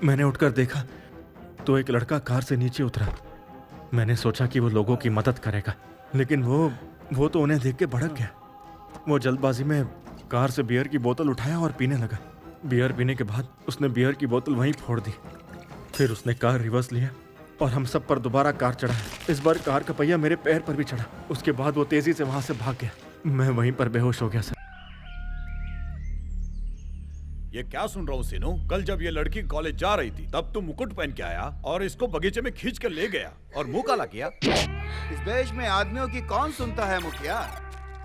मैंने उठकर देखा तो एक लड़का कार से नीचे उतरा। मैंने सोचा कि वो लोगों की मदद करेगा, लेकिन वो तो उन्हें देख के भड़क गया। वो जल्दबाजी में कार से बियर की बोतल उठाया और पीने लगा। बियर पीने के बाद उसने बियर की बोतल वहीं फोड़ दी। फिर उसने कार रिवर्स लिया और हम सब पर दोबारा कार चढ़ाया। इस बार कार का पहिया मेरे पैर पर भी चढ़ा। उसके बाद वो तेजी से वहां से भाग गया। मैं वहीं पर बेहोश हो गया सर। ये क्या सुन रहा हूँ सीनू? कल जब ये लड़की कॉलेज जा रही थी तब तू मुकुट पहन के आया और इसको बगीचे में खींच कर ले गया और मुंह काला किया। इस देश में आदमियों की कौन सुनता है मुखिया?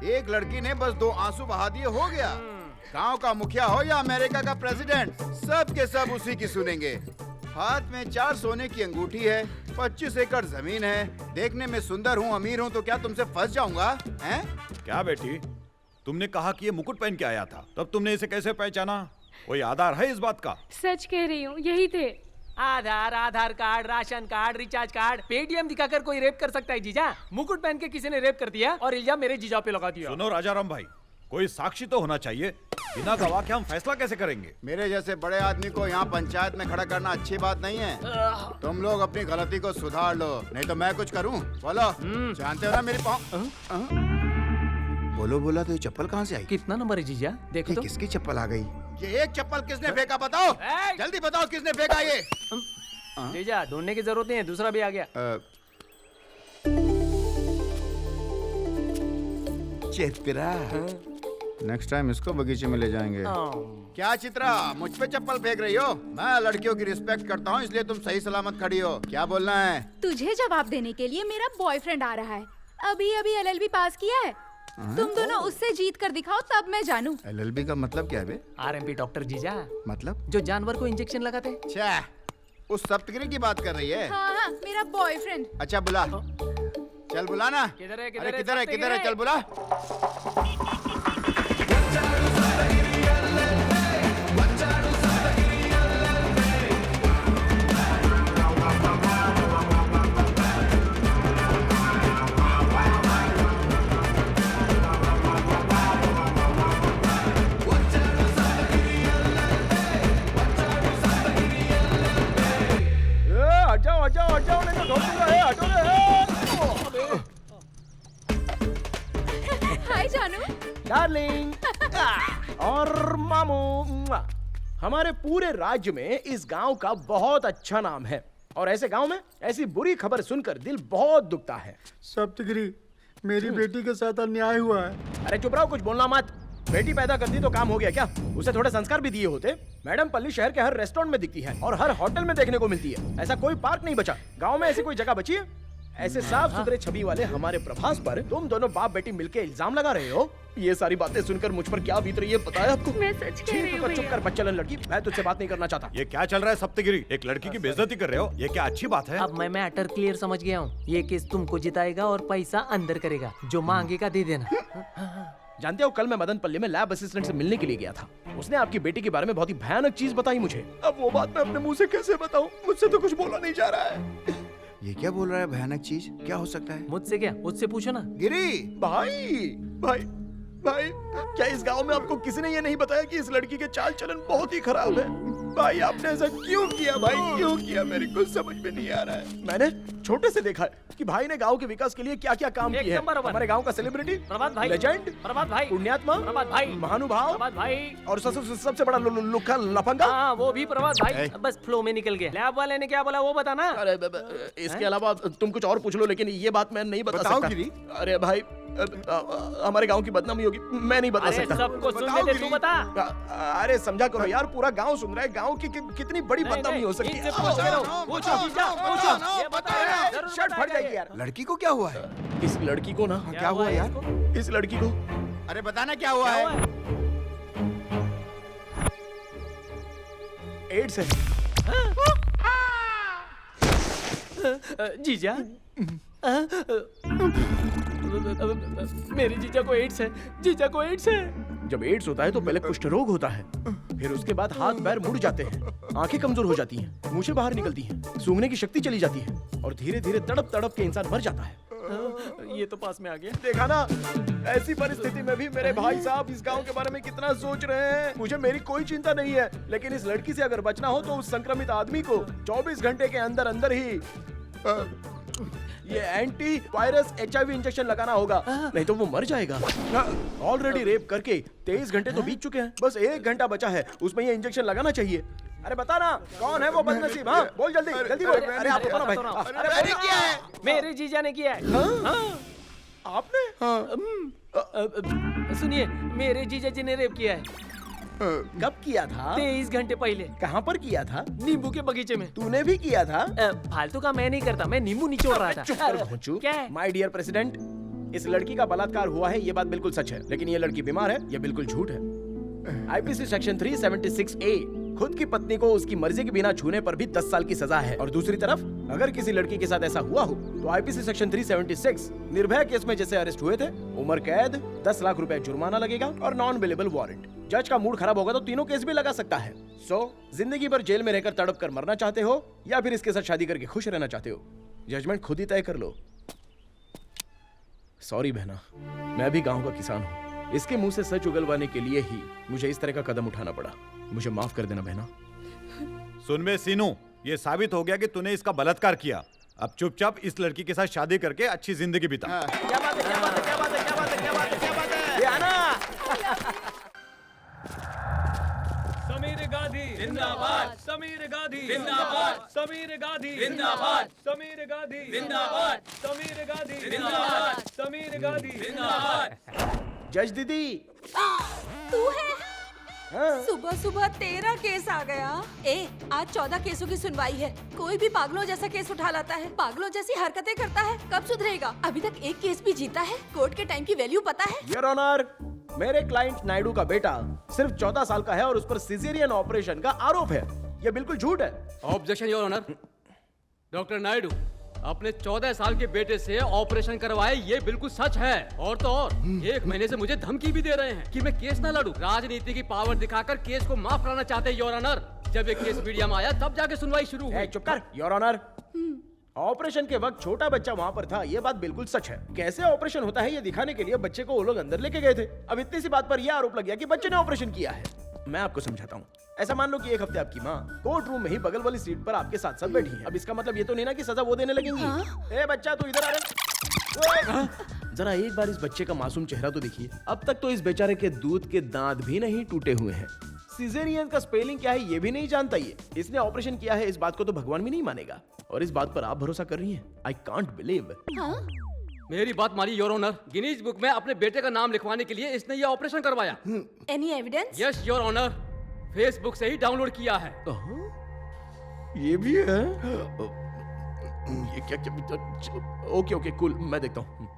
एक लड़की ने बस 2 आंसू बहा दिए, हो गया। गांव का मुखिया हो या अमेरिका का प्रेसिडेंट, सब के सब उसी की सुनेंगे। हाथ में 4 सोने की अंगूठी है, 25 एकड़ जमीन है, देखने में सुंदर हूँ, अमीर हूँ, तो क्या तुमसे फंस जाऊंगा? हैं? क्या बेटी, तुमने कहा कि ये मुकुट पहन के आया था, तब तुमने इसे कैसे पहचाना? कोई आधार है इस बात का? सच कह रही हूँ, यही थे। Aadhaar card, ration card, recharge card, Paytm दिखाकर कोई रेप कर सकता है जीजा? मुकुट पहन के किसी ने रेप कर दिया और इल्जाम मेरे जीजा पे लगा दिया। सुनो राजाराम भाई, कोई साक्षी तो होना चाहिए। बिना गवाह के हम फैसला कैसे करेंगे? मेरे जैसे बड़े आदमी को यहाँ पंचायत में खड़ा करना अच्छी बात नहीं है। तुम लोग अपनी गलती को सुधार लो, नहीं तो मैं कुछ करूँ। बोलो, जानते हो ना मेरी पाँव। बोलो बोला तो ये चप्पल कहाँ से आई? कितना नंबर है जीजा? देखो तो। किसकी चप्पल आ गई? ये एक चप्पल किसने फेंका बताओ? जल्दी बताओ किसने फेंका ये? जीजा ढूंढने की जरूरत नहीं है, दूसरा भी आ गया। चित्रा, नेक्स्ट टाइम इसको बगीचे में ले जाएंगे। क्या चित्रा, मुझ पे चप्पल फेंक रही हो? मैं लड़कियों की रिस्पेक्ट करता हूँ, इसलिए तुम सही सलामत खड़ी हो। क्या बोलना है? तुझे जवाब देने के लिए मेरा बॉयफ्रेंड आ रहा है। अभी एलएलबी पास किया है। तुम दोनों उससे जीत कर दिखाओ, तब मैं जानूं। एलएलबी का मतलब क्या है बे? आरएमपी डॉक्टर जीजा। मतलब? जो जानवर को इंजेक्शन लगाते। छह, उस सप्तगिरी की बात कर रही है? हाँ, मेरा बॉयफ्रेंड। अच्छा बुला, चल बुला ना। किधर है? अरे किधर है, चल बुला। हटाओ नहीं तो ठोक दूंगा। हटो रे। हाय जानू। डार्लिंग और मामू, हमारे पूरे राज्य में इस गांव का बहुत अच्छा नाम है और ऐसे गांव में ऐसी बुरी खबर सुनकर दिल बहुत दुखता है। सप्तगिरी, मेरी बेटी के साथ अन्याय हुआ है। अरे चुप रहो, कुछ बोलना मत। बेटी पैदा कर दी तो काम हो गया क्या? उसे थोड़े संस्कार भी दिए होते। मैडम पल्ली शहर के हर रेस्टोरेंट में दिखती है और हर होटल में देखने को मिलती है। ऐसा कोई पार्क नहीं बचा। गांव में ऐसी कोई जगह बची है? ऐसे साफ सुथरे छवि वाले हमारे प्रभास पर तुम दोनों बाप बेटी मिलके इल्जाम लगा रहे हो। ये सारी बातें सुनकर मुझ पर क्या बीत रही है पता है आपको? मैं सच कह रही हूँ। चुप कर बच्चलन लड़की, मैं तुझसे बात नहीं करना चाहता। ये क्या चल रहा है सप्तगिरी? एक लड़की की बेइज्जती कर रहे हो, ये क्या अच्छी बात है? अब मैं मैटर क्लियर समझ गया हूँ। ये केस तुमको जिताएगा और पैसा अंदर करेगा। जो मांगेगा दे देना। जानते हो, कल मैं मदनपल्ली में लैब असिस्टेंट से मिलने के लिए गया था। उसने आपकी बेटी के बारे में बहुत ही भयानक चीज बताई मुझे। अब वो बात मैं अपने मुंह से कैसे बताऊं? मुझसे तो कुछ बोला नहीं जा रहा है। ये क्या बोल रहा है? भयानक चीज क्या हो सकता है? मुझसे क्या, उससे पूछो ना। गिरी भाई क्या इस गांव में आपको किसी ने ये नहीं बताया कि इस लड़की के चाल चलन बहुत ही खराब है? भाई आपने ऐसा क्यों किया? भाई क्यों किया? मेरे को समझ में नहीं आ रहा है। मैंने छोटे से देखा है कि भाई ने गांव के विकास के लिए क्या क्या काम किए हैं। हमारे गांव का सेलिब्रिटी, प्रभात भाई, लेजेंड, प्रभात भाई, पुण्यात्मा, प्रभात भाई, महानुभाव, प्रभात भाई, और सबसे बड़ा लुक्का लफंगा। हाँ वो भी प्रभात भाई। बस फ्लो में निकल गया। लैब वाले ने क्या बोला वो बताना। अरे इसके अलावा तुम कुछ और पूछ लो, लेकिन ये बात मैं नहीं बता सकता। गिरी। अरे भाई हमारे गांव की बदनामी होगी, मैं नहीं बता सकता। सबको सुनने दे, तू बता। अरे समझा करो यार, पूरा गांव सुन रहा है। गांव की कितनी बड़ी बदनामी हो सकती है। शर्ट फट जाएगी यार। लड़की को क्या हुआ है? इस लड़की को ना, क्या हुआ यार? इस लड़की को, अरे बताना क्या हुआ है? एड्स है। जीजा, मेरे जीजा को एड्स है। जीजा को एड्स है। जब एड्स होता है तो पहले कुष्ठ रोग होता है, फिर उसके बाद हाथ पैर मुड़ जाते हैं, आंखें कमजोर हो जाती हैं, मूछें बाहर निकलती हैं, सूंघने की शक्ति चली जाती है और धीरे धीरे तड़प तड़प के इंसान मर जाता है। ये तो पास में आ गया। देखा ना, ऐसी परिस्थिति में भी मेरे भाई साहब इस गांव के बारे में कितना सोच रहे हैं। मुझे मेरी कोई चिंता नहीं है, लेकिन इस लड़की से अगर बचना हो तो उस संक्रमित आदमी को 24 घंटे के अंदर अंदर ही ये एंटी वायरस HIV इंजेक्शन लगाना होगा, नहीं तो वो मर जाएगा। ऑलरेडी रेप करके 23 घंटे तो बीत चुके हैं, बस 1 घंटा बचा है, उसमें ये इंजेक्शन लगाना चाहिए। अरे बता ना, कौन है वो बदनसीब? हाँ बोल, जल्दी जल्दी बोल। अरे आप बताओ ना भाई। अरे मैंने किया है। मेरे जीजा ने किया है। आपने? सुनिए, मेरे जीजा जी ने रेप किया है कब किया था? 23 घंटे पहले। कहाँ पर किया था? नींबू के बगीचे में। तूने भी किया था? फालतू का मैं नहीं करता, मैं नींबू निचोड़ रहा था। चुप कर घोंचू। क्या है? माय डियर प्रेसिडेंट, इस लड़की का बलात्कार हुआ है, ये बात बिल्कुल सच है, लेकिन ये लड़की बीमार है, ये बिल्कुल झूठ है। IPC सेक्शन 376A खुद की पत्नी को उसकी मर्जी के बिना छूने पर भी 10 साल की सजा है। और दूसरी तरफ अगर किसी लड़की के साथ ऐसा हुआ हो तो IPC सेक्शन 376 निर्भया केस में जैसे अरेस्ट हुए थे, उम्र कैद, 10 लाख रुपए जुर्माना लगेगा और नॉन बेलेबल वारंट। जज का मूड खराब होगा तो तीनों केस भी लगा सकता है। जिंदगी भर जेल में रहकर तड़प कर मरना चाहते हो या फिर इसके साथ शादी करके खुश रहना चाहते हो? जजमेंट खुद ही तय कर लो। सॉरी बहना, मैं भी गांव का किसान हूँ, इसके मुंह से सच उगलवाने के लिए ही मुझे इस तरह का कदम उठाना पड़ा। मुझे माफ कर देना बहना। सुन बे सीनू, ये साबित हो गया कि तूने इसका बलात्कार किया। अब चुपचाप इस लड़की के साथ शादी करके अच्छी जिंदगी बिता। क्या बात है, क्या बात है, क्या बात है, क्या बात है, क्या बात है, क्या बात है? ये आना। समीर गांधी जिंदाबाद, समीर गांधी जिंदाबाद, समीर गांधी जिंदाबाद, समीर गांधी जिंदाबाद, समीर गांधी जिंदाबाद, समीर गांधी जिंदाबाद। जज दीदी। तू है? हाँ। सुबह सुबह तेरा केस आ गया। आज 14 केसों की सुनवाई है। कोई भी पागलों जैसा केस उठा लाता है, पागलों जैसी हरकतें करता है। कब सुधरेगा? अभी तक एक केस भी जीता है? कोर्ट के टाइम की वैल्यू पता है? योर ऑनर, मेरे क्लाइंट नायडू का बेटा सिर्फ 14 साल का है और उस पर सिजेरियन ऑपरेशन का आरोप है। ये बिल्कुल झूठ है। Objection your honour. Doctor Naidu अपने 14 साल के बेटे से ऑपरेशन करवाए, ये बिल्कुल सच है। और तो और 1 महीने से मुझे धमकी भी दे रहे हैं कि मैं केस ना लड़ूं। राजनीति की पावर दिखाकर केस को माफ कराना चाहते हैं योर ऑनर। जब ये केस मीडिया में आया तब जाके सुनवाई शुरू हुई। चुप कर योर ऑनर। ऑपरेशन के वक्त छोटा बच्चा वहाँ पर था, ये बात बिल्कुल सच है। कैसे ऑपरेशन होता है ये दिखाने के लिए बच्चे को वो लोग अंदर लेके गए थे। अब इतनी सी बात पर यह आरोप लग गया कि बच्चे ने ऑपरेशन किया है। मैं आपको समझाता हूँ। ऐसा मान लो कि एक हफ्ते आपकी माँ कोर्ट रूम में ही बगल वाली सीट पर आपके साथ साथ बैठी है। अब इसका मतलब ये तो नहीं ना कि सजा वो देने लगेंगी। ए बच्चा तू इधर आ रे। जरा एक बार इस बच्चे का मासूम चेहरा तो देखिए। अब तक तो इस बेचारे के दूध के दांत भी नहीं टूटे हुए हैं। सिजेरियन का स्पेलिंग क्या है ये भी नहीं जानता ये। इसने ऑपरेशन किया है, इस बात को तो भगवान भी नहीं मानेगा। और इस बात पर आप भरोसा कर रही हैं? I can't believe. मेरी बात मानिए योर ऑनर। गिनीज बुक में अपने बेटे का नाम लिखवाने के लिए इसने ये ऑपरेशन करवाया। Any evidence? Yes your honour, Facebook से ही डाउनलोड किया है। ये भी है? ये क्या ओके ओके कूल, मैं देखता हूँ।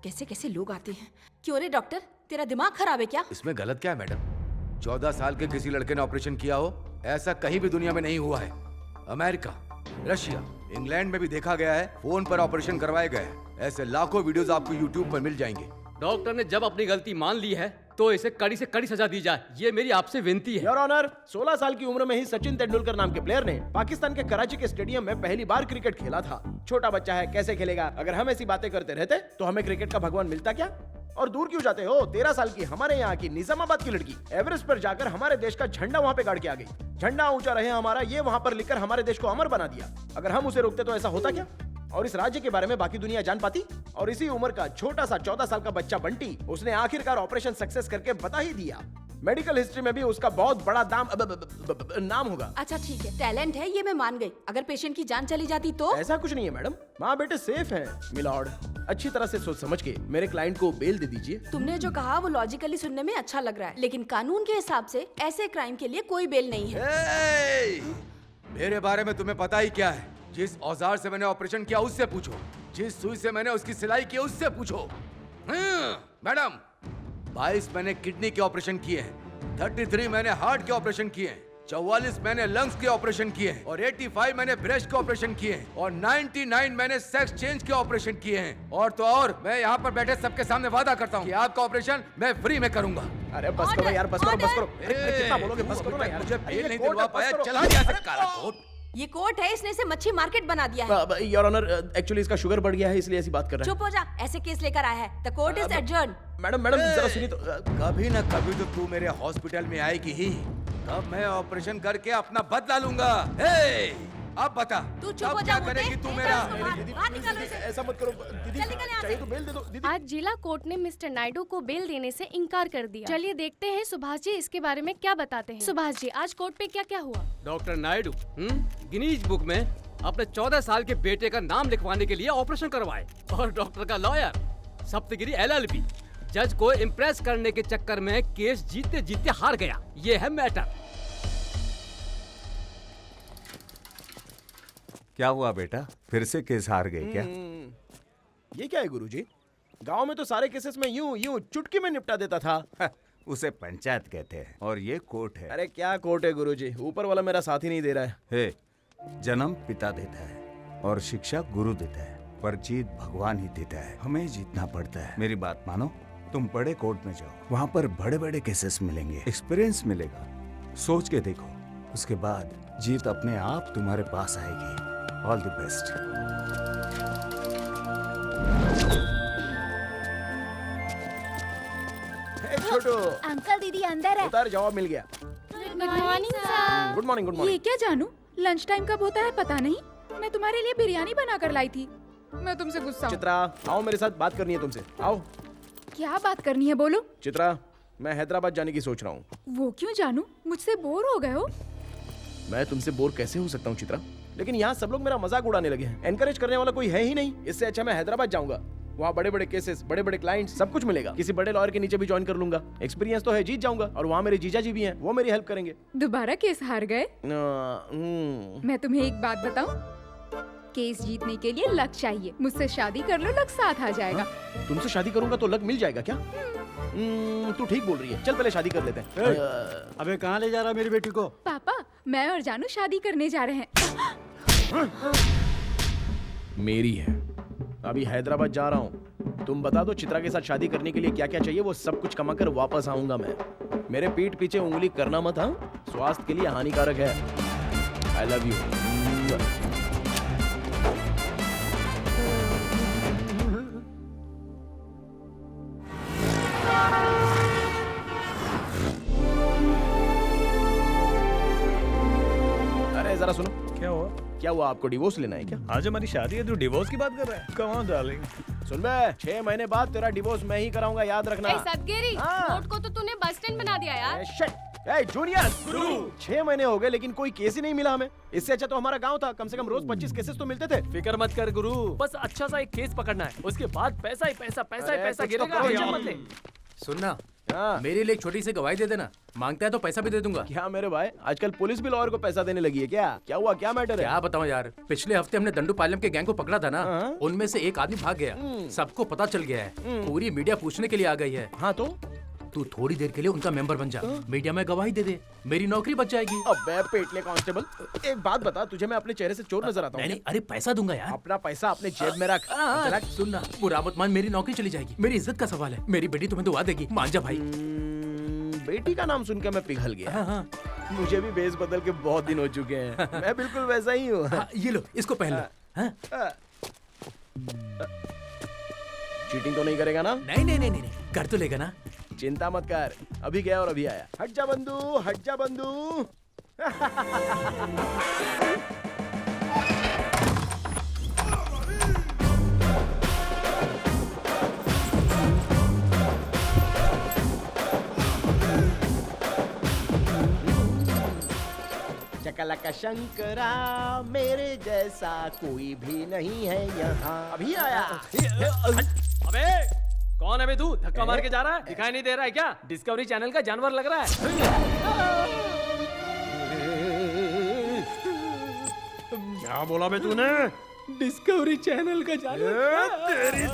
कैसे कैसे लोग आते हैं। क्यों रे डॉक्टर, तेरा दिमाग खराब है क्या? इसमें गलत क्या है मैडम? 14 साल के किसी लड़के ने ऑपरेशन किया हो, ऐसा कहीं भी दुनिया में नहीं हुआ है। अमेरिका, रशिया, इंग्लैंड में भी देखा गया है, फोन पर ऑपरेशन करवाए गए हैं। ऐसे लाखों वीडियोस आपको यूट्यूब पर मिल जाएंगे। डॉक्टर ने जब अपनी गलती मान ली है तो इसे कड़ी से कड़ी सजा दी जाए, ये मेरी आपसे विनती है। योर ऑनर, 16 साल की उम्र में ही सचिन तेंदुलकर नाम के प्लेयर ने पाकिस्तान के कराची के स्टेडियम में पहली बार क्रिकेट खेला था। छोटा बच्चा है, कैसे खेलेगा? अगर हम ऐसी बातें करते रहते तो हमें क्रिकेट का भगवान मिलता क्या? और दूर क्यों जाते हो? 13 साल की हमारे यहाँ की निजामाबाद की लड़की एवरेस्ट पर जाकर हमारे देश का झंडा वहाँ पे गाड़ के आ गई। झंडा ऊंचा रहे हमारा, ये वहाँ पर लिखकर हमारे देश को अमर बना दिया। अगर हम उसे रोकते तो ऐसा होता क्या? और इस राज्य के बारे में बाकी दुनिया जान पाती? और इसी उम्र का छोटा सा 14 साल का बच्चा बंटी, उसने आखिरकार ऑपरेशन सक्सेस करके बता ही दिया। मेडिकल हिस्ट्री में भी उसका बहुत बड़ा नाम होगा। अच्छा ठीक है, टैलेंट है ये मैं मान गई। अगर पेशेंट की जान चली जाती तो? ऐसा कुछ नहीं है मैडम, माँ बेटे सेफ हैं। मिलॉर्ड, अच्छी तरह से सोच समझ के मेरे क्लाइंट को बेल दे दीजिए। तुमने जो कहा वो लॉजिकली सुनने में अच्छा लग रहा है, लेकिन कानून के हिसाब से ऐसे क्राइम के लिए कोई बेल नहीं है। मेरे बारे में तुम्हें पता ही क्या है? जिस औजार से मैंने ऑपरेशन किया उससे पूछो, जिस सुई से मैंने उसकी सिलाई की उससे पूछो। मैडम, 22 मैंने किडनी के ऑपरेशन किए हैं, 33 मैंने हार्ट के ऑपरेशन किए हैं, 44 मैंने लंग्स के ऑपरेशन किए हैं, और 85 मैंने ब्रेस्ट के ऑपरेशन किए हैं, और 99 मैंने सेक्स चेंज के ऑपरेशन किए हैं। और तो और मैं यहाँ पर बैठे सबके सामने वादा करता हूँ कि आपका ऑपरेशन मैं फ्री में करूंगा। अरे बस करो यार, बस करो, बस करो। कितना बोलोगे? बस करो ना यार। मुझे बेल नहीं दिलवा पाया, चला गया से काला कोट। ये कोर्ट है, इसने इसे मच्छी मार्केट बना दिया है। योर ऑनर, एक्चुअली इसका शुगर बढ़ गया है इसलिए ऐसी बात कर रहा है। चुप हो जा, ऐसे केस लेकर आया है। The court is adjourn. Madam जरा सुनिए तो। कभी ना कभी तो तू मेरे हॉस्पिटल में आएगी ही, तब मैं ऑपरेशन करके अपना बदला लूंगा। अब बता, तू चुप अब हो क्या जा। करेगी तू मेरा? बाहर निकालो इसे। ऐसा मत करो दीदी, चल निकल यहाँ चाहिए से। तो बेल दे दो दीदी। आज जिला कोर्ट ने मिस्टर नायडू को बेल देने से इनकार कर दिया। चलिए देखते हैं सुभाष जी इसके बारे में क्या बताते हैं। सुभाष जी, आज कोर्ट पे क्या क्या हुआ? डॉक्टर नायडू गिनीज बुक में अपने 14 साल के बेटे का नाम लिखवाने के लिए ऑपरेशन करवाए, और डॉक्टर का लॉयर सप्तगिरी LLB जज को इम्प्रेस करने के चक्कर में केस जीतते जीतते हार गया। ये है मैटर। क्या हुआ बेटा, फिर से केस हार गए क्या? ये क्या है गुरुजी? गांव में तो सारे केसेस में यूं चुटकी में निपटा देता था। उसे पंचायत कहते हैं और ये कोर्ट है। अरे क्या कोर्ट है गुरुजी, ऊपर वाला मेरा साथ ही नहीं दे रहा है। हे, जन्म पिता देता है और शिक्षा गुरु देता है, पर जीत भगवान ही देता है। हमें जीतना पड़ता है। मेरी बात मानो, तुम बड़े कोर्ट में जाओ, वहाँ पर बड़े बड़े केसेस मिलेंगे, एक्सपीरियंस मिलेगा। सोच के देखो, उसके बाद जीत अपने आप तुम्हारे पास आएगी। All the best. Chhotu, uncle दीदी अंदर है। उतार, जवाब मिल गया। Good morning sir. Good morning, good ये मॉर्निंग। क्या जानू, लंच टाइम कब होता है पता नहीं। मैं तुम्हारे लिए बिरयानी बना कर लाई थी। मैं तुमसे गुस्सा हूँ। चित्रा, आओ मेरे साथ बात करनी है तुमसे। आओ। क्या बात करनी है, बोलो। चित्रा, मैं हैदराबाद जाने की सोच रहा हूँ। वो क्यों जानू, मुझसे बोर हो गए हो? मैं तुमसे बोर कैसे हो सकता हूँ चित्रा? लेकिन यहाँ सब लोग मेरा मजाक उड़ाने लगे हैं। एनकरेज करने वाला कोई है ही नहीं। इससे अच्छा मैं हैदराबाद जाऊंगा। वहाँ बड़े बड़े केसेस, बड़े बड़े क्लाइंट्स, सब कुछ मिलेगा। किसी बड़े लॉयर के नीचे भी ज्वाइन कर लूंगा। एक्सपीरियंस तो है, जीत जाऊंगा। और वहाँ मेरे जीजा जी भी हैं, वो मेरी हेल्प करेंगे। दोबारा केस हार गए? मैं तुम्हें एक बात बताऊं, केस जीतने के लिए लक चाहिए। मुझसे शादी कर लो, लक साथ आ जाएगा। तुमसे शादी करूंगा तो लक मिल जाएगा क्या? तू ठीक बोल रही है, चल पहले शादी कर लेते हैं। अबे कहाँ ले जा रहा मेरी बेटी को? पापा, मैं और जानू शादी करने जा रहे हैं। मेरी है, अभी हैदराबाद जा रहा हूँ। तुम बता दो चित्रा के साथ शादी करने के लिए क्या क्या चाहिए, वो सब कुछ कमा कर वापस आऊंगा मैं। मेरे पीठ पीछे उंगली करना मत, हाँ? स्वास्थ्य के लिए हानिकारक है। I love you. अरे जरा सुनो। क्या हुआ? क्या हुआ, आपको डिवोर्स लेना है क्या? आज हमारी शादी है, तू डिवोर्स की बात कर रहा है? Come on darling. सुन बे, 6 महीने बाद तेरा डिवोर्स मैं ही कराऊंगा, याद रखना। ए सदगिरी, हाँ। कोर्ट को तो तूने बस स्टैंड बना दिया यार। जूनियर, 6 महीने हो गए लेकिन कोई केस ही नहीं मिला हमें। इससे अच्छा तो हमारा गांव था, कम से कम रोज 25 केसेस तो मिलते थे। फिक्र मत कर गुरु, बस अच्छा सा एक केस पकड़ना है, उसके बाद पैसा ही पैसा, पैसा ही अरे, पैसा कुछ तो गिरेगा। करो टेंशन यार। मत ले। सुनना, हाँ। मेरे लिए एक छोटी सी गवाही दे देना। मांगता है तो पैसा भी दे दूंगा। क्या मेरे भाई, आजकल पुलिस भी लॉयर को पैसा देने लगी है क्या? क्या हुआ, क्या मैटर है? क्या बताऊं यार, पिछले हफ्ते हमने दंडू पालम के गैंग को पकड़ा था ना, हाँ। उनमें से एक आदमी भाग गया। सबको पता चल गया है, पूरी मीडिया पूछने के लिए आ गई है। हाँ तो तू थोड़ी देर के लिए उनका मेंबर बन जा, मीडिया में गवाही दे दे, मेरी नौकरी बच जाएगी। अबे पेटले कांस्टेबल, एक बात बता, तुझे मैं अपने चेहरे से चोर नजर आता हूँ? नहीं, अरे पैसा दूंगा यार। अपना पैसा अपने जेब में रख। जरा सुनना, बुरा मत मान, मेरी नौकरी चली जाएगी। मेरी इज्जत का सवाल है, मेरी बेटी तुम्हें दुआ देगी, मान जा भाई। बेटी का नाम सुन के मैं पिघल गया। हाँ। मुझे भी बेस बदल के बहुत दिन हो चुके हैं। मैं बिल्कुल वैसा ही हूँ। हाँ, ये लो, इसको पहन लो। हाँ? चीटिंग तो नहीं करेगा ना? नहीं, कर तो लेगा ना। चिंता मत कर, अभी गया और अभी आया। हट जा बंधु, हट जा बंधु। चकलका शंकरा, मेरे जैसा कोई भी नहीं है यहाँ। अभी आया। अबे कौन है बे तू? धक्का मार के जा रहा है, दिखाई नहीं दे रहा है क्या? डिस्कवरी चैनल का जानवर लग रहा है। क्या बोला बे तूने? डिस्कवरी चैनल का जानवर। तेरी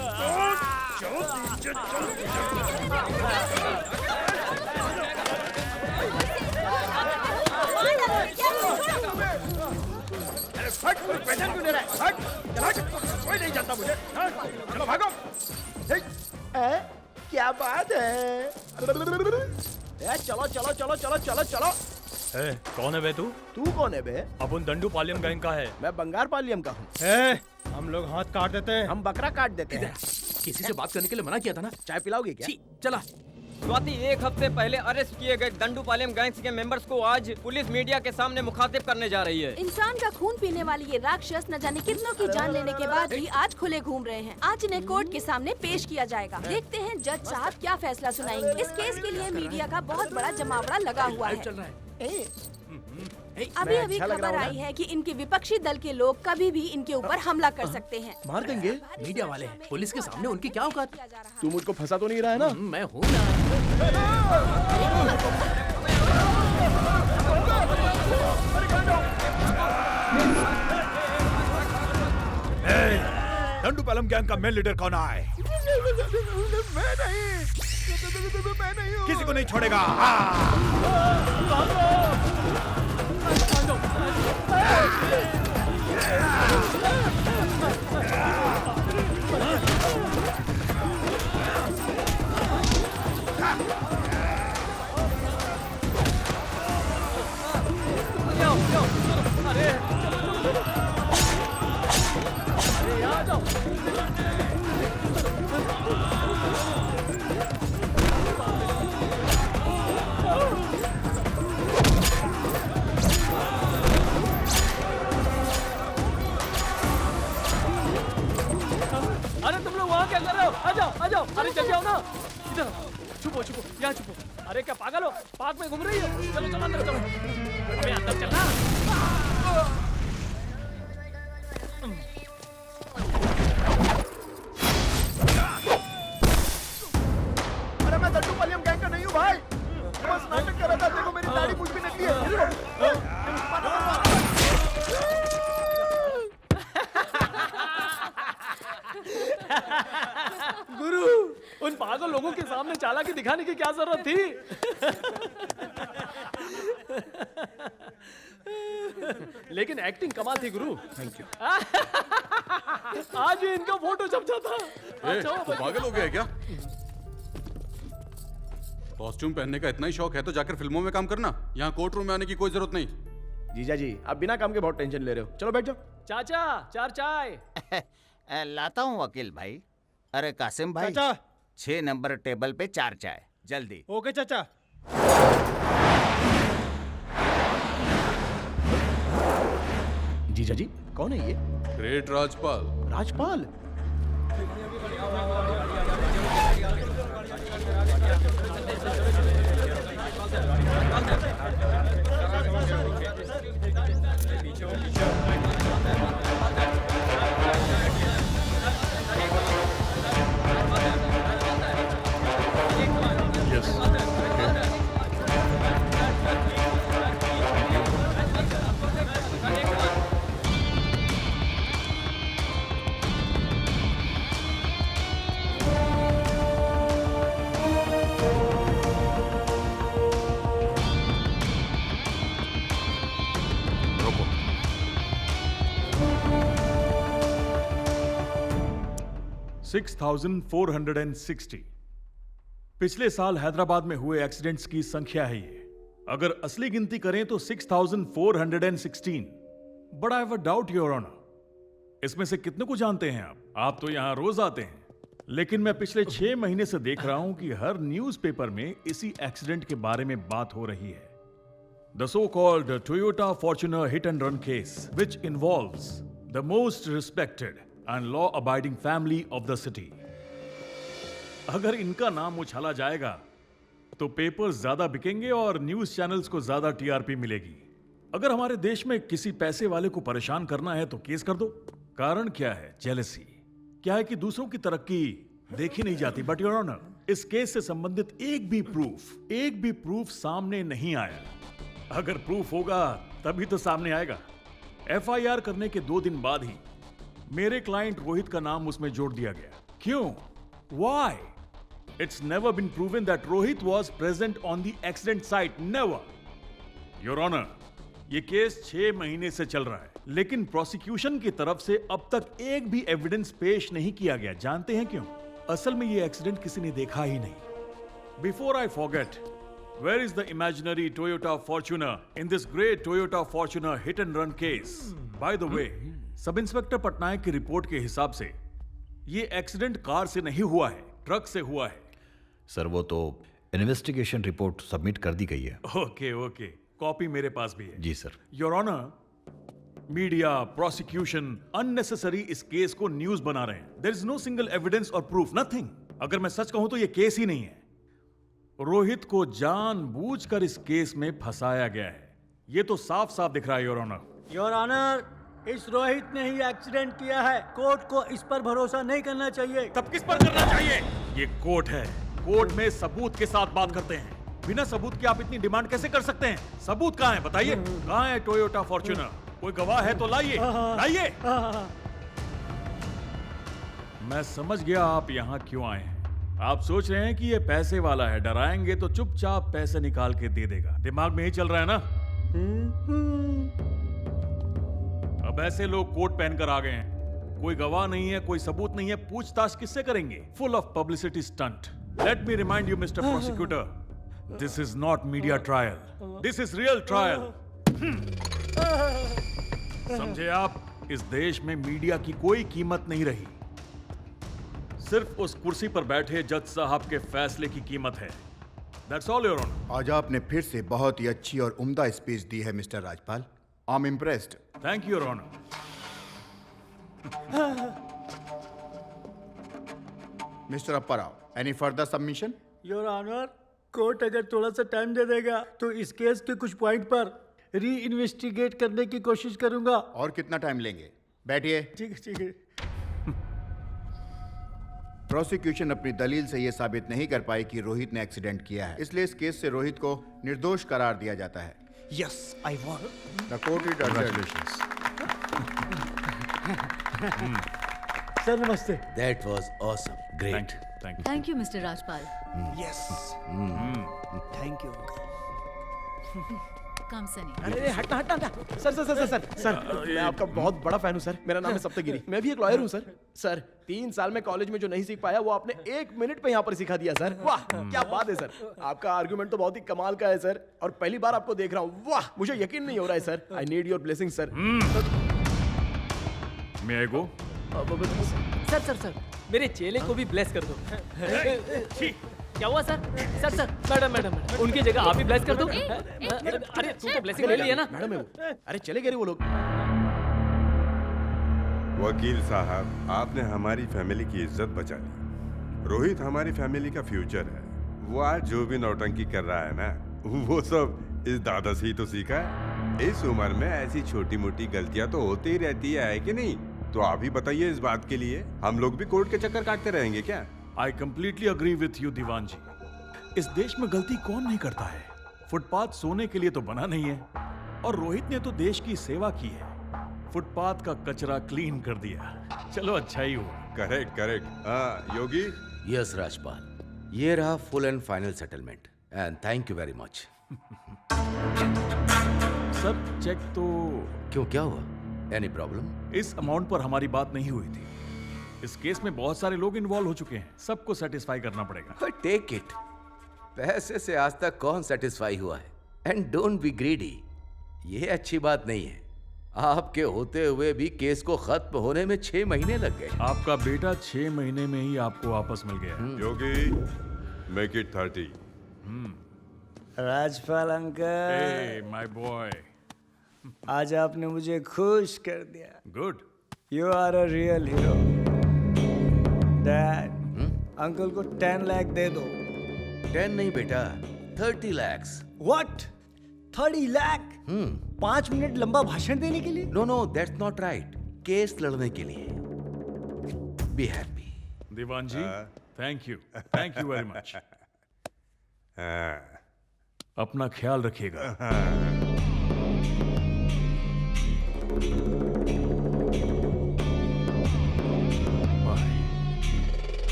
कोई नहीं जानता मुझे। चलो भागो। क्या बात है? चलो चलो चलो चलो चलो चलो। कौन है बे तू? तू कौन है बे? अपन दंडू पालियम गैंग का है। मैं बंगार पालियम का हूँ। हम लोग हाथ काट देते हैं। हम बकरा काट देते हैं। किसी से बात करने के लिए मना किया था ना। चाय पिलाओगे क्या? चला। स्वाति, एक हफ्ते पहले अरेस्ट किए गए दंडूपालयम गैंग्स के मेंबर्स को आज पुलिस मीडिया के सामने मुखातिब करने जा रही है। इंसान का खून पीने वाली ये राक्षस न जाने कितनों की जान लेने के बाद भी आज खुले घूम रहे हैं। आज इन्हें कोर्ट के सामने पेश किया जाएगा। देखते हैं जज साहब क्या फैसला सुनाएंगे। इस केस के लिए मीडिया का बहुत बड़ा जमावड़ा लगा हुआ है। अभी अभी खबर आई है कि इनके विपक्षी दल के लोग कभी भी इनके ऊपर हमला कर सकते हैं। मार देंगे। मीडिया वाले हैं, पुलिस के सामने उनकी क्या औकात? तू मुझको फंसा तो नहीं रहा है ना? मैं हूँ ना। दंडूपालम गैंग का मेन लीडर कौन है? मैं नहीं हूँ। किसी को नहीं छोड़ेगा। अरे तुम लोग वहाँ क्या कर रहे हो? आ जाओ, आ जाओ। अरे जल्दी आओ ना। इधर छुपो छुपो, यहाँ छुपो। अरे क्या पागल हो? पार्क में घूम रही हो? चलो चलो अंदर चलो। अबे अंदर चलना। अरे मैं दंडूपालयम गैंग का नहीं हूँ भाई। बस नाटक कर रहा था। देखो मेरी दाढ़ी कुछ भी निकली है। गुरु, उन पागल लोगों के सामने चालाकी दिखाने की क्या जरूरत थी? लेकिन एक्टिंग कमाल थी गुरु। Thank you. आज ही इनका फोटो छप जाता। तो पागल हो गया है क्या? कॉस्ट्यूम पहनने का इतना ही शौक है तो जाकर फिल्मों में काम करना। यहाँ कोर्ट रूम में आने की कोई जरूरत नहीं। जीजा जी, आप बिना काम के बहुत टेंशन ले रहे हो। चलो बैठ जाओ। चाचा, चार चाय। लाता हूँ वकील भाई। अरे कासिम भाई, चाचा 6 नंबर टेबल पे 4 चाय जल्दी। ओके चाचा। जीजा जी, कौन है ये? ग्रेट राजपाल। राजपाल? रोको। 6,460 पिछले साल हैदराबाद में हुए एक्सीडेंट्स की संख्या है ये। अगर असली गिनती करें तो 6,416। But I have a doubt your honour, इसमें से कितने को जानते हैं आप? आप तो यहां रोज आते हैं, लेकिन मैं पिछले 6 महीने से देख रहा हूं कि हर न्यूज़पेपर में इसी एक्सीडेंट के बारे में बात हो रही है। The so-called Toyota Fortuner hit and run case, which involves the most respected and law-abiding family of the city. अगर इनका नाम उछाला जाएगा तो पेपर्स ज्यादा बिकेंगे और न्यूज चैनल्स को ज्यादा टीआरपी मिलेगी। अगर हमारे देश में किसी पैसे वाले को परेशान करना है तो केस कर दो। कारण क्या है? जेलसी। क्या है कि दूसरों की तरक्की देखी नहीं जाती। बट योर ऑनर, इस केस से संबंधित एक भी प्रूफ सामने नहीं आया। अगर प्रूफ होगा तभी तो सामने आएगा। एफआईआर करने के 2 दिन बाद ही मेरे क्लाइंट रोहित का नाम उसमें जोड़ दिया गया। क्यों? Why? It's never been proven that Rohit was present on the accident site. Never. Your Honor, ये केस 6 महीने से चल रहा है, लेकिन प्रोसिक्यूशन की तरफ से अब तक एक भी एविडेंस पेश नहीं किया गया। जानते हैं क्यों? असल में ये एक्सीडेंट किसी ने देखा ही नहीं। Before I forget, Where is the imaginary Toyota Fortuner in this great Toyota Fortuner hit and run case? By the way, sub inspector Patnaik की रिपोर्ट के हिसाब से ये एक्सीडेंट कार से नहीं हुआ है, ट्रक से हुआ है। सर वो तो इन्वेस्टिगेशन रिपोर्ट सबमिट कर दी गई है। ओके ओके, कॉपी मेरे पास भी है। जी sir. Your honour, media, prosecution unnecessary इस केस को न्यूज बना रहे हैं। There is no single evidence और प्रूफ, नथिंग। अगर मैं सच कहूं तो ये केस ही नहीं है। रोहित को जानबूझकर इस केस में फंसाया गया है, ये तो साफ साफ दिख रहा है योर ऑनर। योर ऑनर, इस रोहित ने ही एक्सीडेंट किया है। कोर्ट को इस पर भरोसा नहीं करना चाहिए। तब किस पर करना चाहिए? ये कोर्ट है, कोर्ट में सबूत के साथ बात करते हैं। बिना सबूत के आप इतनी डिमांड कैसे कर सकते हैं? सबूत कहाँ है बताइए? कहाँ है टोयोटा फॉर्च्यूनर? कोई गवाह है तो लाइए, लाइए। मैं समझ गया आप यहाँ क्यों आए हैं। आप सोच रहे हैं कि ये पैसे वाला है, डराएंगे तो चुपचाप पैसे निकाल के दे देगा। दिमाग में ही चल रहा है ना? अब ऐसे लोग कोट पहनकर आ गए हैं, कोई गवाह नहीं है, कोई सबूत नहीं है, पूछताछ किससे करेंगे? Full of publicity stunt. Let me remind you mister prosecutor, this is not media trial, this is real trial. समझे आप? इस देश में मीडिया की कोई कीमत नहीं रही, सिर्फ उस कुर्सी पर बैठे जज साहब के फैसले की कीमत है। That's all, Your Honor. आज आपने फिर से बहुत ही अच्छी और उम्दा स्पीच दी है mister Rajpal. I'm impressed. Thank you, Your Honor. Mister Appa Rao, any further submission? Your honour, court अगर थोड़ा सा टाइम दे देगा तो इस केस के कुछ पॉइंट पर री इन्वेस्टिगेट करने की कोशिश करूंगा। और कितना टाइम लेंगे? बैठिए। ठीक है, ठीक है। प्रोसिक्यूशन अपनी दलील से यह साबित नहीं कर पाई कि रोहित ने एक्सीडेंट किया है, इसलिए इस केस से रोहित को निर्दोष करार दिया जाता है। Yes, I won. The court is adjourned. Sir नमस्ते। That was awesome. Great. Thank you. Thank you mister Rajpal. Yes. Thank you. कम सनी। अरे हटना हटना हटना। सर मैं आपका बहुत बड़ा फैन हूँ सर। मेरा नाम है सप्तगिरी, मैं भी एक लॉयर हूँ सर। सर 3 साल में कॉलेज में जो नहीं सीख पाया वो आपने 1 मिनट पे यहाँ पर सिखा दिया सर। वाह क्या बात है सर, आपका आर्गुमेंट तो बहुत ही कमाल का है सर, और पहली बार आपको देख रहा हूँ। वाह मुझे यकीन नहीं हो रहा है sir. I need your blessing sir. May I go? Sir मेरे चेले को भी ब्लेस कर दो। क्या हुआ सर? सर मैडम उनकी जगह आप ही ब्लेस कर दो। अरे तू तो ब्लेसिंग ले लिया ना। मैडम है वो। अरे चले गए वो लोग। वकील साहब, आपने हमारी फैमिली की इज्जत बचा ली। रोहित हमारी फैमिली का फ्यूचर है। वो आज जो भी नौटंकी कर रहा है ना, वो सब इस दादा से ही तो सीखा है। इस उम्र में ऐसी छोटी मोटी गलतियां तो होती ही रहती है कि नहीं? तो आप ही बताइए इस बात के लिए हम लोग भी कोर्ट के चक्कर काटते रहेंगे क्या? I completely agree with you, दीवान जी। इस देश में गलती कौन नहीं करता है? फुटपाथ सोने के लिए तो बना नहीं है, और रोहित ने तो देश की सेवा की है, फुटपाथ का कचरा क्लीन कर दिया। चलो अच्छा ही हुआ। करेक्ट। योगी? यस राजपाल, ये रहा full and final settlement and thank you very much. Sir cheque तो क्यों, क्या हुआ? Any problem? इस अमाउंट पर हमारी बात नहीं हुई थी। इस केस में बहुत सारे लोग इन्वॉल्व हो चुके हैं, सबको सेटिस्फाई करना पड़ेगा। Take it. पैसे से आज तक कौन सेटिस्फाई हुआ है? And don't be greedy. ये अच्छी बात नहीं है। आपके होते हुए भी केस को खत्म होने में 6 महीने लग गए। आपका बेटा 6 महीने में ही आपको वापस मिल गया। Yogi, make it 30। Rajpal uncle. Hey, my boy. आज आपने मुझे खुश कर दिया। Good. You are a real hero. Dad, uncle को 10 लाख दे दो। 10 नहीं बेटा, 30 लाख। What? 30 लाख? 5 मिनट लंबा भाषण देने के लिए? No that's not right. Case लड़ने के लिए। Be happy. Diwan ji, thank you very much. अपना ख्याल रखिएगा।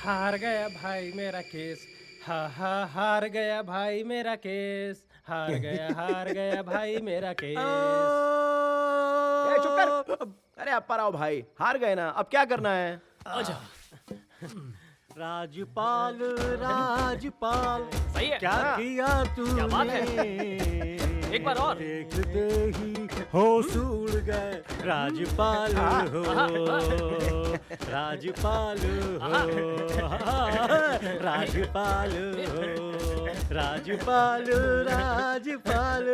हार गया भाई मेरा केस, हार गया भाई मेरा केस, हार गया भाई मेरा केस। चुप कर। अरे अप्पा राव भाई, हार गए ना, अब क्या करना है? आजा। राजपाल राजपाल सही है। क्या हाँ। किया तूने? क्या बात है? एक बार और। देखते ही होश उड़ गए। राजपाल हो राजपाल हो राजपाल हो राजपाल राजपाल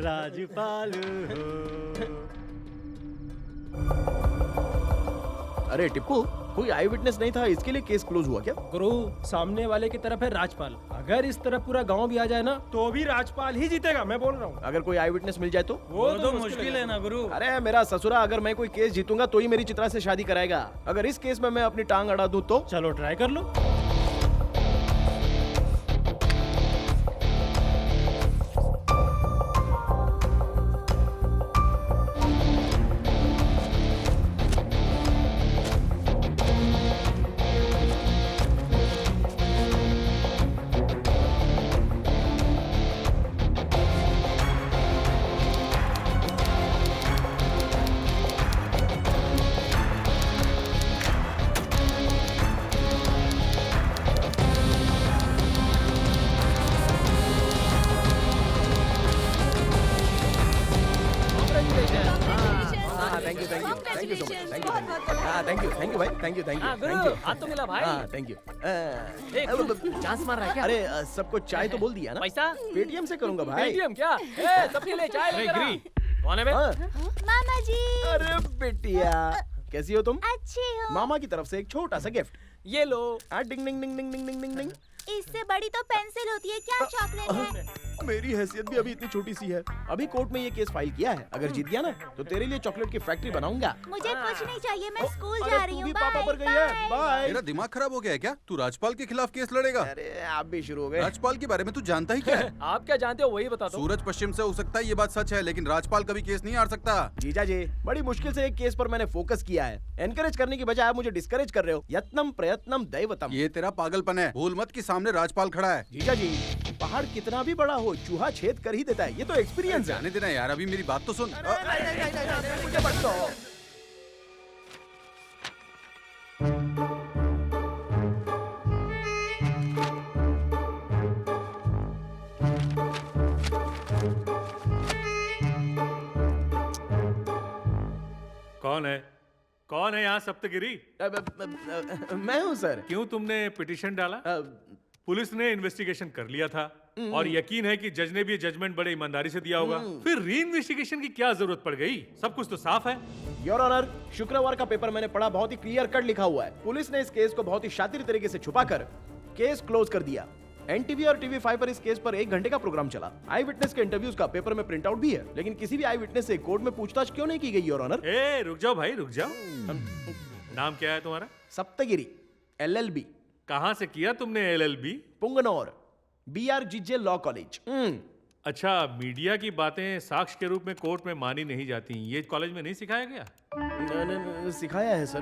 राजपाल हो। अरे टिप्पू, कोई आई विटनेस नहीं था, इसके लिए केस क्लोज हुआ क्या? गुरु, सामने वाले की तरफ है राजपाल। अगर इस तरफ पूरा गांव भी आ जाए ना तो भी राजपाल ही जीतेगा, मैं बोल रहा हूँ। अगर कोई आई विटनेस मिल जाए तो? वो तो मुश्किल है ना गुरु। अरे मेरा ससुरा, अगर मैं कोई केस जीतूंगा तो ही मेरी चित्रा से शादी कराएगा। अगर इस केस में मैं अपनी टांग अड़ा दूं तो? चलो ट्राई कर लो। थैंक यू भाई, थैंक यू गुरु, हाथ तो मिला भाई। Thank you. चांस मार रहा है क्या? अरे सबको चाय तो बोल दिया ना? पैसा पेटीएम से करूंगा भाई। पेटीएम क्या? सबके लिए चाय लेकर आ। कौन है बे? मामा जी। अरे बेटिया, कैसी हो तुम? अच्छी हूँ। मामा की तरफ से एक छोटा सा गिफ्ट। ये लो। डिंग डिंग डिंग डिंग डिंग डिंग डिंग डिंग। इससे बड़ी तो पेंसिल होती है, क्या चॉकलेट है? मेरी हैसियत भी अभी इतनी छोटी सी है। अभी कोर्ट में ये केस फाइल किया है, अगर जीत गया ना तो तेरे लिए चॉकलेट की फैक्ट्री बनाऊंगा। मुझे कुछ नहीं चाहिए, मैं स्कूल अरे जा तू रही हूँ। भी पापा पर गई है। बाय। तेरा दिमाग खराब हो गया है क्या? तू राजपाल के खिलाफ केस लड़ेगा? अरे आप भी शुरू हो गए। राजपाल के बारे में तू जानता ही क्या है? आप क्या जानते हो वही बता दो। सूरज पश्चिम से हो सकता है, ये बात सच है, लेकिन राजपाल कभी केस नहीं हार सकता। जीजा जी, बड़ी मुश्किल से एक केस पर मैंने फोकस किया है। एनकरेज करने की बजाय आप मुझे डिस्करेज कर रहे हो। यत्नम प्रयत्नम दैवतम। ये तेरा पागलपन है। भूल मत कि सामने राजपाल खड़ा है। जीजा जी, पहाड़ कितना भी बड़ा हो, चूहा छेद कर ही देता है। ये तो एक्सपीरियंस है। जाने देना यार, अभी मेरी बात तो सुन। मुझे मत दो। कौन है? कौन है यहाँ सप्तगिरी? मैं हूँ सर। क्यों तुमने पिटीशन डाला? पुलिस ने इन्वेस्टिगेशन कर लिया था और यकीन है कि जज ने भी जजमेंट बड़े ईमानदारी से दिया होगा। फिर री इन्वेस्टिगेशन की क्या जरूरत पड़ गई? सब कुछ तो साफ है। योर ऑनर, शुक्रवार का पेपर मैंने पढ़ा, बहुत ही क्लियर कट लिखा हुआ है। पुलिस ने इस केस को बहुत ही शातिर तरीके से छुपाकर केस क्लोज कर दिया। एनटीवी और टीवी5 पर इस केस पर 1 घंटे का प्रोग्राम चला। आई विटनेस के इंटरव्यूज का पेपर में प्रिंट आउट भी है, लेकिन किसी भी आई विटनेस से कोर्ट में पूछताछ क्यों नहीं की गई योर ऑनर? ए रुक जाओ भाई, रुक जाओ। नाम क्या है तुम्हारा? सप्तगिरी, LLB। कहाँ से किया तुमने LLB? पुंगनौर, BRGJ law college. अच्छा, मीडिया की बातें साक्ष्य के रूप में कोर्ट में मानी नहीं जाती, ये कॉलेज में नहीं सिखाया गया? सिखाया है सर।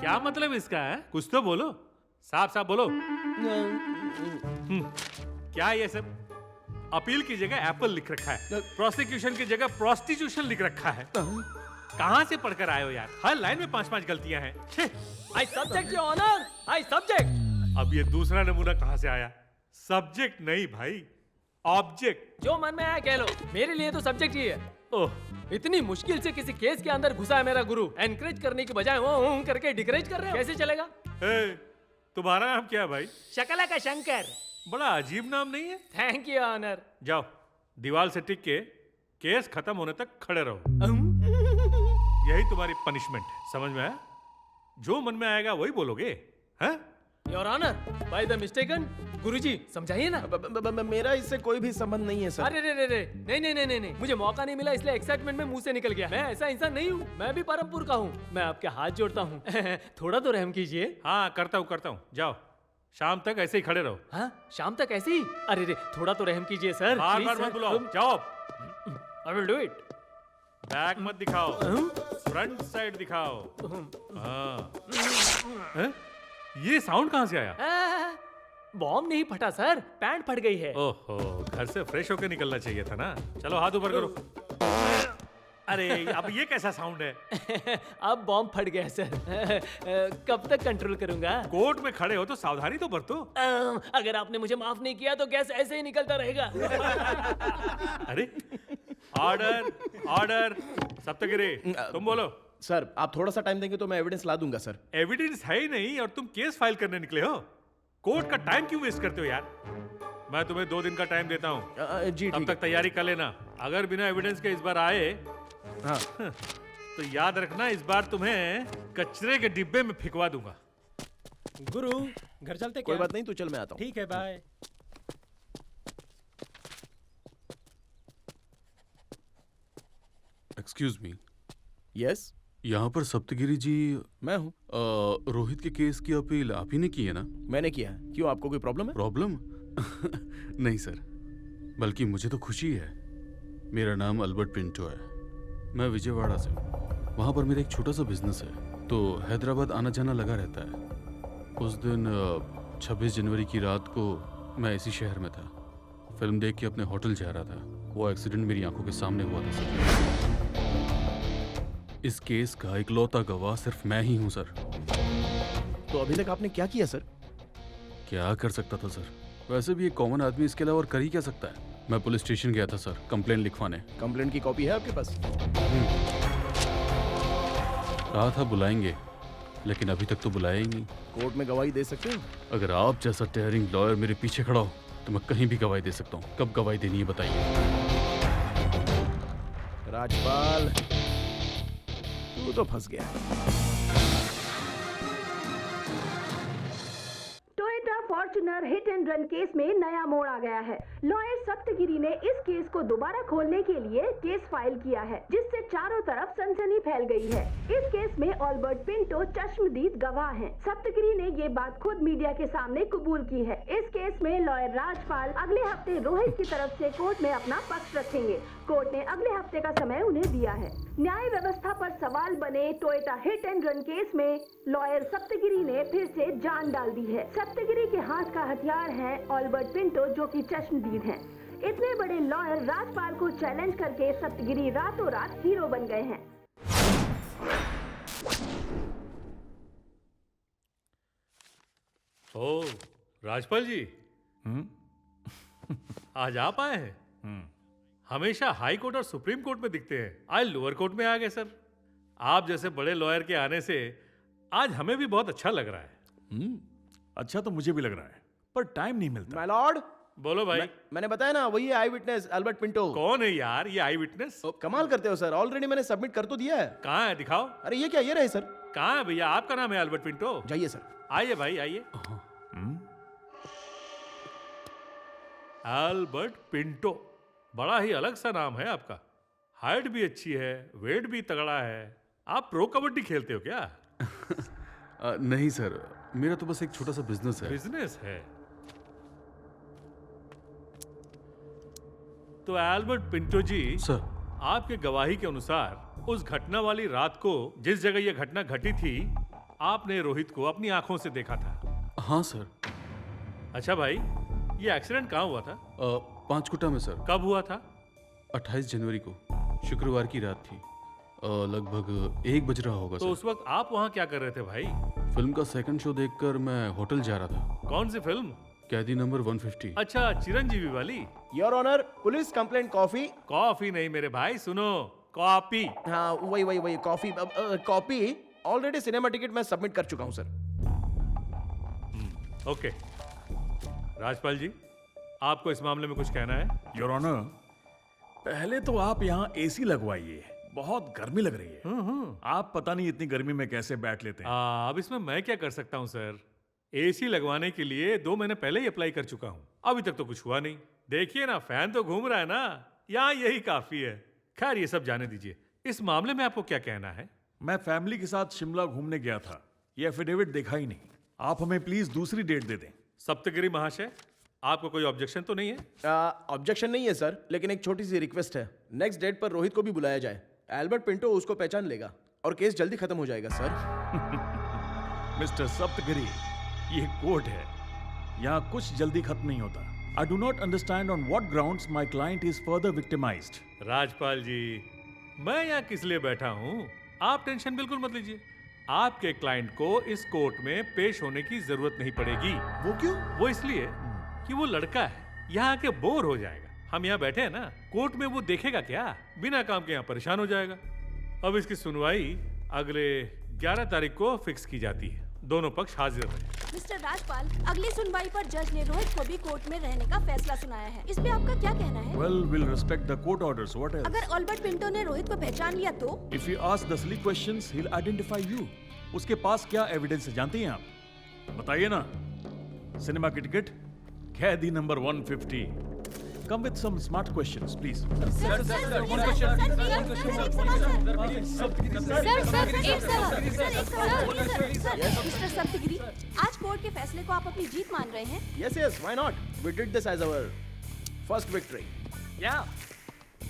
क्या मतलब इसका है? कुछ तो बोलो, साफ साफ बोलो। क्या ये सब? अपील की जगह एप्पल लिख रखा है, प्रोसिक्यूशन की जगह प्रोस्टिट्यूशन लिख रखा है। कहाँ से पढ़कर आए हो यार? हर लाइन में 5-5 गलतियां हैं। I subject your honour, I subject. अब ये दूसरा नमूना कहाँ से आया? सब्जेक्ट नहीं भाई, ऑब्जेक्ट। जो मन में आया कह लो, मेरे लिए तो सब्जेक्ट ही है। ओह, इतनी मुश्किल से किसी केस के अंदर घुसा है मेरा गुरु। एनकरेज करने की बजाय वो करके डिकरेज कर रहे हो, कैसे चलेगा? तुम्हारा नाम क्या है भाई? शकला का शंकर। बड़ा अजीब नाम नहीं है? Thank you honour. जाओ, दीवार से टिक के केस खत्म होने तक खड़े रहो। यही तुम्हारी पनिशमेंट है, समझ में आया? जो मन में आएगा वही बोलोगे, हैं? Your honour, by the mistaken, Guruji समझाइए ना। मेरा इससे कोई भी संबंध नहीं है सर। अरे रे रे रे, नहीं, मुझे मौका नहीं मिला इसलिए एक्साइटमेंट में मुंह से निकल गया। मैं ऐसा इंसान नहीं हूँ, मैं भी परमपुर का हूँ। मैं आपके हाथ जोड़ता हूँ, थोड़ा तो रहम कीजिए। हाँ, करता हूँ। जाओ, शाम तक ऐसे ही खड़े रहो। हाँ, शाम तक ऐसे ही? अरे रे, थोड़ा तो रहम कीजिए सर। बार मत बुलाओ, जाओ। I will do it. Back मत दिखाओ, फ्रंट साइड दिखाओ। हाँ। ये साउंड कहाँ से आया? बॉम्ब नहीं फटा सर, पैंट फट गई है। ओहो, घर से फ्रेश होकर निकलना चाहिए था ना। चलो हाथ ऊपर करो। अरे अब ये कैसा साउंड है? अब बॉम्ब फट गया सर। कब तक कंट्रोल करूंगा? कोर्ट में खड़े हो तो सावधानी तो बरतो। अगर आपने मुझे माफ नहीं किया तो गैस ऐसे ही निकलता रहेगा। अरे ऑर्डर ऑर्डर। सप्तगिरी तुम बोलो। सर आप थोड़ा सा टाइम देंगे तो मैं एविडेंस ला दूंगा सर। एविडेंस है ही नहीं और तुम केस फाइल करने निकले हो। कोर्ट का टाइम क्यों वेस्ट करते हो यार? मैं तुम्हें 2 दिन का टाइम देता हूँ। जी तब तक तैयारी कर लेना। अगर बिना एविडेंस के इस बार आए तो याद रखना इस बार तुम्हें कचरे के डिब्बे में फेंकवा दूंगा। गुरु घर चलते क्या? कोई बात नहीं, तू चल, मैं आता हूँ। ठीक है, बाय। Excuse me. यस। यहाँ पर सप्तगिरी जी। मैं हूँ। रोहित के केस की अपील आप ही ने की है ना? मैंने किया है। क्यों, आपको कोई प्रॉब्लम है? प्रॉब्लम? नहीं सर, बल्कि मुझे तो खुशी है। मेरा नाम अल्बर्ट पिंटो है। मैं विजयवाड़ा से हूँ। वहाँ पर मेरा एक छोटा सा बिजनेस है तो हैदराबाद आना जाना लगा रहता है। उस दिन 26 जनवरी की रात को मैं इसी शहर में था। फिल्म देख के अपने होटल जा रहा था। वो एक्सीडेंट मेरी आंखों के सामने हुआ था सर। इस केस का इकलौता गवाह सिर्फ मैं ही हूँ सर। तो अभी तक आपने क्या किया सर? क्या कर सकता था सर? वैसे भी एक कॉमन आदमी इसके अलावा और कर ही क्या सकता है? मैं पुलिस स्टेशन गया था सर कंप्लेंट लिखवाने। कंप्लेंट की कॉपी है आपके पास? कहा था बुलाएंगे, लेकिन अभी तक तो बुलाया ही नहीं। कोर्ट में गवाही दे सकते हो? अगर आप जैसा टेयरिंग लॉयर मेरे पीछे खड़ा हो तो मैं कहीं भी गवाही दे सकता हूँ। कब गवाही देनी है बताइए। राजपाल तू तो फंस गया। Toyota Fortuner hit and run case में नया मोड़ आ गया है। लॉयर सप्तगिरी ने इस केस को दोबारा खोलने के लिए केस फाइल किया है, जिससे चारों तरफ सनसनी फैल गई है। इस केस में अल्बर्ट पिंटो चश्मदीद गवाह हैं। सप्तगिरी ने ये बात खुद मीडिया के सामने कबूल की है। इस केस में लॉयर राजपाल अगले हफ्ते रोहित की तरफ से कोर्ट में अपना पक्ष रखेंगे। कोर्ट ने अगले हफ्ते का समय उन्हें दिया है। न्याय व्यवस्था पर सवाल बने Toyota hit and run case में लॉयर सप्तगिरी ने फिर से जान डाल दी है। सप्तगिरी के हाथ का हथियार है अल्बर्ट पिंटो, जो कि चश्मदीद हैं। इतने बड़े लॉयर राजपाल को चैलेंज करके सप्तगिरी रातों रात हीरो बन गए हैं। ओ राजपाल जी, आज आप आए हैं? हमेशा हाई कोर्ट और सुप्रीम कोर्ट में दिखते हैं, आज लोअर कोर्ट में आ गए सर। आप जैसे बड़े लॉयर के आने से आज हमें भी बहुत अच्छा लग रहा है। अच्छा तो मुझे भी लग रहा है, पर टाइम नहीं मिलता। My Lord. बोलो भाई। मैंने बताया ना, वही है आई विटनेस अल्बर्ट पिंटो। कौन है यार ये आई विटनेस? कमाल करते हो सर, ऑलरेडी मैंने सबमिट कर तो दिया है। कहाँ है, दिखाओ। अरे ये क्या, ये रहे सर। कहाँ है भैया? आपका नाम है अल्बर्ट पिंटो? जाइए सर। आइए भाई आइए। अल्बर्ट पिंटो, बड़ा ही अलग सा नाम है आपका। हाइट भी अच्छी है, वेट भी तगड़ा है। आप प्रो कबड्डी खेलते हो क्या? नहीं सर, मेरा तो बस एक छोटा सा बिजनेस है। बिजनेस है तो एल्बर्ट पिंटो जी सर, आपके गवाही के अनुसार उस घटना वाली रात को जिस जगह यह घटना घटी थी, आपने रोहित को अपनी आंखों से देखा था। हाँ सर। अच्छा भाई, ये एक्सीडेंट कहाँ हुआ था? पांचकुटा में सर। कब हुआ था? 28 जनवरी को, शुक्रवार की रात थी। लगभग 1 बज रहा होगा तो सर। उस वक्त आप वहाँ क्या कर रहे थे भाई? फिल्म का सेकंड शो देखकर मैं होटल जा रहा था। कौन सी फिल्म? कैदी नंबर 150। अच्छा, चिरंजीवी वाली। Your honour, police complaint coffee. Coffee नहीं मेरे भाई, सुनो, कॉपी। हाँ वही coffee. Copy already cinema ticket मैं सबमिट कर चुका हूँ सर। ओके राजपाल जी, आपको इस मामले में कुछ कहना है? योर ऑनर, पहले तो आप यहाँ एसी लगवाइए, बहुत गर्मी लग रही है। आप पता नहीं इतनी गर्मी में कैसे बैठ लेते हैं। अब इसमें मैं क्या कर सकता हूँ सर? एसी लगवाने के लिए 2 महीने पहले ही अप्लाई कर चुका हूँ, अभी तक तो कुछ हुआ नहीं। देखिए ना, फैन तो घूम रहा है ना, यहाँ यही काफी है। खैर ये सब जाने दीजिए, इस मामले में आपको क्या कहना है? मैं फैमिली के साथ शिमला घूमने गया था, ये एफिडेविट देखा ही नहीं। आप हमें प्लीज दूसरी डेट दे दें। सप्तगिरी महाशय, आपको कोई ऑब्जेक्शन तो नहीं है? ऑब्जेक्शन नहीं है सर, लेकिन एक छोटी सी रिक्वेस्ट है। नेक्स्ट डेट पर रोहित को भी बुलाया जाए। एल्बर्ट पिंटो उसको पहचान लेगा और केस जल्दी खत्म हो जाएगा सर। मिस्टर सप्तगिरी, ये कोर्ट है, यहाँ कुछ जल्दी खत्म नहीं होता। I do not understand on what grounds my client is further victimized. Rajpal जी, मैं यहाँ किस लिए बैठा हूँ आप टेंशन बिल्कुल मत लीजिए। आपके क्लाइंट को इस कोर्ट में पेश होने की जरूरत नहीं पड़ेगी। वो क्यों? वो इसलिए कि वो लड़का है, यहाँ आके बोर हो जाएगा। हम यहाँ बैठे हैं ना, कोर्ट में वो देखेगा क्या, बिना काम के यहाँ परेशान हो जाएगा। अब इसकी सुनवाई अगले 11 तारीख को फिक्स की जाती है। दोनों पक्ष हाजिर रहे। मिस्टर राजपाल, अगली सुनवाई पर जज ने रोहित को भी कोर्ट में रहने का फैसला सुनाया है। इस पे आपका क्या कहना है? Well, we'll respect the court orders. What else? अगर ऑल्बर्ट पिंटो ने रोहित को पहचान लिया तो? If you ask the silly questions, he'll identify you. उसके पास क्या एविडेंस है जानते हैं आप? बताइए ना। सिनेमा की टिकट, कैदी number 150. Come with some smart questions, please. Mister Saptagiri, आज कोर्ट के फैसले को आप अपनी जीत मान रहे हैं? Yes, why not? We did this as our first victory. Yeah.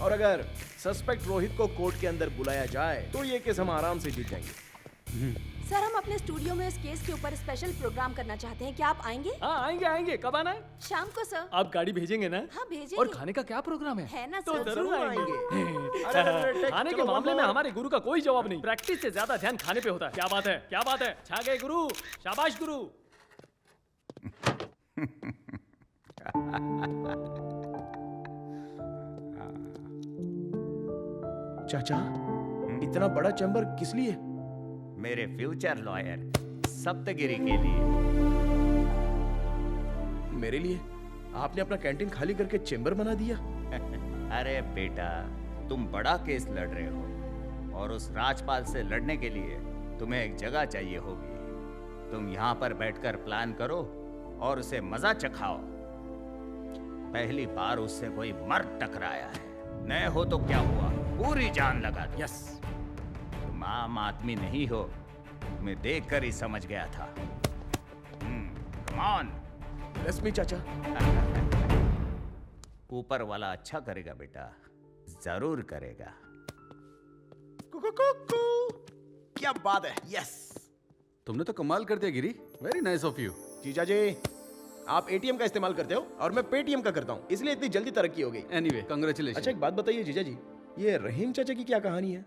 और अगर सस्पेक्ट रोहित को कोर्ट के अंदर बुलाया जाए तो ये केस हम आराम से जीत जाएंगे। सर, हम अपने स्टूडियो में इस केस के ऊपर स्पेशल प्रोग्राम करना चाहते हैं, क्या आप आएंगे? हाँ, आएंगे। कब आना है? शाम को सर। आप गाड़ी भेजेंगे ना? हाँ, भेजेंगे। और खाने का क्या प्रोग्राम है? है ना तो सर? जरूर आएंगे। अरे, खाने के मामले में हमारे गुरु का कोई जवाब नहीं। प्रैक्टिस से ज्यादा ध्यान खाने पे होता है। क्या बात है? छा गए गुरु, शाबाश गुरु। चाचा, इतना बड़ा चैम्बर किस लिए? मेरे फ्यूचर लॉयर सप्तगिरी के लिए। मेरे लिए? आपने अपना कैंटीन खाली करके चैम्बर बना दिया? अरे बेटा, तुम बड़ा केस लड़ रहे हो और उस राजपाल से लड़ने के लिए तुम्हें एक जगह चाहिए होगी। तुम यहाँ पर बैठकर प्लान करो और उसे मजा चखाओ। पहली बार उससे कोई मर्द टकराया है, न हो तो क्या हुआ, पूरी जान लगा दो। यस। तुम आम आदमी नहीं हो, मैं देखकर ही समझ गया था। Come on. रश्मि चाचा। ऊपर वाला अच्छा करेगा बेटा, जरूर करेगा। क्या बात है। यस। तुमने तो कमाल कर दिया Giri. Very nice of you. जीजा जी, आप एटीएम का इस्तेमाल करते हो और मैं पेटीएम का करता हूँ, इसलिए इतनी जल्दी तरक्की हो गई। Anyway, congratulation. अच्छा, एक बात बताइए जीजा जी, ये रहीम चाचा की क्या कहानी है?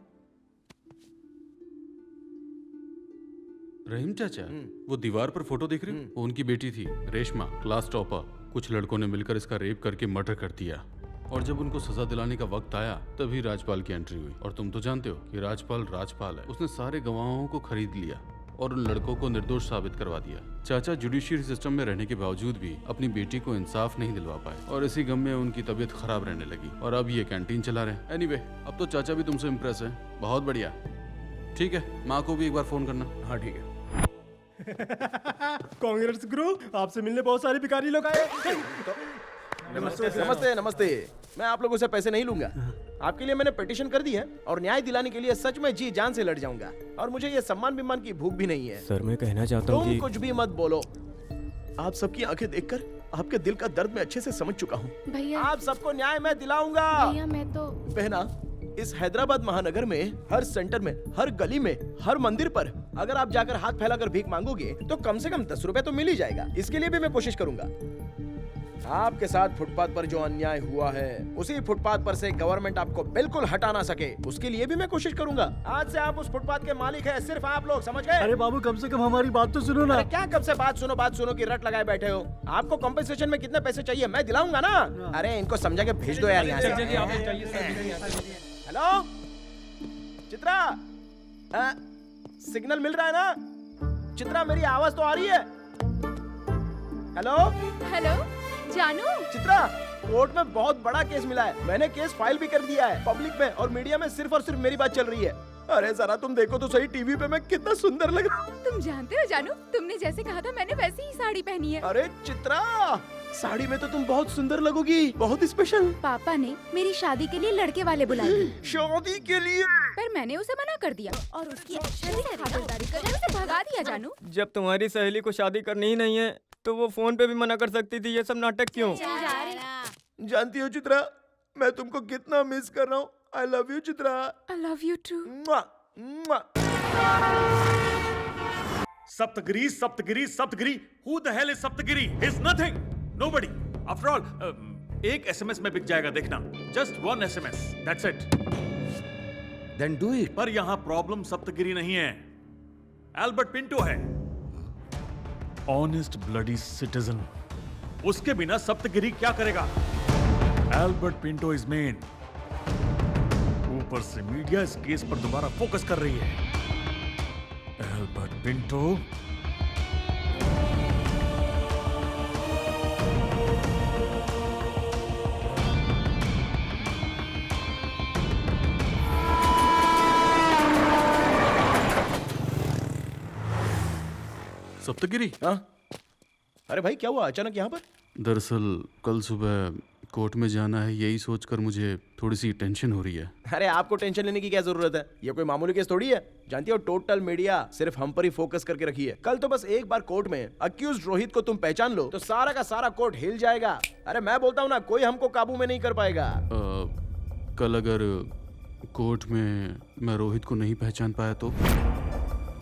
रहीम चाचा, वो दीवार पर फोटो देख रहे हो? वो उनकी बेटी थी, रेशमा, क्लास टॉपर। कुछ लड़कों ने मिलकर इसका रेप करके मर्डर कर दिया और जब उनको सजा दिलाने का वक्त आया तभी राजपाल की एंट्री हुई। और तुम तो जानते हो कि राजपाल है। उसने सारे गवाहों को खरीद लिया और उन लड़कों को निर्दोष साबित करवा दिया। चाचा जुडिशियरी सिस्टम में रहने के बावजूद भी अपनी बेटी को इंसाफ नहीं दिलवा पाए और इसी गम में उनकी तबीयत खराब रहने लगी और अब ये कैंटीन चला रहे हैं। एनीवे, अब तो चाचा भी तुमसे इम्प्रेस है। बहुत बढ़िया। ठीक है, माँ को भी एक बार फोन करना। हाँ ठीक है। कांग्रेस गुरु, आपसे मिलने बहुत सारे भिखारी लोग आए। नमस्ते। मैं आप लोगों से पैसे नहीं लूंगा। आपके लिए मैंने पिटीशन कर दी है और न्याय दिलाने के लिए सच में जी जान से लड़ जाऊंगा। और मुझे ये सम्मान विमान की भूख भी नहीं है। सर, मैं कहना चाहता हूँ तुम कुछ भी मत बोलो। आप सबकी आंखें देखकर आपके दिल का दर्द मैं अच्छे से समझ चुका हूँ। भैया, आप सबको न्याय मैं दिलाऊंगा। भैया मैं तो बहना, इस हैदराबाद महानगर में हर सेंटर में, हर गली में, हर मंदिर पर अगर आप जाकर हाथ फैलाकर भीख मांगोगे तो कम से कम 10 रुपए तो मिल ही जाएगा। इसके लिए भी मैं कोशिश करूंगा। आपके साथ फुटपाथ पर जो अन्याय हुआ है उसी फुटपाथ पर से गवर्नमेंट आपको बिल्कुल हटा ना सके, उसके लिए भी मैं कोशिश करूंगा। आज से आप उस फुटपाथ के मालिक हैं, सिर्फ आप लोग, समझ गए? अरे बाबू, कम से कम हमारी बात तो सुनो ना। अरे क्या कब से बात सुनो की रट लगाए बैठे हो? आपको कॉम्पेंसेशन में कितने पैसे चाहिए मैं दिलाऊंगा ना। अरे इनको समझा के भेज दो यार यहाँ से। हेलो चित्रा, सिग्नल मिल रहा है ना? चित्रा, मेरी आवाज तो आ रही है? हेलो जानू। चित्रा, कोर्ट में बहुत बड़ा केस मिला है। मैंने केस फाइल भी कर दिया है। पब्लिक में और मीडिया में सिर्फ और सिर्फ मेरी बात चल रही है। अरे जरा तुम देखो तो सही, टीवी पे मैं कितना सुंदर लग रहा हूँ। तुम जानते हो जानू, तुमने जैसे कहा था मैंने वैसी ही साड़ी पहनी है। अरे चित्रा, साड़ी में तो तुम बहुत सुंदर लगोगी, बहुत स्पेशल। पापा ने मेरी शादी के लिए लड़के वाले बुलाए। शादी के लिए? पर मैंने उसे मना कर दिया और उसकी खातिरदारी करके उसे भगा दिया। जानू, जब तुम्हारी सहेली को शादी करनी ही नहीं है तो वो फोन पे भी मना कर सकती थी। ये सब नाटक क्यों? जानती हो चित्रा, मैं तुमको कितना मिस कर रहा हूँ। I love you, Chitra. I love you too. Saptagiri. Who the hell is Saptagiri? He's nothing. Nobody. After all, एक SMS में बिक जाएगा, देखना। Just one SMS. That's it. Then do it. पर यहाँ प्रॉब्लम सप्तगिरी नहीं है, एल्बर्ट पिंटो है। ऑनेस्ट ब्लडी सिटीजन, उसके बिना सप्तगिरी क्या करेगा? Albert Pinto is main. ऊपर से मीडिया इस केस पर दोबारा फोकस कर रही है। Albert Pinto Saptagiri. हाँ? अरे भाई क्या हुआ अचानक यहाँ पर? दरअसल कल सुबह कोर्ट में जाना है, यही सोचकर मुझे थोड़ी सी टेंशन हो रही है। अरे आपको टेंशन लेने की क्या जरूरत है? ये कोई मामूली केस थोड़ी है। जानती हो टोटल मीडिया सिर्फ हम पर ही फोकस करके रखी है। कल तो बस एक बार कोर्ट में अक्यूज्ड रोहित को तुम पहचान लो तो सारा का सारा कोर्ट हिल जाएगा। अरे मैं बोलता हूँ ना, कोई हमको काबू में नहीं कर पाएगा। कल अगर कोर्ट में मैं रोहित को नहीं पहचान पाया तो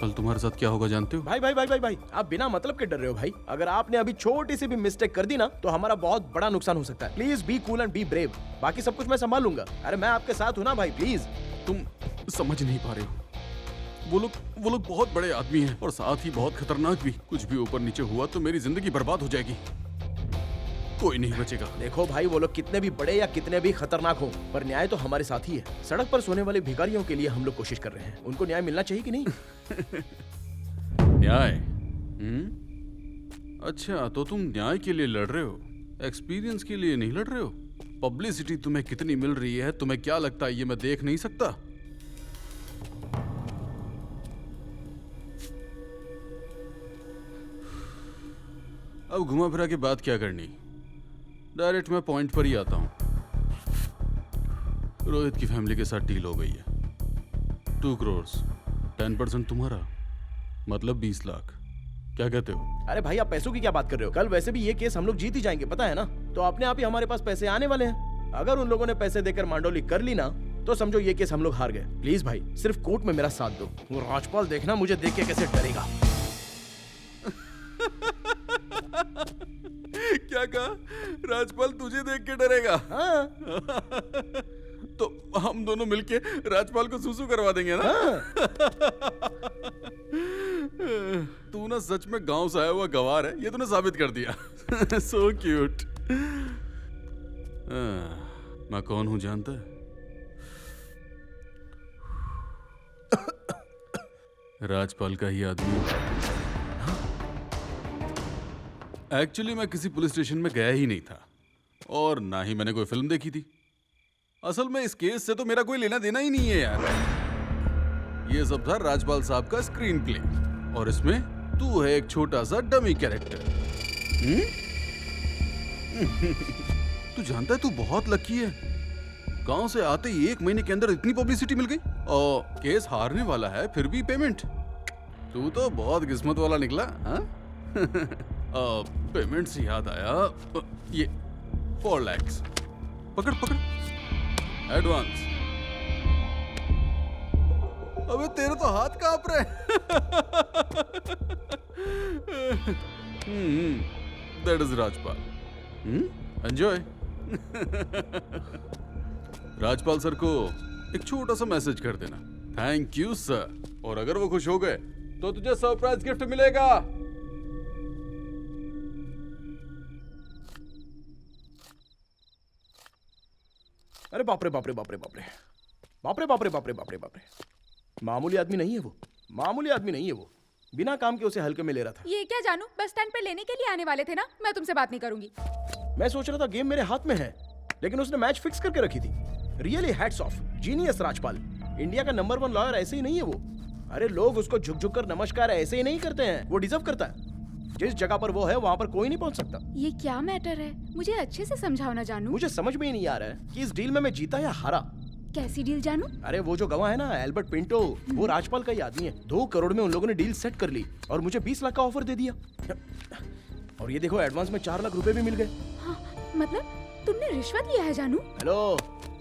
कल तुम्हारे साथ क्या होगा जानते हो? भाई भाई भाई भाई भाई आप बिना मतलब के डर रहे हो भाई। अगर आपने अभी छोटी सी भी मिस्टेक कर दी ना तो हमारा बहुत बड़ा नुकसान हो सकता है। Please be cool and be brave, बाकी सब कुछ मैं संभाल लूंगा। अरे मैं आपके साथ हूँ ना भाई, प्लीज। तुम समझ नहीं पा रहे हो, वो लोग बहुत बड़े आदमी हैं और साथ ही बहुत खतरनाक भी। कुछ भी ऊपर नीचे हुआ तो मेरी जिंदगी बर्बाद हो जाएगी, कोई नहीं बचेगा। देखो भाई, वो लोग कितने भी बड़े या कितने भी खतरनाक हो, पर न्याय तो हमारे साथ ही है। सड़क पर सोने वाले भिखारियों के लिए हम लोग कोशिश कर रहे हैं, उनको न्याय मिलना चाहिए कि नहीं? न्याय? अच्छा, तो तुम न्याय के लिए लड़ रहे हो, एक्सपीरियंस के लिए नहीं लड़ रहे हो। पब्लिसिटी तुम्हें कितनी मिल रही है, तुम्हें क्या लगता है ये मैं देख नहीं सकता? अब घुमा फिरा के बात क्या करनी, डायरेक्ट मैं पॉइंट पर ही आता हूं। रोहित की फैमिली के साथ डील हो गई है। 2 करोड़, 10% तुम्हारा, मतलब 20 लाख। क्या कहते हो? अरे भाई आप पैसों की क्या बात कर रहे हो? कल वैसे भी ये केस हम लोग जीत ही जाएंगे, पता है ना? तो अपने आप ही हमारे पास पैसे आने वाले हैं। अगर उन लोगों ने पैसे देकर मांडोली कर ली ना तो समझो ये केस हम लोग हार गए। प्लीज भाई सिर्फ कोर्ट में मेरा साथ दो। वो राजपाल देखना मुझे देख के कैसे डरेगा। क्या कहा? राजपाल तुझे देख के डरेगा? हाँ। तो हम दोनों मिलके राजपाल को सूसू करवा देंगे ना? तू ना सच में गांव से आया हुआ गवार है, ये तूने साबित कर दिया। So cute. मैं कौन हूं जानता है? राजपाल का ही आदमी। एक्चुअली मैं किसी पुलिस स्टेशन में गया ही नहीं था और ना ही मैंने कोई फिल्म देखी थी। असल में इस केस से तो मेरा कोई लेना देना ही नहीं है यार। ये सब था राजपाल साहब का स्क्रीन प्ले और इसमें तू है एक छोटा सा डमी कैरेक्टर। तू जानता है तू बहुत लकी है। गांव से आते ही 1 महीने के अंदर इतनी पब्लिसिटी मिल गई और केस हारने वाला है फिर भी पेमेंट। तू तो बहुत किस्मत वाला निकला। हाँ? पेमेंट से याद आया, ये 4 लाख पकड़ एडवांस। अबे तेरे तो हाथ कांप रहे। That is Rajpal. Enjoy. Rajpal sir को एक छोटा सा मैसेज कर देना, थैंक यू सर, और अगर वो खुश हो गए तो तुझे सरप्राइज गिफ्ट मिलेगा। अरे बाप रे बाप रे बाप रे बाप रे बाप रे बाप रे बाप रे बाप रे बाप रे। मामूली आदमी नहीं है वो, मामूली आदमी नहीं है वो। बिना काम के उसे हल्के में ले रहा था। ये क्या जानू, बस स्टैंड पे लेने के लिए आने वाले थे ना? मैं तुमसे बात नहीं करूंगी। मैं सोच रहा था गेम मेरे हाथ में है, लेकिन उसने मैच फिक्स करके रखी थी। Really hats off, genius Rajpal. India का नंबर 1 लॉयर ऐसे ही नहीं है वो। अरे लोग उसको झुक झुक कर नमस्कार ऐसे ही नहीं करते हैं, वो डिजर्व करता है। जिस जगह पर वो है वहाँ पर कोई नहीं पहुँच सकता। ये क्या मैटर है, मुझे अच्छे से समझाओ ना जानू। मुझे समझ में ही नहीं आ रहा है कि इस डील में मैं जीता या हारा। कैसी डील जानू? अरे वो जो गवाह है ना एल्बर्ट पिंटो, वो राजपाल का ही आदमी है। 2 करोड़ में उन लोगों ने डील सेट कर ली और मुझे 20 लाख का ऑफर दे दिया। और ये देखो एडवांस में 4 लाख रुपए भी मिल गए। हाँ, मतलब तुमने रिश्वत लिया है जानू? हेलो,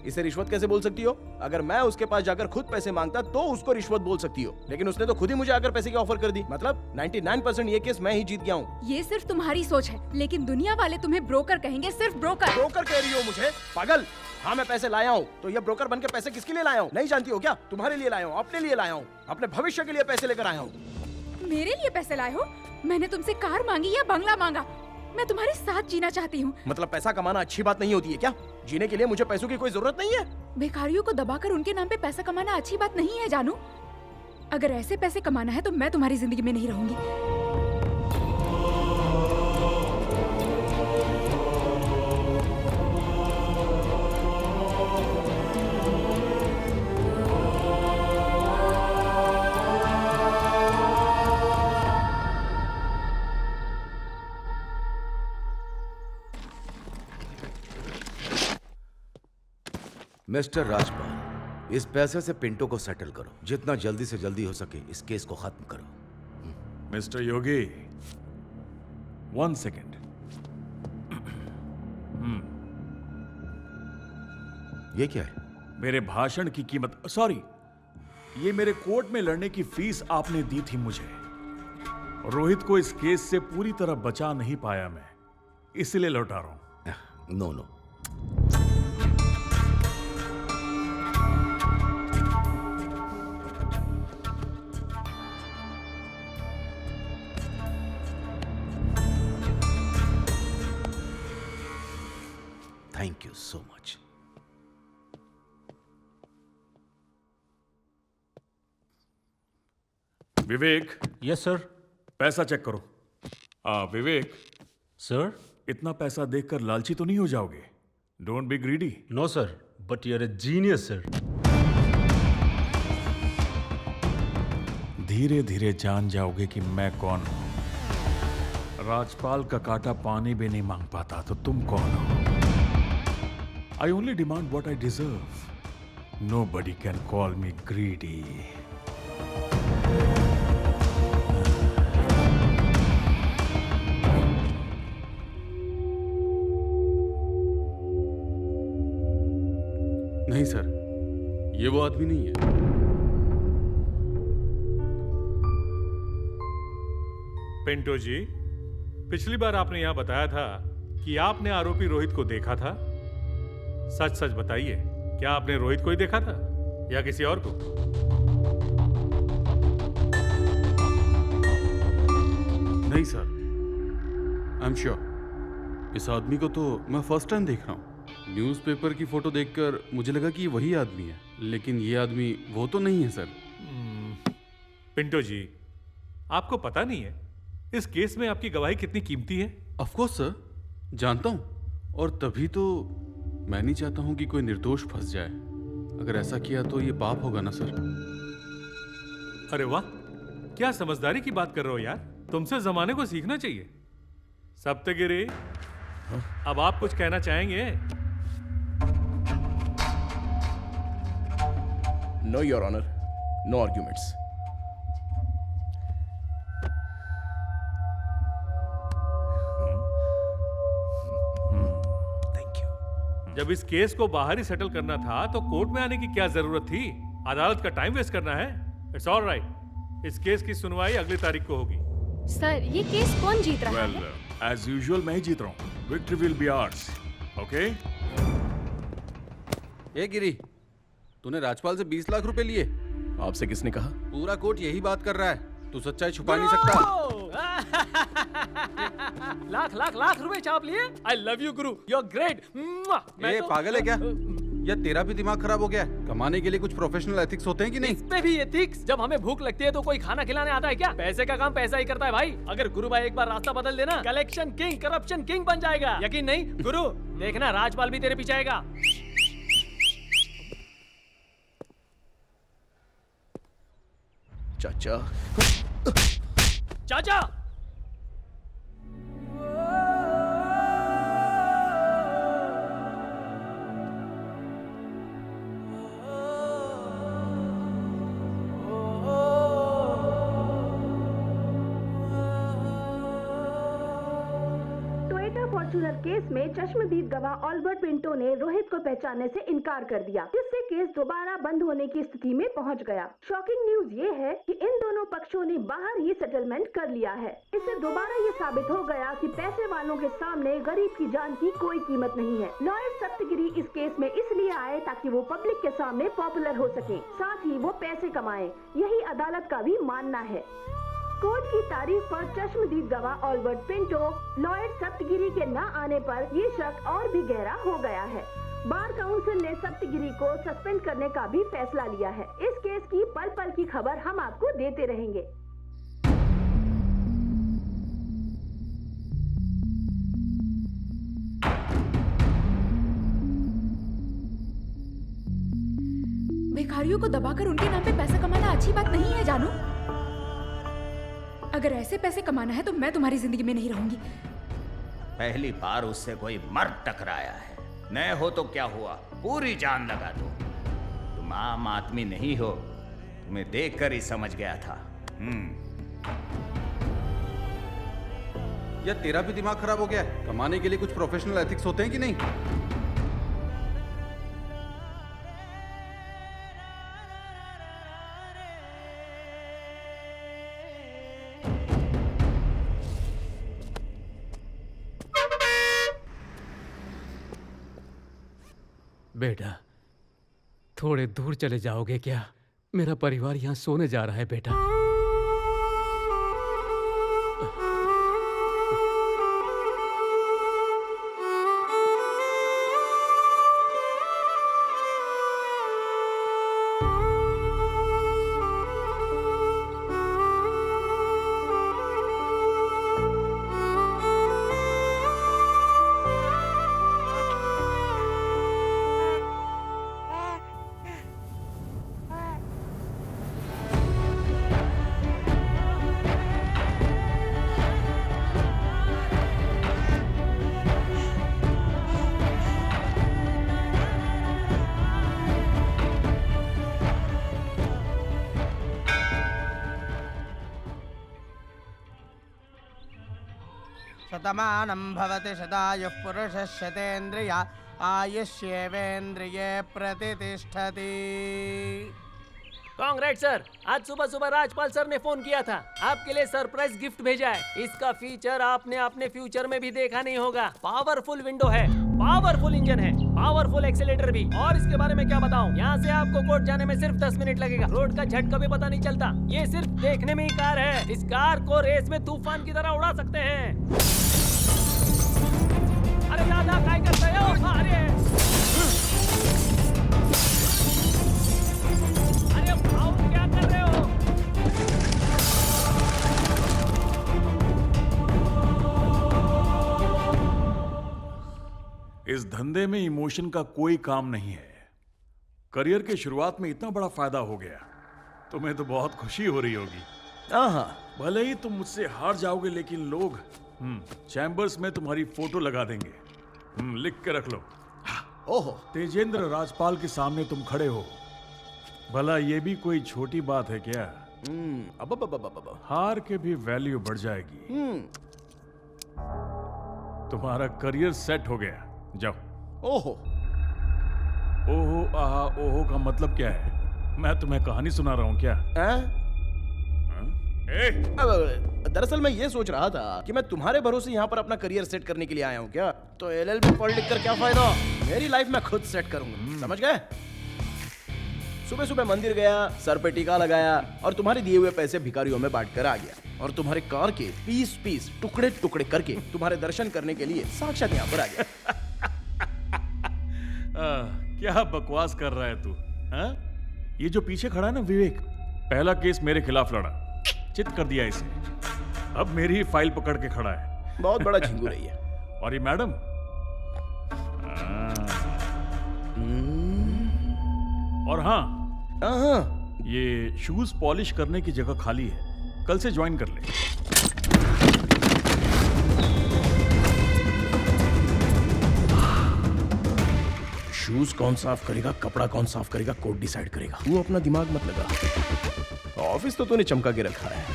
इसे रिश्वत कैसे बोल सकती हो? अगर मैं उसके पास जाकर खुद पैसे मांगता तो उसको रिश्वत बोल सकती हो, लेकिन उसने तो खुद ही मुझे आकर पैसे की ऑफर कर दी। मतलब 99% ये केस मैं ही जीत गया हूँ। ये सिर्फ तुम्हारी सोच है, लेकिन दुनिया वाले तुम्हें ब्रोकर कहेंगे, सिर्फ ब्रोकर। ब्रोकर कह रही हो मुझे? पागल। हाँ मैं पैसे लाया हूँ, तो ये ब्रोकर बन के पैसे किसके लिए लाया हूँ? नहीं जानती हो क्या? तुम्हारे लिए लाया हूँ, अपने लिए लाया हूँ, अपने भविष्य के लिए पैसे लेकर आया हूँ। मेरे लिए पैसे लाए हो? मैंने तुमसे कार मांगी या बंगला मांगा? मैं तुम्हारे साथ जीना चाहती हूँ। मतलब पैसा कमाना अच्छी बात नहीं होती है क्या? जीने के लिए मुझे पैसों की कोई जरूरत नहीं है। बेकारियों को दबाकर उनके नाम पे पैसा कमाना अच्छी बात नहीं है जानू। अगर ऐसे पैसे कमाना है तो मैं तुम्हारी जिंदगी में नहीं रहूंगी। मिस्टर राजपाल, इस पैसे से पिंटो को सेटल करो। जितना जल्दी से जल्दी हो सके इस केस को खत्म करो। मिस्टर योगी, 1 सेकेंड। ये क्या है? मेरे भाषण की कीमत, सॉरी, ये मेरे कोर्ट में लड़ने की फीस आपने दी थी मुझे। रोहित को इस केस से पूरी तरह बचा नहीं पाया मैं, इसलिए लौटा रहा हूं। No no, thank you so much. Vivek. Yes sir. पैसा चेक करो। विवेक सर, इतना पैसा देखकर लालची तो नहीं हो जाओगे? Don't be greedy. No sir, but you are a genius sir. धीरे धीरे जान जाओगे कि मैं कौन हूं। राजपाल का काटा पानी भी नहीं मांग पाता तो तुम कौन हो? I only demand what I deserve. Nobody can call me greedy. नहीं सर, ये वो आदमी नहीं है। पिंटो जी, पिछली बार आपने यहां बताया था कि आपने आरोपी रोहित को देखा था। सच सच बताइए, क्या आपने रोहित को ही देखा था या किसी और को? नहीं सर, आई एम श्योर। इस आदमी को तो मैं फर्स्ट टाइम देख रहा हूँ। न्यूज़पेपर की फोटो देखकर मुझे लगा कि वही आदमी है, लेकिन ये आदमी वो तो नहीं है सर। पिंटो जी, आपको पता नहीं है इस केस में आपकी गवाही कितनी कीमती है? ऑफ कोर्स सर, जानता हूँ, और तभी तो मैं नहीं चाहता हूं कि कोई निर्दोष फंस जाए। अगर ऐसा किया तो ये पाप होगा ना सर? अरे वाह, क्या समझदारी की बात कर रहे हो यार। तुमसे जमाने को सीखना चाहिए। सप्तगिरी, अब आप कुछ कहना चाहेंगे? No your honour, no arguments. जब इस केस को बाहर ही सेटल करना था तो कोर्ट में आने की क्या जरूरत थी? अदालत का टाइम वेस्ट करना है? It's all right. इस केस की सुनवाई अगली तारीख को होगी। सर, ये केस कौन जीत रहा है? एज यूजुअल मैं ही जीत रहा हूँ। Victory will be ours. Okay? ए गिरी, तूने राजपाल से 20 लाख रुपए लिए? आपसे किसने कहा? पूरा कोर्ट यही बात कर रहा है। तू सच्चाई छुपा नहीं सकता। लाख लाख लाख रुपए छाप लिए। I love you Guru, you are great. ये पागल है क्या? या तेरा भी दिमाग खराब हो गया? कमाने के लिए कुछ प्रोफेशनल एथिक्स होते हैं कि नहीं? इसमें भी एथिक्स? जब हमें भूख लगती है तो कोई खाना खिलाने आता है क्या? पैसे का काम पैसा ही करता है भाई। अगर गुरु भाई एक बार रास्ता बदल देना, कलेक्शन किंग, करप्शन किंग बन जाएगा। यकीन नहीं गुरु? देखना राजपाल भी तेरे पीछे आएगा। चाचा, चाचा, टोयोटा फॉर्च्यूनर केस में चश्मदीद गवाह ऑल्बर्ट पिंटो ने रोहित को पहचानने से इनकार कर दिया, जिससे केस दोबारा बंद होने की स्थिति में पहुंच गया। शॉकिंग न्यूज ये है कि इन दोनों पक्षों ने बाहर ही सेटलमेंट कर लिया है। इससे दोबारा ये साबित हो गया कि पैसे वालों के सामने गरीब की जान की कोई कीमत नहीं है। लॉयर सप्तगिरी इस केस में इसलिए आए ताकि वो पब्लिक के सामने पॉपुलर हो सके, साथ ही वो पैसे कमाएं। यही अदालत का भी मानना है। कोर्ट की तारीख पर चश्मदीद गवाह ऑल्बर्ट पिंटो, लॉयर सप्तगिरी के न आने पर ये शक और भी गहरा हो गया है। बार काउंसिल ने सप्तगिरी को सस्पेंड करने का भी फैसला लिया है। इस केस की पल पल की खबर हम आपको देते रहेंगे। भिखारियों को दबाकर उनके नाम पे पैसा कमाना अच्छी बात नहीं है जानू। अगर ऐसे पैसे कमाना है तो मैं तुम्हारी जिंदगी में नहीं रहूंगी। पहली बार उससे कोई मर्द टकराया है, न हो तो क्या हुआ, पूरी जान लगा दो। तुम आम आदमी नहीं हो, तुम्हें देखकर ही समझ गया था। या तेरा भी दिमाग खराब हो गया? कमाने के लिए कुछ प्रोफेशनल एथिक्स होते हैं कि नहीं? बेटा, थोड़े दूर चले जाओगे क्या? मेरा परिवार यहाँ सोने जा रहा है बेटा। शतमानं भवति शतायुः पुरुषः शतेन्द्रिय आयुष्येवेन्द्रिये प्रतिष्ठति। कांग्रेस सर, आज सुबह सुबह राजपाल सर ने फोन किया था, आपके लिए सरप्राइज गिफ्ट भेजा है। इसका फीचर आपने अपने फ्यूचर में भी देखा नहीं होगा। पावरफुल विंडो है, पावरफुल इंजन है, पावरफुल एक्सीलेटर भी। और इसके बारे में क्या बताऊं, यहाँ से आपको कोर्ट जाने में सिर्फ 10 मिनट लगेगा। रोड का झटका भी पता नहीं चलता। ये सिर्फ देखने में ही कार है, इस कार को रेस में तूफान की तरह उड़ा सकते हैं। अरे दादा क्या करते हो? अरे भाऊ क्या कर रहे हो? इस धंधे में इमोशन का कोई काम नहीं है। करियर के शुरुआत में इतना बड़ा फायदा हो गया, तुम्हें तो बहुत खुशी हो रही होगी। भले ही तुम मुझसे हार जाओगे, लेकिन लोग चैम्बर्स में तुम्हारी फोटो लगा देंगे। लिख के रख लो। ओहो, तेजेंद्र राजपाल के सामने तुम खड़े हो। भला ये भी कोई छोटी बात है क्या? हार के भी वैल्यू बढ़ जाएगी। तुम्हारा करियर सेट हो गया, जाओ। ओहो, ओहो आहा ओहो का मतलब क्या है? मैं तुम्हें कहानी सुना रहा हूँ क्या? दरअसल मैं ये सोच रहा था कि मैं तुम्हारे भरोसे यहाँ पर अपना करियर सेट करने के लिए आया हूँ क्या? तो LLB पढ़ लिख कर क्या फायदा? मेरी लाइफ मैं खुद सेट करूंगा, समझ गए? सुबह सुबह मंदिर गया, सर पे टीका लगाया और तुम्हारे दिए हुए पैसे भिखारियों में बांट कर आ गया। और तुम्हारे कार के पीस पीस टुकड़े टुकड़े करके तुम्हारे दर्शन करने के लिए साक्षात यहाँ पर आ गया। क्या बकवास कर रहा है तू? ये जो पीछे खड़ा है ना विवेक, पहला केस मेरे खिलाफ लड़ा, चित कर दिया इसे। अब मेरी ही फाइल पकड़ के खड़ा है। बहुत बड़ा झिंगुर है ये। और ये मैडम, और हाँ, ये शूज पॉलिश करने की जगह खाली है, कल से ज्वाइन कर ले। शूज कौन साफ करेगा, कपड़ा कौन साफ करेगा, कोड डिसाइड करेगा। तू अपना दिमाग मत लगा, ऑफिस तो तूने चमका के रखा है।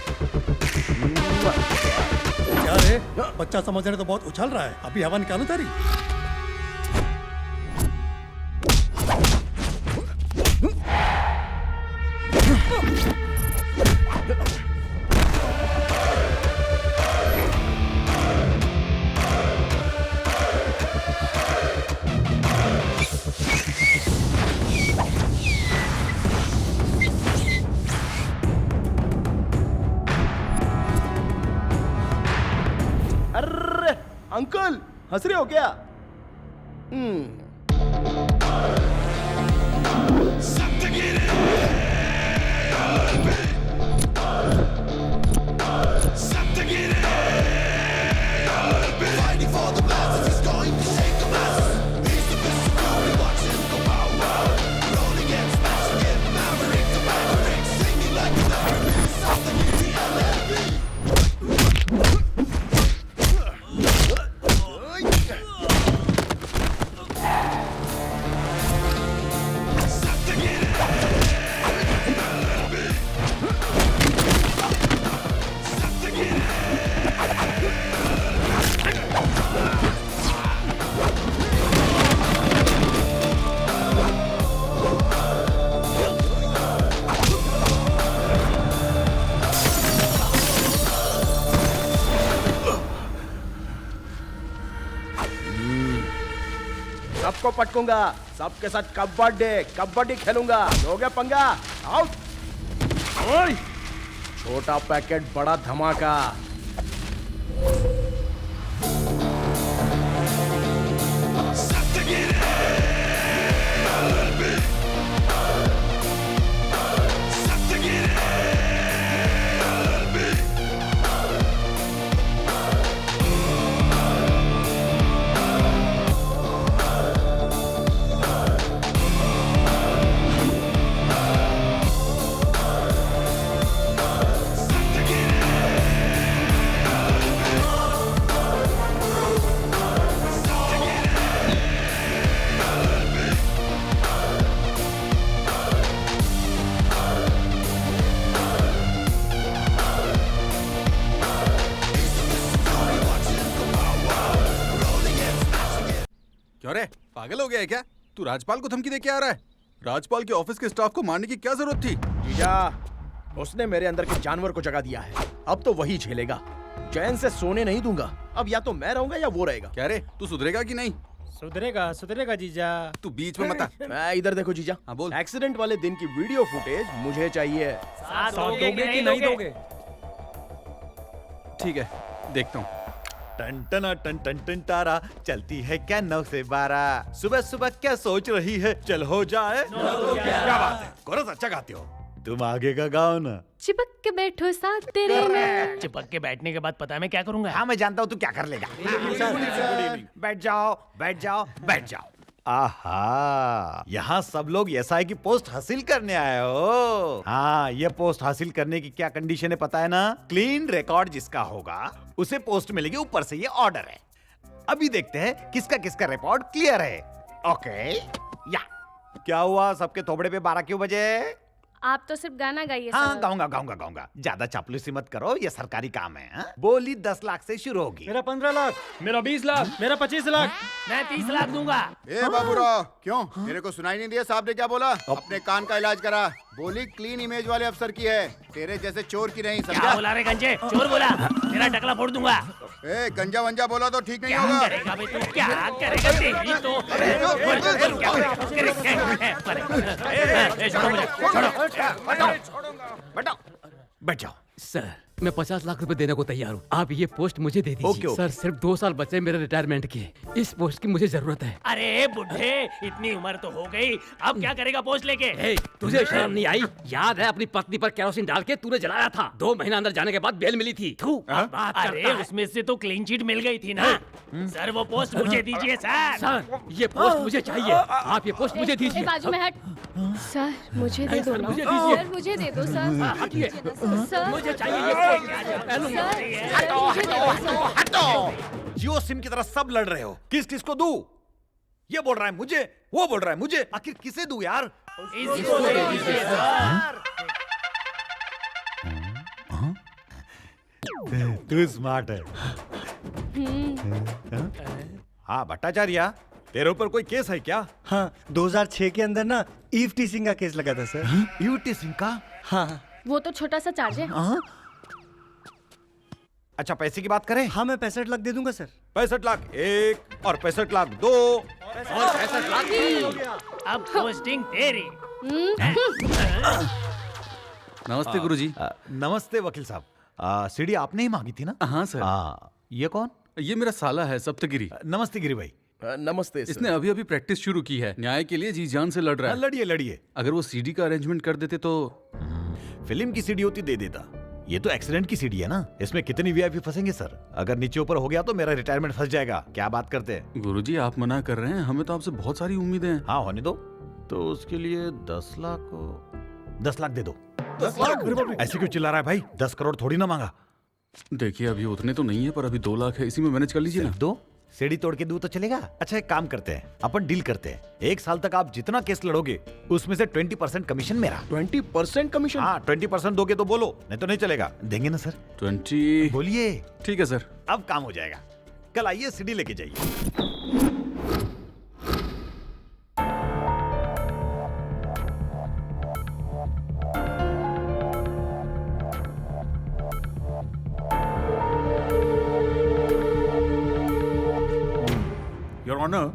क्या रे, बच्चा समझ रहे तो बहुत उछल रहा है, अभी हवा निकालू तेरी। अरे अंकल, हंस रहे हो क्या? सबको पटकूंगा, सबके साथ कबड्डी खेलूंगा। हो गया पंगा, आउट। ओए, छोटा पैकेट बड़ा धमाका। क्यों रे, पागल हो गया है क्या? तू राजपाल को धमकी दे के आ रहा है? राजपाल के ऑफिस के स्टाफ को मारने की क्या जरूरत थी? जीजा, उसने मेरे अंदर के जानवर को जगा दिया है, अब तो वही झेलेगा। चैन से सोने नहीं दूंगा। अब या तो मैं रहूंगा या वो रहेगा। क्या रे, तू सुधरेगा कि नहीं? सुधरेगा जीजा। तू बीच में मत आ। मैं इधर देखो जीजा। हाँ बोल। एक्सीडेंट वाले दिन की वीडियो फुटेज मुझे चाहिए। दोगे कि नहीं दोगे? ठीक है, देखता हूँ। टन टन टन टन टन तारा चलती है क्या 9 से 12। सुबह सुबह क्या सोच रही है, चल हो जाए। क्या बात है, कोरस अच्छा गाते हो। तुम आगे का गाओ ना। चिपक के बैठो साथ तेरे में। चिपक के बैठने के बाद पता है मैं क्या करूंगा? हाँ मैं जानता हूँ तू क्या कर लेगा। बैठ जाओ बैठ जाओ बैठ जाओ। आहा, यहाँ सब लोग एसआई की पोस्ट हासिल करने आए हो। हाँ, ये पोस्ट हासिल करने की क्या कंडीशन है पता है ना? क्लीन रिकॉर्ड जिसका होगा उसे पोस्ट मिलेगी, ऊपर से ये ऑर्डर है। अभी देखते हैं किसका किसका रिकॉर्ड क्लियर है। ओके, या क्या हुआ, सबके थोबड़े पे 12 क्यों बजे? आप तो सिर्फ गाना गाइए। हाँ गाऊंगा। ज्यादा चापलूसी मत करो, ये सरकारी काम है। हा? बोली 10 लाख से शुरू होगी। मेरा 15 लाख, मेरा 20 लाख, मेरा 25 लाख, मैं 30 लाख दूंगा। ए बाबूराव, क्यों तेरे को सुनाई नहीं दिया साहब ने क्या बोला? अपने कान का इलाज करा। बोली क्लीन इमेज वाले अफसर की है, तेरे जैसे चोर की नहीं। समझा? क्या बोला रे गंजे? चोर बोला? तेरा टकला फोड़ दूंगा। ए गंजा वंजा बोला तो ठीक नहीं क्या होगा। करेगा बे तू? क्या करेगा तेरी तो? बैठ जाओ। सर, मैं 50 लाख रुपए देने को तैयार हूँ। आप ये पोस्ट मुझे दे दीजिए। ओके। सर, सिर्फ 2 साल बचे मेरे रिटायरमेंट के। इस पोस्ट की मुझे जरूरत है। अरे बुढ़े, इतनी उम्र तो हो गई, अब क्या करेगा पोस्ट लेके? ए, तुझे शर्म नहीं आई? याद है अपनी पत्नी पर केरोसिन डाल के तूने जलाया था। 2 महीना अंदर जाने के बाद बेल मिली थी। अरे उसमें से तो क्लीन चिट मिल गई थी ना। सर वो पोस्ट मुझे दीजिए सर। सर, ये पोस्ट मुझे चाहिए। आप ये पोस्ट मुझे दीजिए। बाजू में हट। सर मुझे दे दो ना। मुझे दीजिए। सर मुझे दे दो सर। हटिए। सर मुझे चाहिए ये हटो। जियो सिम की तरह सब लड़ रहे हो, किस किस को दूं? ये बोल रहा है मुझे, वो बोल रहा है मुझे, आखिर किसे दूं यार? तू स्मार्ट है। हाँ भट्टाचार्य, तेरे ऊपर कोई केस है क्या? हाँ, 2006 के अंदर ना ईव टीसिंग का केस लगा था सर। ईव टीसिंग का? हाँ। वो तो छोटा सा चार्ज है। अच्छा पैसे की बात करें? हाँ मैं 65 लाख दे दूंगा सर। 65 लाख एक और 65 लाख दो और 65 लाख तीन। अब पोस्टिंग तेरी। नमस्ते गुरुजी। नमस्ते वकील साहब। सीढ़ी आपने ही मांगी थी ना? हाँ सर। ये कौन? ये मेरा साला है सप्तगिरी। नमस्ते गिरी भाई। नमस्ते। इसने अभी अभी प्रैक्टिस शुरू की है, न्याय के लिए जी जान से लड़ रहा है। लड़िए लड़िए। अगर वो सीडी का अरेंजमेंट कर देते तो। फिल्म की सीडी होती दे देता। ये तो एक्सीडेंट की सीडी है ना, इसमें कितनी वीआईपी फंसेंगे सर? अगर नीचे ऊपर हो गया तो मेरा रिटायरमेंट फंस जाएगा। क्या बात करते हैं गुरुजी, आप मना कर रहे हैं, हमें तो आपसे बहुत सारी उम्मीदें हैं। हाँ होने दो। तो उसके लिए 10 लाख दे दो। 10 लाख? ऐसे क्यों चिल्ला रहा है भाई? 10 करोड़ थोड़ी ना मांगा। देखिए अभी उतने तो नहीं है, पर अभी 2 लाख है, इसी में मैनेज कर लीजिए ना। दो सीढ़ी तोड़ के दूं तो चलेगा? अच्छा एक काम करते हैं, अपन डील करते हैं। 1 साल तक आप जितना केस लड़ोगे उसमें से 20% कमीशन मेरा। 20% कमीशन? हाँ 20% दोगे तो बोलो, नहीं तो नहीं चलेगा। देंगे ना सर? 20 बोलिए। ठीक है सर। अब काम हो जाएगा। कल आइए सीढ़ी लेके जाइए। योर ऑनर,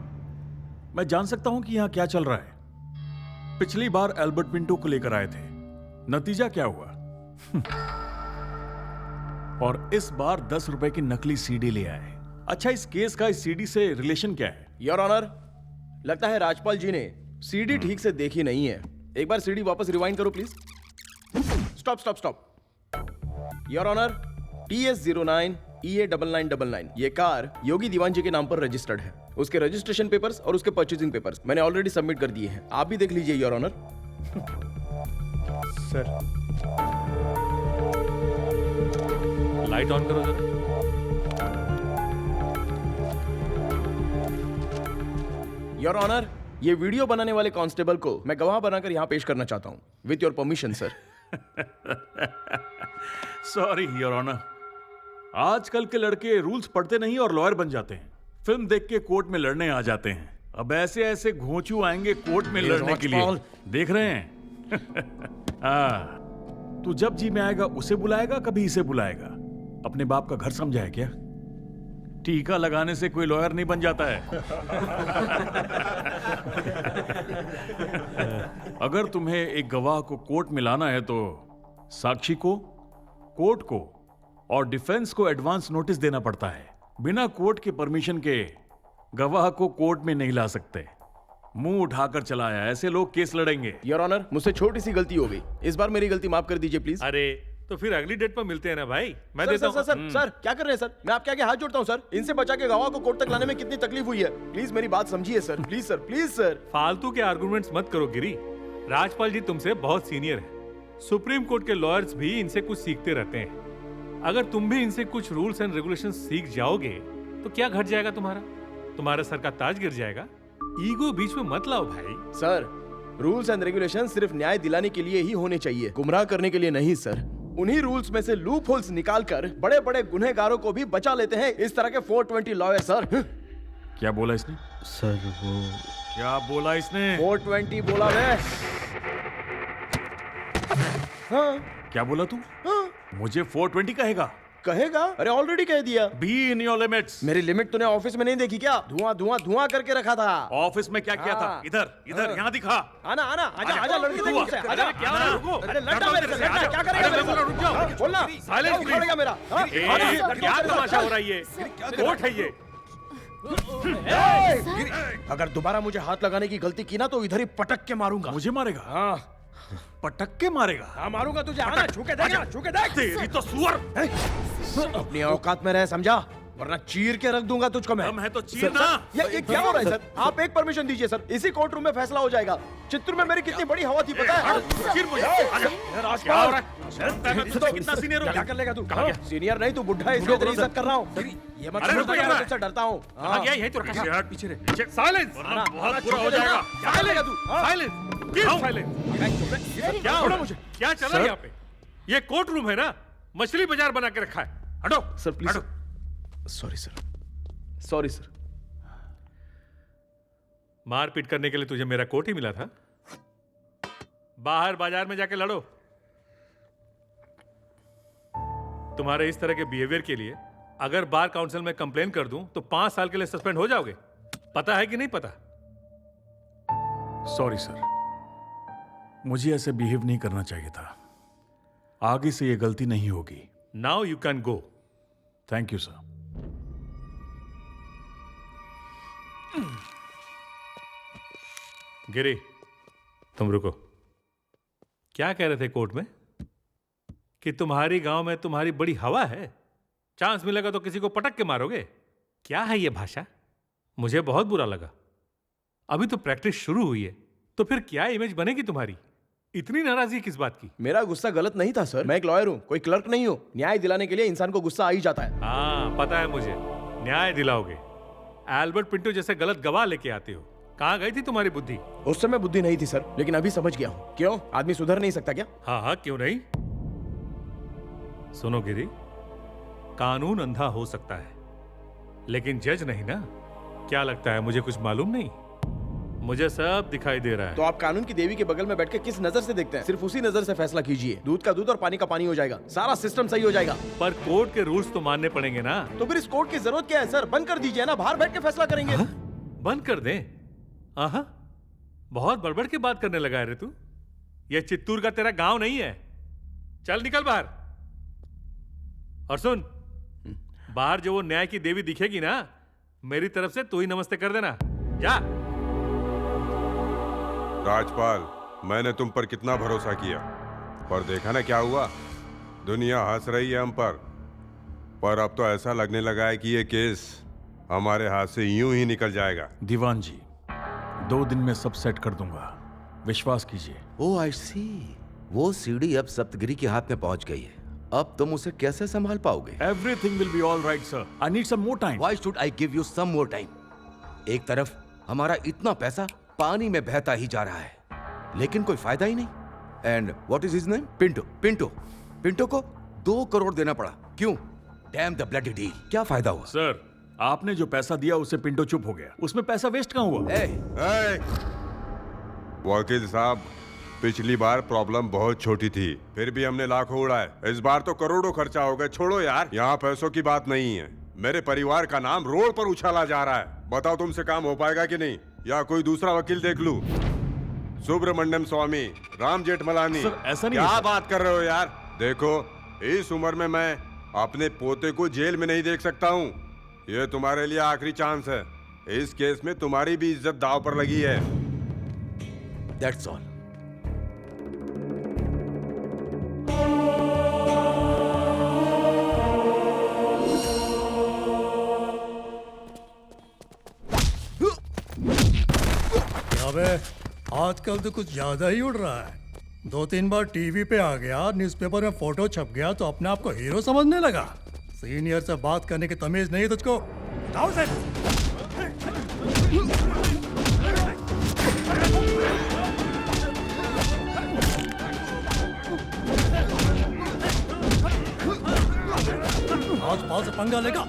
मैं जान सकता हूं कि यहां क्या चल रहा है? पिछली बार एल्बर्ट पिंटो को लेकर आए थे, नतीजा क्या हुआ? और इस बार 10 रुपए की नकली सीडी ले आए। अच्छा, इस केस का इस सीडी से रिलेशन क्या है? योर ऑनर, लगता है राजपाल जी ने सीडी ठीक से देखी नहीं है। एक बार सीडी वापस रिवाइंड करो please. Stop stop stop. Your honour, TS09 EA9999 ये कार योगी दीवान जी के नाम पर रजिस्टर्ड है। उसके रजिस्ट्रेशन पेपर्स और उसके परचेजिंग पेपर्स मैंने ऑलरेडी सबमिट कर दिए हैं, आप भी देख लीजिए your honour. Sir light on करो जरा। योर ऑनर, ये वीडियो बनाने वाले कांस्टेबल को मैं गवाह बनाकर यहाँ पेश करना चाहता हूँ, with your permission sir. Sorry your honour, आजकल के लड़के रूल्स पढ़ते नहीं और लॉयर बन जाते हैं। फिल्म देख के कोर्ट में लड़ने आ जाते हैं। अब ऐसे ऐसे घोंचू आएंगे कोर्ट में लड़ने के लिए, देख रहे हैं? हाँ, तू जब जी में आएगा उसे बुलाएगा, कभी इसे बुलाएगा। अपने बाप का घर समझा है क्या? टीका लगाने से कोई लॉयर नहीं बन जाता है। अगर तुम्हें एक गवाह को कोर्ट में लाना है तो साक्षी को, कोर्ट को और डिफेंस को एडवांस नोटिस देना पड़ता है। बिना कोर्ट के परमिशन के गवाह को कोर्ट में नहीं ला सकते। मुंह उठाकर चलाया, ऐसे लोग केस लड़ेंगे। योर ऑनर, मुझसे छोटी सी गलती हो गई, इस बार मेरी गलती माफ कर दीजिए प्लीज। अरे तो फिर अगली डेट पर मिलते हैं ना भाई। मैं सर, देता हूं। सर क्या कर रहे हैं सर? मैं आपके आगे हाथ जोड़ता हूं सर। इनसे बचा के गवाह को कोर्ट तक लाने में कितनी तकलीफ हुई है, प्लीज मेरी बात समझिए sir. Please sir, please sir. फालतू के आर्गुमेंट्स मत करो गिरी। राजपाल जी तुमसे बहुत सीनियर है। सुप्रीम कोर्ट के लॉयर्स भी इनसे कुछ सीखते रहते हैं। अगर तुम भी इनसे कुछ रूल्स एंड रेगुलेशंस सीख जाओगे तो क्या घट जाएगा तुम्हारा सर का ताज गिर जाएगा। ईगो बीच में मत लाओ भाई। सर, रूल्स एंड रेगुलेशन सिर्फ न्याय दिलाने के लिए ही होने चाहिए, गुमराह करने के लिए नहीं सर। उन्हीं रूल्स में से लूप होल्स निकालकर बड़े बड़े गुनहगारों को भी बचा लेते हैं इस तरह के 420 लॉयर सर। क्या बोला इसने? सर वो क्या बोला इसने? 420 बोला है। हाँ। क्या बोला तू? हाँ। मुझे 420 कहेगा? कहेगा? अरे ऑलरेडी कह दिया। Be in your limits. मेरी लिमिट तूने ऑफिस में नहीं देखी क्या? धुआं धुआं धुआं करके रखा था। ऑफिस में क्या किया था? इधर यहाँ दिखा। आना आजा लड़की देखो मुझसे। आजा क्या रुको? अरे लड़का मेरे से लड़का क्या करेगा मेरे से? रुक जाओ। बोलना। साइलेंस उखाड़ेगा मेरा। क्या तमाशा हो रहा है ये? कोर्ट है ये। अगर दोबारा मुझे हाथ लगाने की गलती की ना तो इधर ही पटक के मारूंगा। मुझे मारेगा? हाँ। पटक के मारेगा? हाँ मारूंगा तुझे। आना, छू के देख, छू के देख। तेरी तो सुअर। अपनी औकात में रह, समझा? वरना चीर के रख दूंगा तुझको मैं। हम है तो चीर सर, ना। सर, ये क्या हो रहा है सर? आप एक परमिशन दीजिए सर, इसी कोर्ट रूम में फैसला हो जाएगा। चित्तूर में मेरी कितनी बड़ी हवा थी पता है? चीर मुझे। क्या हो रहा है? कितना सीनियर हो? क्या कर लेगा तू? कहाँ गया? सीनियर नहीं तू बुढ़ा है, इसलिए तेरी इज्जत कर रहा हूँ। ये मत समझ मैं तुझसे डरता हूँ। कहाँ गया? यहीं तो रखा है। पीछे रहे। साइलेंस। बहुत बुरा हो जाएगा। साइलेंस तू। साइलेंस। साइलेंस। क्या हो रहा है? क्या चल रहा है यहाँ पे? ये कोर्ट रूम है ना, मछली बाजार बना के रखा है। हटो sir please. Sorry sir, sorry sir. मारपीट करने के लिए तुझे मेरा कोट ही मिला था। बाहर बाजार में जाके लड़ो। तुम्हारे इस तरह के बिहेवियर के लिए अगर बार काउंसिल में कंप्लेन कर दूं तो 5 साल के लिए सस्पेंड हो जाओगे। पता है कि नहीं पता? सॉरी सर, मुझे ऐसे बिहेव नहीं करना चाहिए था। आगे से ये गलती नहीं होगी। Now you can go. Thank you sir. Giri, तुम रुको। क्या कह रहे थे कोर्ट में कि तुम्हारी गांव में तुम्हारी बड़ी हवा है, चांस मिलेगा तो किसी को पटक के मारोगे? क्या है ये भाषा? मुझे बहुत बुरा लगा। अभी तो प्रैक्टिस शुरू हुई है, तो फिर क्या इमेज बनेगी तुम्हारी? इतनी नाराजगी किस बात की? मेरा गुस्सा गलत नहीं था सर, मैं एक लॉयर हूँ, कोई क्लर्क नहीं हूँ। न्याय दिलाने के लिए इंसान को गुस्सा आ ही जाता है। हाँ पता है मुझे, न्याय दिलाओगे। एल्बर्ट पिंटो जैसे गलत गवाह लेके आते हो। कहाँ गई थी तुम्हारी बुद्धि? उस समय बुद्धि नहीं थी सर, लेकिन अभी समझ गया हूँ। क्यों, आदमी सुधर नहीं सकता क्या? हाँ हाँ, क्यों नहीं। सुनो गिरी, कानून अंधा हो सकता है लेकिन जज नहीं ना। क्या लगता है मुझे कुछ मालूम नहीं? मुझे सब दिखाई दे रहा है। तो आप कानून की देवी के बगल में बैठ के किस नजर से देखते हैं? सिर्फ उसी नजर से फैसला कीजिए। दूध का दूध और पानी का पानी हो जाएगा, सारा सिस्टम सही हो जाएगा। पर कोर्ट के रूल्स तो मानने पड़ेंगे ना। तो फिर इस कोर्ट की जरूरत क्या है सर? बंद कर दीजिए ना, बाहर बैठ के फैसला करेंगे। बंद कर दें? आहा, बहुत बड़बड़ की बात करने लगा है रे तू। ये चित्तूर का तेरा गांव नहीं है। चल निकल बाहर। और सुन, बाहर जो वो न्याय की देवी दिखेगी ना, मेरी तरफ से तू ही नमस्ते कर देना। जा। राजपाल, मैंने तुम पर कितना भरोसा किया, पर देखा ना क्या हुआ। दुनिया हंस रही है हम पर अब तो ऐसा लगने लगा है कि ये केस हमारे हाथ से यूं ही निकल जाएगा। दीवान जी, 2 दिन में सब सेट कर दूंगा, विश्वास कीजिए। ओह आई सी, वो सीढ़ी अब सप्तगिरी के हाथ में पहुंच गई है। अब तुम उसे कैसे संभाल पाओगे? Everything will be all right, sir. I need some more time. Why should I give you some more time? एक तरफ हमारा इतना पैसा पानी में बहता ही जा रहा है, लेकिन कोई फायदा ही नहीं। And what is his name? Pinto. Pinto को 2 करोड़ देना पड़ा। क्यों? Dam the bloody deal. क्या फायदा हुआ? सर, आपने जो पैसा दिया उससे पिंटो चुप हो गया। उसमें पैसा वेस्ट कहाँ हुआ? वकील साहब, पिछली बार प्रॉब्लम बहुत छोटी थी, फिर भी हमने लाखों उड़ाए। इस बार तो करोड़ों खर्चा हो गए। छोड़ो यार, यहाँ पैसों की बात नहीं है। मेरे परिवार का नाम रोड पर उछाला जा रहा है। बताओ तुमसे काम हो पाएगा कि नहीं, या कोई दूसरा वकील देख लूं? सुब्रमण्यम स्वामी, राम जेठमलानी। सर, ऐसा नहीं क्या है, बात कर रहे हो यार? देखो, इस उम्र में मैं अपने पोते को जेल में नहीं देख सकता हूँ। ये तुम्हारे लिए आखिरी चांस है। इस केस में तुम्हारी भी इज्जत दांव पर लगी है। That's all. अबे आजकल तो कुछ ज्यादा ही उड़ रहा है। 2-3 बार टीवी पे आ गया, न्यूज़पेपर में फोटो छप गया तो अपने आप को हीरो समझने लगा। सीनियर से बात करने की तमीज नहीं तुझको? बताओ से। आज पाल से पंगा लेगा।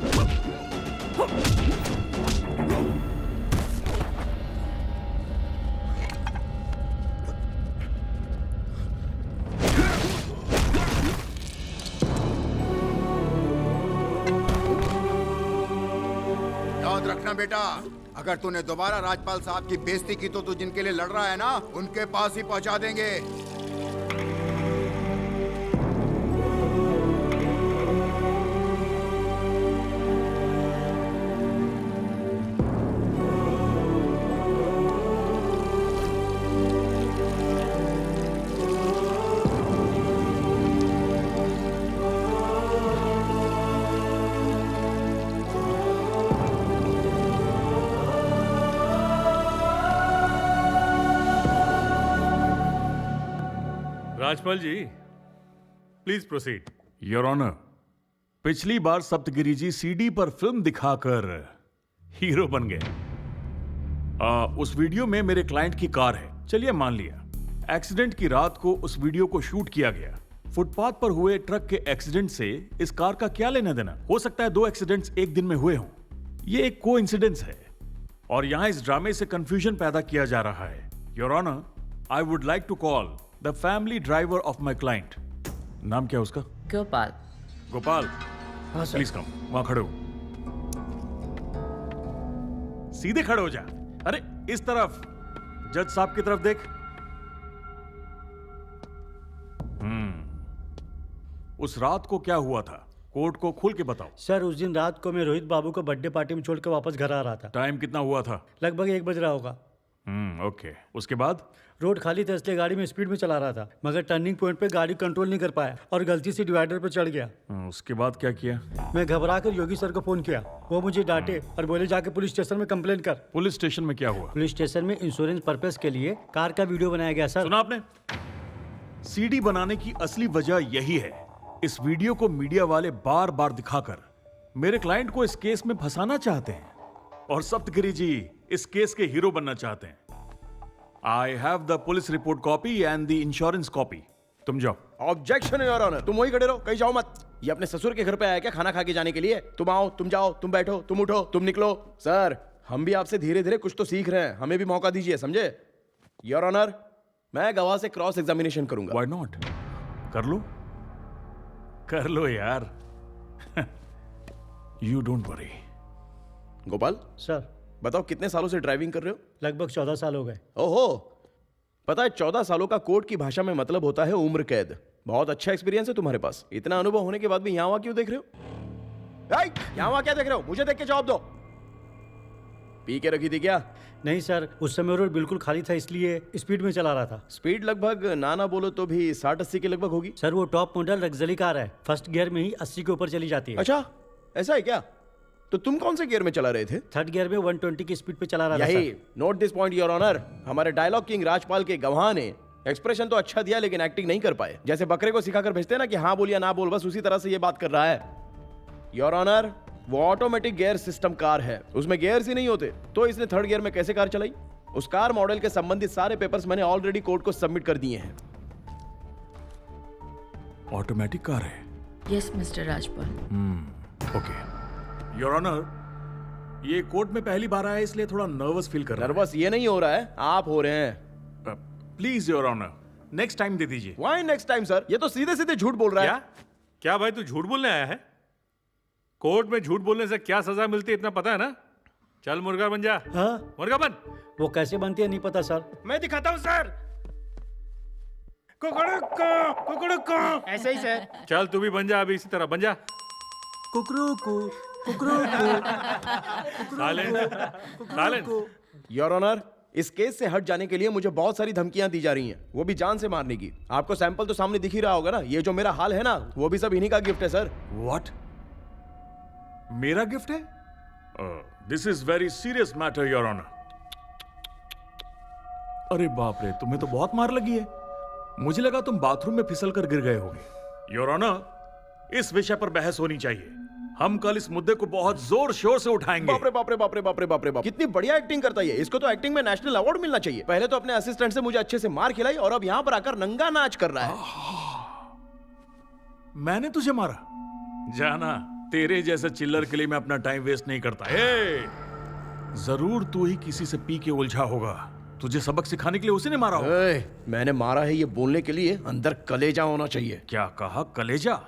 याद रखना बेटा, अगर तूने दोबारा राजपाल साहब की बेइज्जती की तो तू जिनके लिए लड़ रहा है ना, उनके पास ही पहुंचा देंगे। राजपाल जी, प्लीज प्रोसीड। योर ऑनर, पिछली बार सप्तगिरी जी सीडी पर फिल्म दिखाकर हीरो बन गए। उस वीडियो में मेरे क्लाइंट की कार है, चलिए मान लिया। एक्सीडेंट की रात को उस वीडियो को शूट किया गया। फुटपाथ पर हुए ट्रक के एक्सीडेंट से इस कार का क्या लेना देना? हो सकता है 2 एक्सीडेंट्स एक दिन में हुए हों। ये एक कोइंसिडेंस है और यहां इस ड्रामे से कंफ्यूजन पैदा किया जा रहा है। Your honour, I would like to call the family driver of my client. नाम क्या उसका? गोपाल। गोपाल, हाँ सर। प्लीज कम, वहां खड़े हो। सीधे खड़े हो जा। अरे इस तरफ, जज साहब की तरफ देख। उस रात को क्या हुआ था, कोर्ट को खुल के बताओ। सर उस दिन रात को मैं रोहित बाबू को बर्थडे पार्टी में छोड़कर वापस घर आ रहा था। टाइम कितना हुआ था? लगभग 1 बज रहा होगा। ओके, उसके बाद? रोड खाली था इसलिए गाड़ी में स्पीड में चला रहा था, मगर टर्निंग पॉइंट पे गाड़ी कंट्रोल नहीं कर पाया और गलती से डिवाइडर पे चढ़ गया। उसके बाद क्या किया? मैं घबरा कर योगी सर को फोन किया। वो मुझे डांटे और बोले जाके पुलिस स्टेशन में कंप्लेन कर। पुलिस स्टेशन में क्या हुआ? पुलिस स्टेशन में इंश्योरेंस पर्पस के लिए कार का वीडियो बनाया गया। सर सुना आपने? सीडी बनाने की असली वजह यही है। इस वीडियो को मीडिया वाले बार बार दिखाकर मेरे क्लाइंट को इस केस में फंसाना चाहते हैं और सप्तगिरी जी इस केस के हीरो बनना चाहते हैं। I have the police report copy and the insurance copy. तुम जाओ। ऑब्जेक्शन योर ऑनर, तुम वही खड़े रहो, कहीं जाओ मत। ये अपने ससुर के घर पे आया क्या खाना खा के जाने के लिए? तुम आओ, तुम जाओ, तुम बैठो, तुम उठो, तुम निकलो। सर हम भी आपसे धीरे धीरे कुछ तो सीख रहे हैं, हमें भी मौका दीजिए, समझे? योर ऑनर, मैं गवाह से क्रॉस एग्जामिनेशन करूंगा। Why not? कर लो, कर लो यार। You don't worry. Gopal sir, बताओ कितने सालों से ड्राइविंग कर रहे हो? लगभग 14 साल हो गए। ओहो, पता है 14 सालों का कोर्ट की भाषा में मतलब होता है उम्र कैद। बहुत अच्छा एक्सपीरियंस है तुम्हारे पास। इतना अनुभव होने के बाद भी यहाँ वहां क्यों देख रहे हो? यहाँ वहां क्या देख रहे हो? मुझे देख के जवाब दो। पी के रखी थी क्या? नहीं सर, उस समय रोड बिल्कुल खाली था इसलिए स्पीड में चला रहा था। स्पीड लगभग ना बोलो तो भी 60-80 के लगभग होगी। सर वो टॉप मॉडल लग्जरी कार है, फर्स्ट गियर में ही 80 के ऊपर चली जाती है। अच्छा, ऐसा है क्या? तो तुम कौन से गियर में चला रहे थे? थर्ड गियर में 120 की स्पीड पे चला रहा था। यही note this point your honour. हमारे डायलॉग किंग राजपाल के गवाह ने एक्सप्रेशन तो अच्छा दिया लेकिन एक्टिंग नहीं कर पाए। जैसे बकरे को सिखाकर भेजते हैं ना कि हाँ बोल या ना बोल, बस उसी तरह से ये बात कर रहा है। योर ऑनर, वो ऑटोमेटिक गियर सिस्टम कार है, उसमें गियर्स ही नहीं होते, तो इसने थर्ड गियर में कैसे कार चलाई? उस कार मॉडल के संबंधित सारे पेपर्स मैंने ऑलरेडी कोर्ट को सबमिट कर दिए हैं। ऑटोमेटिक कार है? Yes mister Rajpal. Okay your honour, ये कोर्ट में पहली बार आया इसलिए थोड़ा नर्वस फील कर रहा है। नर्वस ये नहीं हो रहा है, आप हो रहे हैं। Please your honour, next time दे दीजिए। Why next time sir? ये तो सीधे सीधे झूठ बोल रहा है। क्या भाई तू झूठ बोलने आया है? कोर्ट में झूठ बोलने से क्या सजा मिलती है इतना पता है ना? चल मुर्गा बन जा। हाँ? मुर्गा बन। वो कैसे बनती है नहीं पता सर। मैं दिखाता हूँ सर। कुकड़ुक ऐसे ही सर। चल तू भी बन जा, अभी इसी तरह बन जा। योर ऑनर, इस केस से हट जाने के लिए मुझे बहुत सारी धमकियां दी जा रही हैं, वो भी जान से मारने की। आपको सैंपल तो सामने दिख ही रहा होगा ना। ये जो मेरा हाल है ना, वो भी सब इन्हीं का गिफ्ट है सर। व्हाट? मेरा गिफ्ट है? This is very serious matter your honour. अरे बाप रे, तुम्हें तो बहुत मार लगी है। मुझे लगा तुम बाथरूम में फिसल कर गिर गए होगे। योर ऑनर, इस विषय पर बहस होनी चाहिए। हम कल इस मुद्दे को बहुत जोर शोर से उठाएंगे। बाप रे बाप रे बाप रे बाप रे बाप रे बाप, कितनी बढ़िया एक्टिंग करता है। इसको तो एक्टिंग में नेशनल अवार्ड मिलना चाहिए। पहले तो अपने असिस्टेंट से मुझे अच्छे से मार खिलाई और अब यहाँ पर आकर नंगा नाच कर रहा है। मैंने तुझे मारा? जाना, तेरे जैसे चिल्लर के लिए मैं अपना टाइम वेस्ट नहीं करता। जरूर तू ही किसी से पी के उलझा होगा। तुझे सबक सिखाने के लिए उसी ने मारा होगा। मैंने मारा है ये बोलने के लिए अंदर कलेजा होना चाहिए। क्या कहा? कलेजा?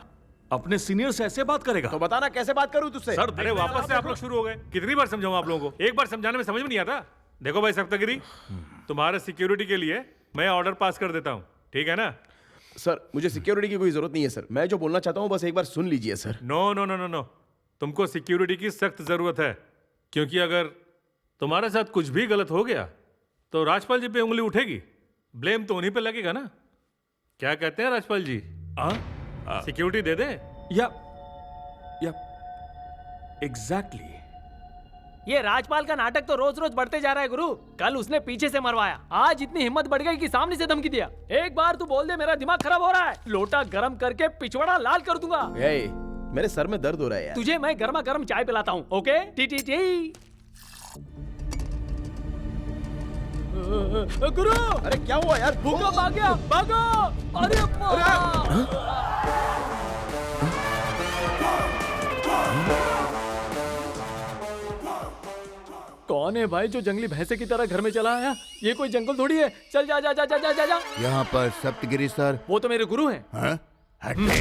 अपने सीनियर से ऐसे बात करेगा? तो बताना कैसे बात करूं तुझसे? सर अरे वापस से आप लोग शुरू हो गए। कितनी बार समझाऊं आप लोगों को? एक बार समझाने में समझ में नहीं आता। देखो भाई सप्तगिरी, तुम्हारे सिक्योरिटी के लिए मैं ऑर्डर पास कर देता हूँ, ठीक है ना? सर मुझे सिक्योरिटी की कोई जरूरत नहीं है सर। मैं जो बोलना चाहता हूँ बस एक बार सुन लीजिए sir. No no no no no, तुमको सिक्योरिटी की सख्त जरूरत है, क्योंकि अगर तुम्हारे साथ कुछ भी गलत हो गया तो राजपाल जी पे उंगली उठेगी। ब्लेम तो उन्हीं पे लगेगा ना। क्या कहते हैं राजपाल जी? सिक्योरिटी दे दे? या एग्जैक्टली। ये राजपाल का नाटक तो रोज रोज बढ़ते जा रहा है गुरु। कल उसने पीछे से मरवाया, आज इतनी हिम्मत बढ़ गई कि सामने से धमकी दिया। एक बार तू बोल दे मेरा दिमाग खराब हो रहा है, लोटा गरम करके पिछवाड़ा लाल कर दूंगा। मेरे सर में दर्द हो रहा है यार। तुझे मैं गर्मा गर्म चाय पिलाता हूँ, ओके? T T T. गुरु, अरे क्या हुआ यार? भूकंप आ गया, भागो! अरे कौन है भाई जो जंगली भैंसे की तरह घर में चला आया? ये कोई जंगल थोड़ी है। चल जा जा जा जा जा जा, जा। यहाँ पर सप्तगिरी सर। वो तो मेरे गुरु हैं। हाँ? हटने।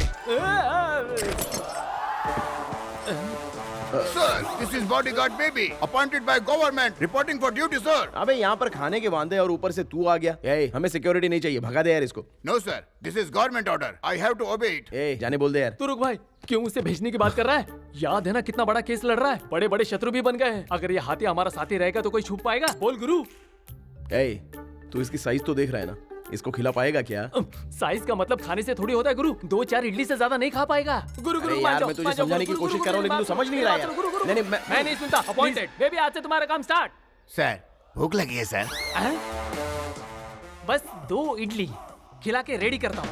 Sir, this is bodyguard baby, appointed by government, reporting for duty, sir. अबे यहाँ पर खाने के वांदे और ऊपर से तू आ गया। हमें सिक्योरिटी नहीं चाहिए, भगा दे यार इसको। No sir, this is government order. I have to obey it. जाने बोल दे यार। तू रुक भाई, क्यों उसे भेजने की बात कर रहा है? याद है ना कितना बड़ा केस लड़ रहा है, बड़े बड़े शत्रु भी बन गए हैं। अगर ये हाथी हमारा साथी रहेगा तो कोई छुप पाएगा? बोल गुरु। तू इसकी साइज तो देख रहा है ना, इसको खिला पाएगा क्या? साइज का मतलब खाने से थोड़ी होता है गुरु। 2-4 इडली से ज्यादा नहीं खा पाएगा। गुरु गुरु यार मैं तुझे समझाने की कोशिश कर रहा हूँ लेकिन तू समझ नहीं रहा यार। नहीं मैं नहीं सुनता। अपॉइंटेड बेबी, आज से तुम्हारा काम स्टार्ट। सर भूख लगी है सर। बस 2 इडली खिला के रेडी करता हूँ।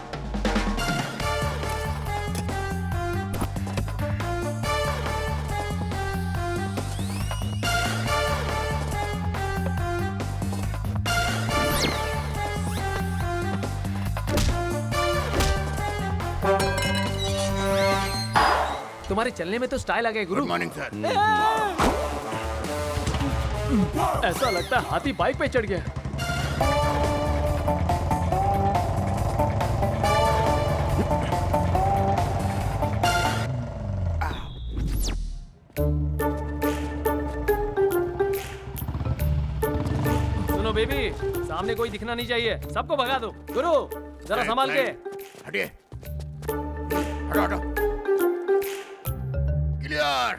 तुम्हारे चलने में तो स्टाइल आ गया गुरु। Good morning sir. ऐसा लगता है हाथी बाइक पे चढ़ गया। सुनो बेबी, सामने कोई दिखना नहीं चाहिए, सबको भगा दो। गुरु जरा संभाल के। हटिए, हटो हटो। क्लियर।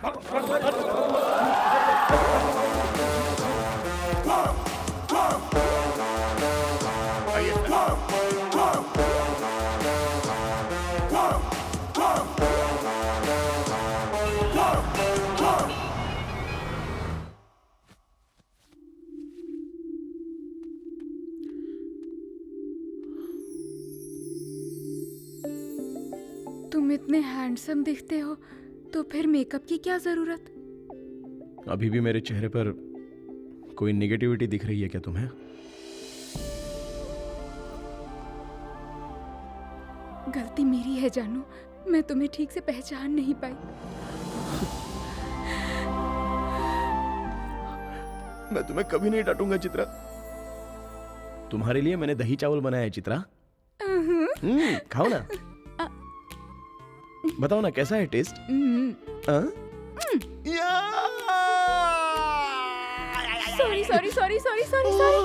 तुम इतने हैंडसम दिखते हो तो फिर मेकअप की क्या जरूरत? अभी भी मेरे चेहरे पर कोई नेगेटिविटी दिख रही है क्या तुम्हें? गलती मेरी है जानू, मैं तुम्हें ठीक से पहचान नहीं पाई। मैं तुम्हें कभी नहीं डांटूंगा चित्रा। तुम्हारे लिए मैंने दही चावल बनाया है चित्रा। खाओ ना। बताओ ना कैसा है taste? Sorry sorry sorry sorry sorry sorry.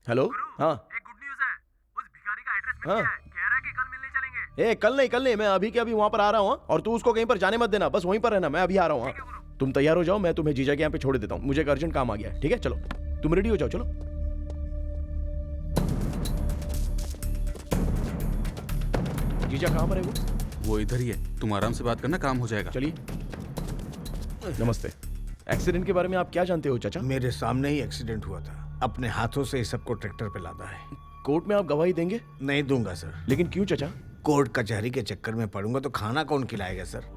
Hello. हाँ एक गुड न्यूज़ है, उस भिखारी का एड्रेस मिल हाँ। गया है। कह रहा है कि कल मिलने चलेंगे। कल नहीं, मैं अभी के अभी वहां पर आ रहा हूँ। और तू उसको कहीं पर जाने मत देना, बस वहीं पर रहना। मैं अभी आ रहा हूँ। तुम तैयार हो जाओ, मैं तुम्हें जीजा के यहाँ पे छोड़ देता हूँ। मुझे एक अर्जेंट काम आ गया है। ठीक है चलो, तुम रेडी हो जाओ। चलो जीजा कहाँ पर है? वो इधर ही है, तुम आराम से बात करना, काम हो जाएगा। चलिए। नमस्ते। एक्सीडेंट के बारे में आप क्या जानते हो चाचा? मेरे सामने ही एक्सीडेंट हुआ था, अपने हाथों से इस सबको ट्रैक्टर पे लादा है। कोर्ट में आप गवाही देंगे? नहीं दूंगा सर। लेकिन क्यों चाचा? कोर्ट कचहरी के चक्कर में पड़ूंगा तो खाना कौन खिलाएगा सर?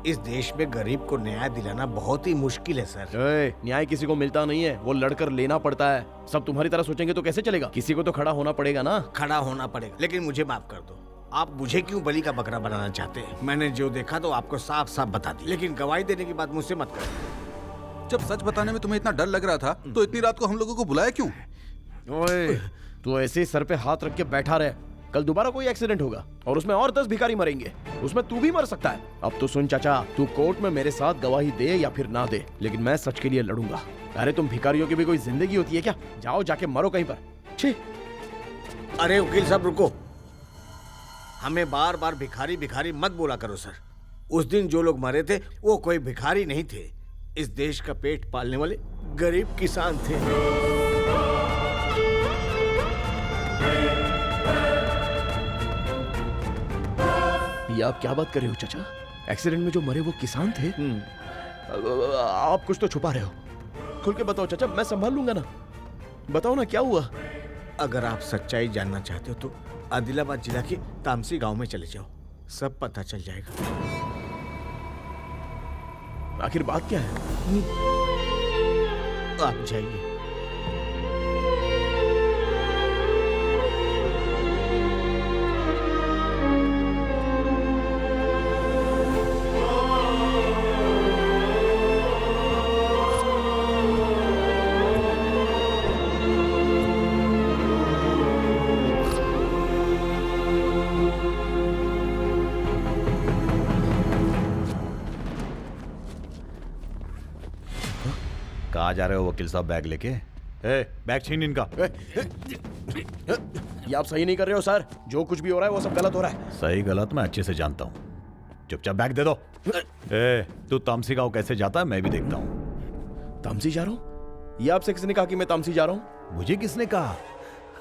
इस देश में गरीब को न्याय दिलाना बहुत ही मुश्किल है सर। न्याय किसी को मिलता नहीं है, वो लड़कर लेना पड़ता है। सब तुम्हारी तरह सोचेंगे तो कैसे चलेगा? किसी को तो खड़ा होना पड़ेगा ना। खड़ा होना पड़ेगा, लेकिन मुझे माफ कर दो। आप मुझे क्यों बलि का बकरा बनाना चाहते हैं? मैंने जो देखा तो आपको साफ साफ बता दी, लेकिन गवाही देने की बात मुझसे मत करो। जब सच बताने में तुम्हें इतना डर लग रहा था तो इतनी रात को हम लोगों को बुलाया क्यों? ओए, तू ऐसे ही सर पे हाथ रख के बैठा रहे। कल दोबारा कोई एक्सीडेंट होगा और उसमें और 10 भिखारी मरेंगे, उसमें तू भी मर सकता है। अब तो सुन चाचा, तू कोर्ट में मेरे साथ गवाही दे या फिर ना दे, लेकिन मैं सच के लिए लड़ूंगा। अरे तुम भिखारियों की भी कोई जिंदगी होती है क्या? जाओ जाके मरो कहीं पर। छी। अरे वकील साहब रुको, हमें बार बार भिखारी भिखारी मत बोला करो सर। उस दिन जो लोग मरे थे वो कोई भिखारी नहीं थे, इस देश का पेट पालने वाले गरीब किसान थे। ये आप क्या बात कर रहे हो चाचा? एक्सीडेंट में जो मरे वो किसान थे। आप कुछ तो छुपा रहे हो। खुल के बताओ चाचा, मैं संभाल लूंगा ना। बताओ ना क्या हुआ। अगर आप सच्चाई जानना चाहते हो तो आदिलाबाद जिला के तामसी गांव में चले जाओ, सब पता चल जाएगा। आखिर बात क्या है? आप जाइए। कहाँ जा रहे हो वकील साहब बैग लेके? बैग छीन इनका। ये आप सही नहीं कर रहे हो सर। जो कुछ भी हो रहा है वो सब गलत हो रहा है। सही गलत मैं अच्छे से जानता हूँ। चुपचाप बैग दे दो। तू तामसी गांव कैसे जाता है मैं भी देखता हूँ। तामसी जा रहा हूँ? ये आपसे किसने कहा कि मैं तामसी जा रहा हूँ? मुझे किसने कहा?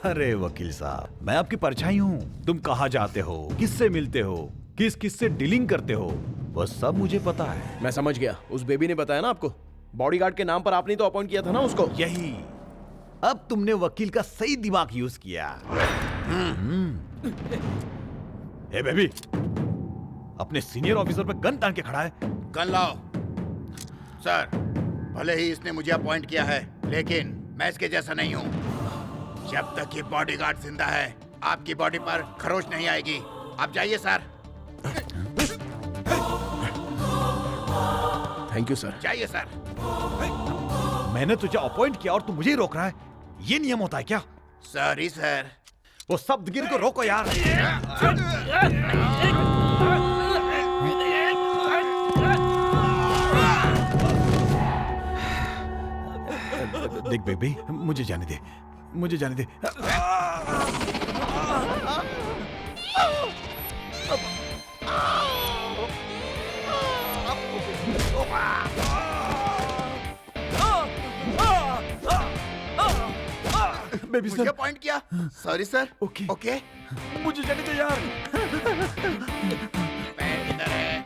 अरे वकील साहब, मैं आपकी परछाई हूँ। तुम कहाँ जाते हो, किससे मिलते हो, किस किस से डीलिंग करते हो, वो सब मुझे पता है। मैं समझ गया। उस बेबी ने बताया ना आपको? बॉडीगार्ड के नाम पर आपने तो अपॉइंट किया था ना उसको। यही। अब तुमने वकील का सही दिमाग यूज किया। ए बेबी, अपने सीनियर ऑफिसर पे गन तान के खड़ा है। गन लाओ। सर, भले ही इसने मुझे अपॉइंट किया है, लेकिन मैं इसके जैसा नहीं हूँ। जब तक ये बॉडीगार्ड जिंदा है, आपकी बॉडी पर खरोच नहीं आएगी। आप जाइए सर। Thank you sir. जाइए सर। मैंने तुझे अपॉइंट किया और तू मुझे ही रोक रहा है। ये नियम होता है क्या? Sorry sir. वो शब्दगिर को रोको यार। देख बेबी, मुझे जाने दे, मुझे जाने दे। बेबी मुझे पॉइंट किया। Sorry sir. Okay okay. मुझे जाने दे यार। पैर किधर है?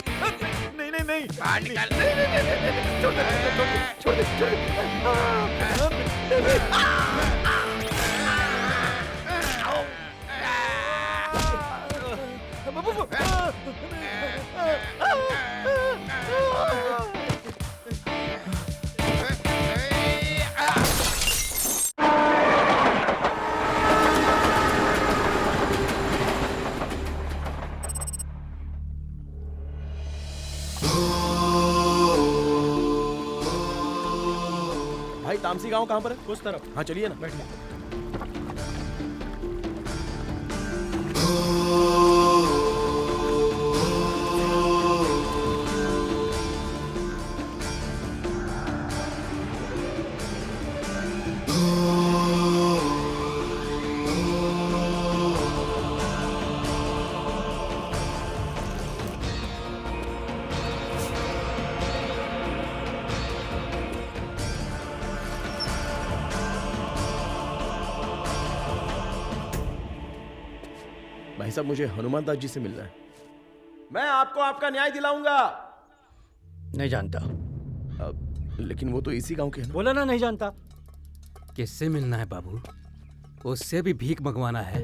नहीं नहीं नहीं। बाहर निकाल। छोड़ दे, छोड़ दे, छोड़ भाई तामसी गांव कहाँ पर है? उस तरफ। हाँ चलिए ना, बैठिए। भाई साहब, मुझे हनुमान दास जी से मिलना है। मैं आपको आपका न्याय दिलाऊंगा। नहीं जानता। लेकिन वो तो इसी गांव के हैं। बोला ना नहीं जानता। किससे मिलना है बाबू? उससे भी भीख मंगवाना है?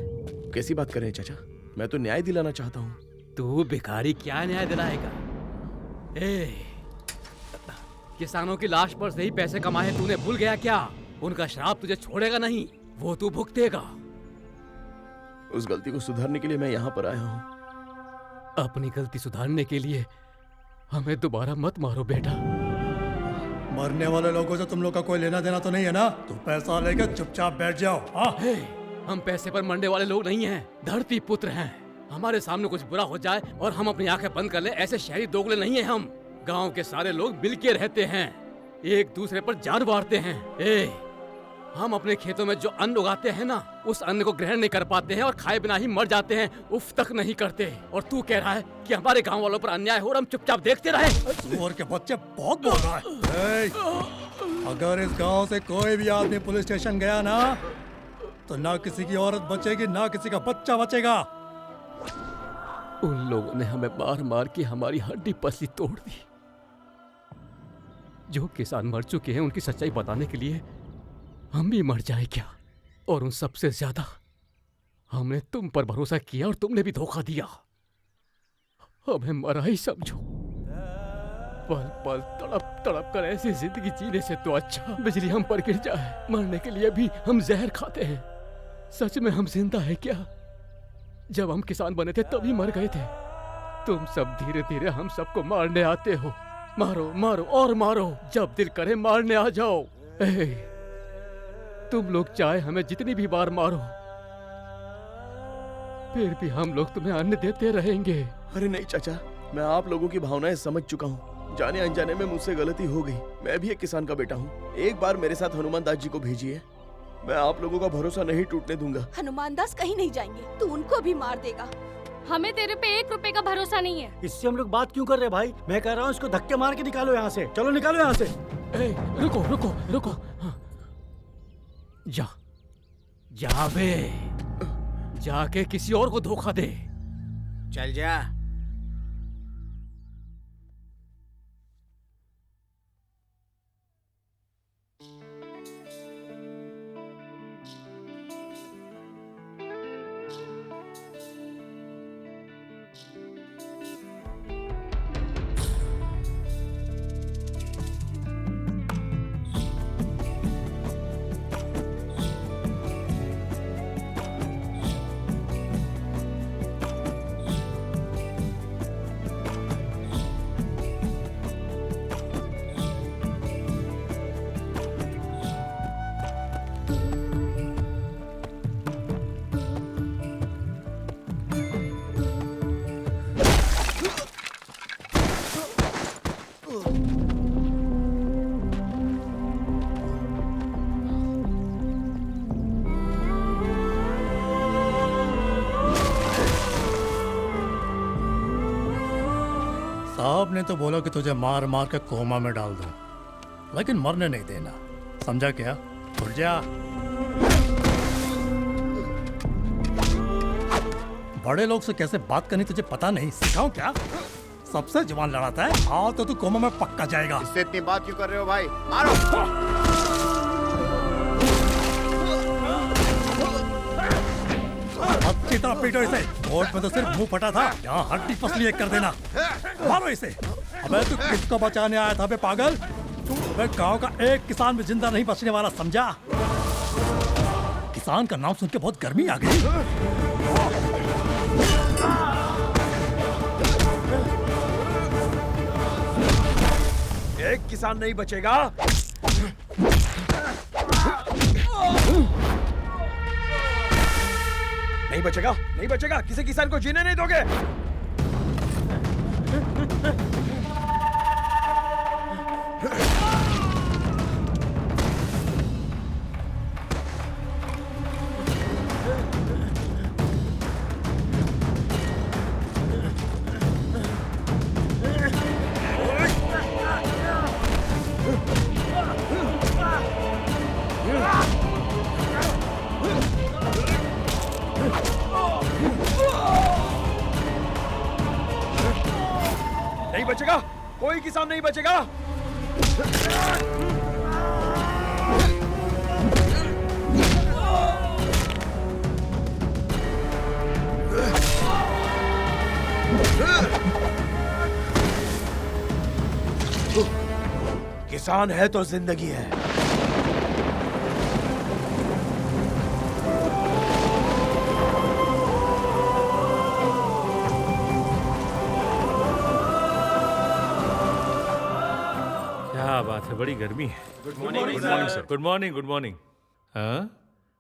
कैसी बात कर रहे हैं चाचा? मैं तो न्याय दिलाना चाहता हूँ। तू भिखारी क्या न्याय दिलाएगा? किसानों की लाश पर से ही पैसे कमाए तूने भूल गया क्या? उनका श्राप तुझे छोड़ेगा नहीं, वो तू भुगतेगा। उस गलती को सुधारने के लिए मैं यहाँ पर आया हूँ। अपनी गलती सुधारने के लिए हमें दोबारा मत मारो बेटा। मरने वाले लोगों से तुम लोग का कोई लेना देना तो नहीं है ना? तुम पैसा लेकर चुपचाप बैठ जाओ। हम पैसे पर मरने वाले लोग नहीं हैं, धरती पुत्र हैं। हमारे सामने कुछ बुरा हो जाए और हम अपनी आंखें बंद कर लें, ऐसे शहरी दोगले नहीं हैं हम। गांव के सारे लोग मिलके रहते हैं, एक दूसरे पर जान वारते हैं। हम अपने खेतों में जो अन्न उगाते हैं ना, उस अन्न को ग्रहण नहीं कर पाते हैं और खाए बिना ही मर जाते हैं, उफ तक नहीं करते। और तू कह रहा है कि हमारे गांव वालों पर अन्याय हो और हम चुपचाप देखते रहे? सुअर के बच्चे बहुत बोल रहा है। अगर इस गांव से कोई भी आदमी पुलिस स्टेशन गया ना, तो ना किसी की औरत बचेगी, ना किसी का बच्चा बचेगा। उन लोगों ने हमें मार मार के हमारी हड्डी पसली तोड़ दी। जो किसान मर चुके हैं उनकी सच्चाई बताने के लिए हम भी मर जाए क्या? और उन सबसे ज्यादा हमने तुम पर भरोसा किया और तुमने भी धोखा दिया। हमें मरा ही समझो। पल पल तड़प तड़प कर ऐसी जिंदगी जीने से तो अच्छा बिजली हम पर गिर जाए। मरने के लिए भी हम जहर खाते हैं। सच में हम जिंदा है क्या? जब हम किसान बने थे तभी मर गए थे। तुम सब धीरे धीरे हम सबको मारने आते हो। मारो मारो और मारो, जब दिल करे मारने आ जाओ। तुम लोग चाहे हमें जितनी भी बार मारो, फिर भी हम लोग तुम्हें अन्न देते रहेंगे। अरे नहीं चाचा, मैं आप लोगों की भावनाएं समझ चुका हूँ। जाने अनजाने में मुझसे गलती हो गई। मैं भी एक किसान का बेटा हूँ। एक बार मेरे साथ हनुमान दास जी को भेजिए। मैं आप लोगों का भरोसा नहीं टूटने दूंगा। हनुमान दास कहीं नहीं जाएंगे, तू उनको भी मार देगा। हमें तेरे पे 1 रुपए का भरोसा नहीं है। इससे हम लोग बात क्यों कर रहे हैं भाई? मैं कह रहा हूँ इसको धक्के मार के निकालो यहाँ से। चलो निकालो यहाँ से। रुको रुको रुको। जा जावे, जाके किसी और को धोखा दे। चल जा। साहब ने तो बोला कि तुझे मार मार के कोमा में डाल दूं, लेकिन मरने नहीं देना। समझा क्या? उठ जा। बड़े लोग से कैसे बात करनी तुझे पता नहीं? सिखाऊं क्या? सबसे जुबान लड़ाता है। हाँ तो तू कोमा में पक्का जाएगा। इससे इतनी बात क्यों कर रहे हो भाई? मारो। अच्छी तरह पीटो इसे। कोर्ट में तो सिर्फ मुंह फटा था, यहाँ हड्डी पसली एक कर देना। मारो इसे। अबे तू किसको बचाने आया था बे पागल? अबे गांव का एक किसान भी जिंदा नहीं बचने वाला, समझा? किसान का नाम सुन के बहुत गर्मी आ गई। एक किसान नहीं बचेगा। नहीं बचेगा, नहीं बचेगा। किसी किसान को जीने नहीं दोगे। नहीं बचेगा, कोई किसान नहीं बचेगा। किसान है तो जिंदगी है। क्या बात है, बड़ी गर्मी है। Good morning sir. Good morning, good morning. हाँ,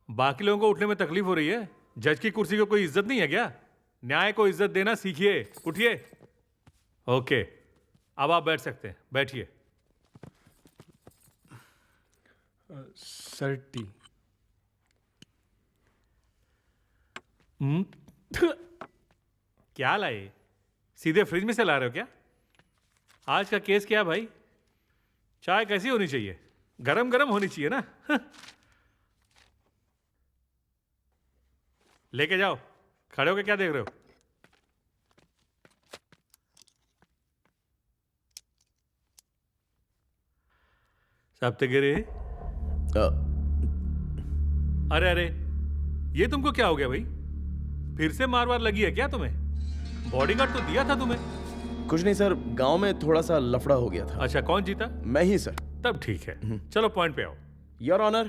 बाकी लोगों को उठने में तकलीफ हो रही है। जज की कुर्सी को कोई इज्जत नहीं है क्या? न्याय को इज्जत देना सीखिए। उठिए। ओके, अब आप बैठ सकते हैं। बैठिए। Sir T. क्या लाए? सीधे फ्रिज में से ला रहे हो क्या? आज का केस क्या है भाई? चाय कैसी होनी चाहिए? गरम गरम होनी चाहिए ना। लेके जाओ। खड़े होके क्या देख रहे हो? सप्तगिरी, अरे अरे, ये तुमको क्या हो गया भाई? फिर से मार लगी है क्या तुम्हें? बॉडीगार्ड तो दिया था तुम्हें। कुछ नहीं सर, गांव में थोड़ा सा लफड़ा हो गया था। अच्छा, कौन जीता? मैं ही सर। तब ठीक है, चलो पॉइंट पे आओ। योर ऑनर,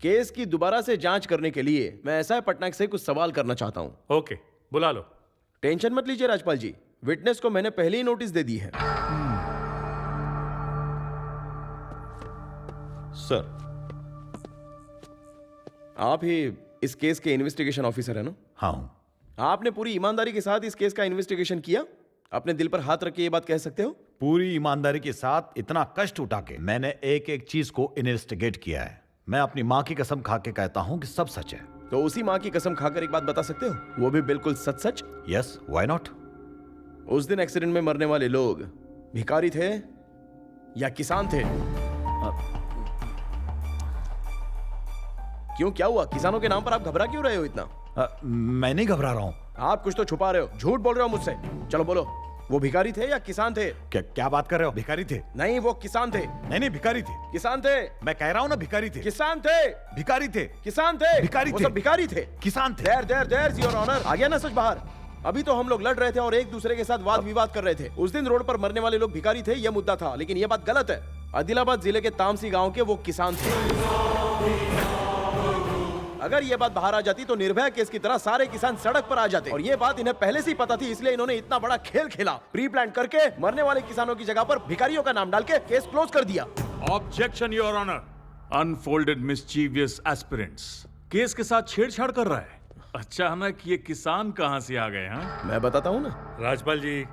केस की दोबारा से जांच करने के लिए मैं एसआई पटनायक से कुछ सवाल करना चाहता हूँ। ओके, बुला लो। टेंशन मत लीजिए राजपाल जी, विटनेस को मैंने पहले ही नोटिस दे दी है। सर, आप ही इस केस के इन्वेस्टिगेशन ऑफिसर है ना? हाँ हूं। आपने पूरी ईमानदारी के साथ इस केस का इन्वेस्टिगेशन किया? अपने दिल पर हाथ रख के ये बात कह सकते हो? पूरी ईमानदारी के साथ, इतना कष्ट उठा के मैंने एक एक चीज को इन्वेस्टिगेट किया है। मैं अपनी माँ की कसम खा के कहता हूँ कि सब सच है। तो उसी माँ की कसम खाकर एक बात बता सकते हो, वो भी बिल्कुल सच सच? Yes, why not? उस दिन एक्सीडेंट में मरने वाले लोग भिखारी थे या किसान थे? क्यों, क्या हुआ? किसानों के नाम पर आप घबरा क्यों रहे हो इतना? मैं नहीं घबरा रहा हूँ। आप कुछ तो छुपा रहे हो, झूठ बोल रहे हो मुझसे। चलो बोलो, वो भिखारी थे या किसान थे? क्या बात कर रहे हो? भिखारी थे? नहीं, वो किसान थे। नहीं, भिखारी थे। किसान थे। मैं कह रहा हूँ ना, भिखारी थे। किसान थे। भिखारी थे। किसान थे। भिखारी वो थे। सब भिखारी थे। किसान थे। देयर योर ऑनर, आ गया ना सच बाहर? अभी तो हम लोग लड़ रहे थे और एक दूसरे के साथ वाद विवाद कर रहे थे। उस दिन रोड पर मरने वाले लोग भिखारी थे, यह मुद्दा था। लेकिन यह बात गलत है। आदिलाबाद जिले के तामसी गांव के वो किसान थे। अगर ये बात बाहर आ जाती तो निर्भया केस की तरह सारे किसान सड़क पर आ जाते। और ये बात इन्हें पहले से ही पता थी, इसलिए इन्होंने इतना बड़ा खेल खेला। प्री प्लान करके मरने वाले किसानों की जगह पर भिखारियों का नाम डाल के केस क्लोज कर दिया। Objection your honour. Unfolded mischievous aspirants case के साथ छेड़छाड़ कर रहा है। अचानक ये किसान कहां से आ गए? हाँ, मैं बताता हूँ ना। राजपाल जी,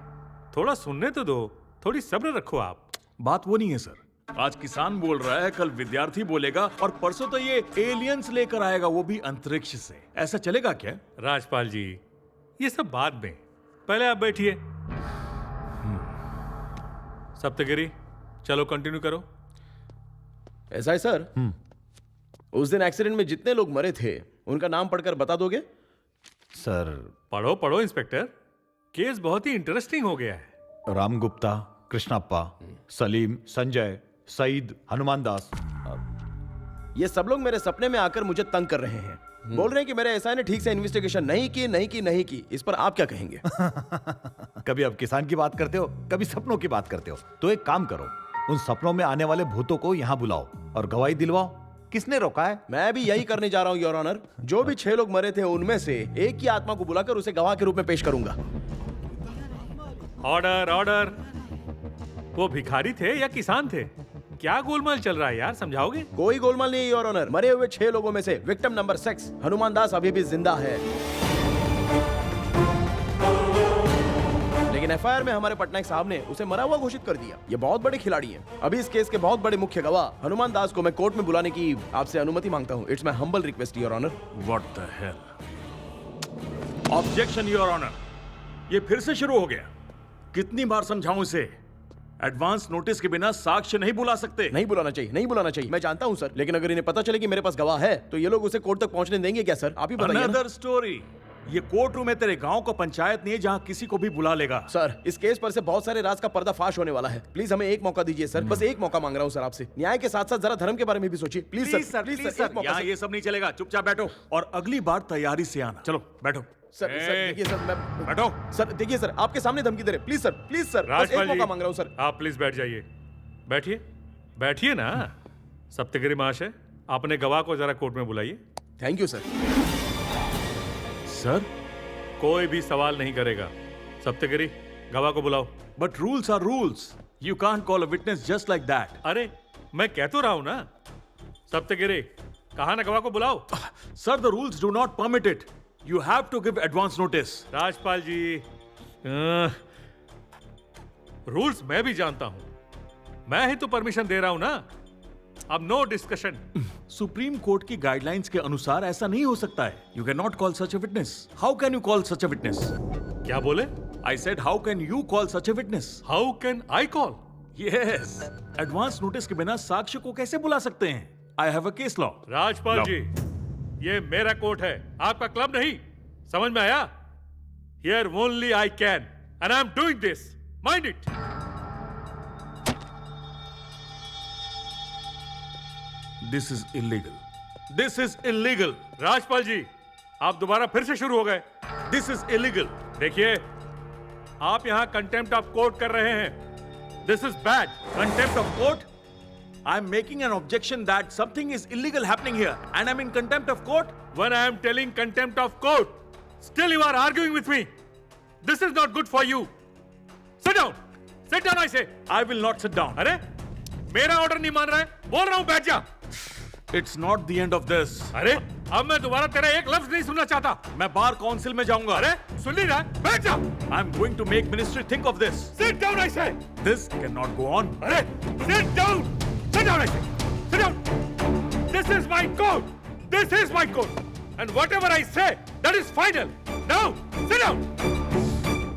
थोड़ा सुनने तो दो, थोड़ी सब्र रखो आप। बात वो नहीं है सर। आज किसान बोल रहा है, कल विद्यार्थी बोलेगा और परसों तो ये एलियंस लेकर आएगा, वो भी अंतरिक्ष से। ऐसा चलेगा क्या? राजपाल जी, ये सब बाद में, पहले आप बैठिए। सप्तगिरी, चलो कंटिन्यू करो। ऐसा है सर, उस दिन एक्सीडेंट में जितने लोग मरे थे उनका नाम पढ़कर बता दोगे? सर, पढ़ो पढ़ो इंस्पेक्टर, केस बहुत ही इंटरेस्टिंग हो गया है। राम गुप्ता, कृष्णप्पा, सलीम, संजय, सईद, हनुमान दास। ये सब लोग मेरे सपने में आकर मुझे तंग कर रहे हैं। बोल रहे हैं कि मेरे एसआई ने ठीक से इन्वेस्टिगेशन नहीं की। इस पर आप क्या कहेंगे? कभी आप किसान की बात करते हो, कभी सपनों की बात करते हो। तो एक काम करो, उन सपनों में आने वाले भूतों को यहाँ बुलाओ और गवाही दिलवाओ। किसने रोका है? मैं भी यही करने जा रहा हूँ योर ऑनर। जो भी 6 लोग मरे थे उनमें से एक की आत्मा को बुलाकर उसे गवाह के रूप में पेश करूंगा। Order order. वो भिखारी थे या किसान थे? क्या गोलमाल चल रहा है यार, समझाओगे? कोई गोलमाल नहीं योर ऑनर। मरे हुए 6 लोगों में से विक्टिम नंबर 6 हनुमान दास अभी भी जिंदा है। लेकिन एफआईआर में हमारे पटनायक साहब ने उसे मरा हुआ घोषित कर दिया। ये बहुत बड़े खिलाड़ी हैं। अभी इस केस के बहुत बड़े मुख्य गवाह हनुमान दास को मैं कोर्ट में बुलाने की आपसे अनुमति मांगता हूँ। It's my humble request your honour. What the hell? Objection your honour. ये फिर से शुरू हो गया। कितनी बार समझाऊं इसे? एडवांस नोटिस के बिना साक्ष्य नहीं बुला सकते। नहीं बुलाना चाहिए। मैं जानता हूं सर, लेकिन अगर इन्हें पता चले कि मेरे पास गवाह है तो ये लोग उसे कोर्ट तक पहुंचने देंगे क्या सर? आप ही बताइए। Another story. ये कोर्ट रूम है तेरे गांव का पंचायत नहीं है जहां किसी को भी बुला लेगा। सर, इस केस पर से बहुत सारे राज का पर्दाफाश होने वाला है। प्लीज हमें एक मौका दीजिए सर। बस एक मौका मांग रहा हूं सर आपसे। न्याय के साथ साथ जरा धर्म के बारे में भी सोचिए। Please sir. यहाँ ये सब नहीं चलेगा। चुपचाप बैठो और अगली बार तैयारी से आना। चलो बैठो। सर देखिए सर, मैं बैठो। सर देखिए सर, आपके सामने धमकी दे रहे। प्लीज सर, बस एक मौका मांग रहा हूं सर। आप प्लीज बैठ जाइए। बैठिए ना। सप्तगिरी महाशय, अपने गवाह को जरा कोर्ट में बुलाइए। Thank you sir. सर, कोई भी सवाल नहीं करेगा। सप्तगिरी, गवाह को बुलाओ। But rules are rules. You can't call a witness just like that. अरे, मैं कह तो रहा हूं ना। सप्तगिरी, कहा ना गवाह को बुलाओ। Sir, the rules do not permit it. You have to give advance notice. Rajpal ji, rules मैं भी जानता हूं। मैं ही तो परमिशन दे रहा हूं ना। अब नो डिस्कशन। सुप्रीम कोर्ट की गाइडलाइंस के अनुसार ऐसा नहीं हो सकता है। You cannot call such a witness. How can you call such a witness? क्या बोले? I said how can you call such a witness? How can I call? Yes. Advance notice के बिना साक्ष्य को कैसे बुला सकते हैं? I have a case law. Rajpal जी, ये मेरा कोर्ट है, आपका क्लब नहीं। समझ में आया? Here only I can and I am doing this. Mind it. This is illegal, this is illegal. Rajpal ji, आप दोबारा फिर से शुरू हो गए। This is illegal. देखिए, आप यहां कंटेम्प्ट ऑफ कोर्ट कर रहे हैं। This is bad. Contempt of court? I am making an objection that something is illegal happening here and I'm in contempt of court. When I am telling contempt of court, still you are arguing with me. This is not good for you. Sit down. Sit down, I say. I will not sit down. अरे, मेरा order नहीं मान रहा है? बोल रहा हूं बैठ जा। It's not the end of this. अरे, अब मैं दोबारा तेरा एक लफ्ज नहीं सुनना चाहता। मैं बार काउंसिल में जाऊंगा। अरे, सुन नहीं रहा? बैठ जा। I'm going to make ministry think of this. Sit down, I say. This cannot go on. अरे, sit down. Sit down, I say. Sit down. This is my court. This is my court. And whatever I say, that is final. Now, sit down.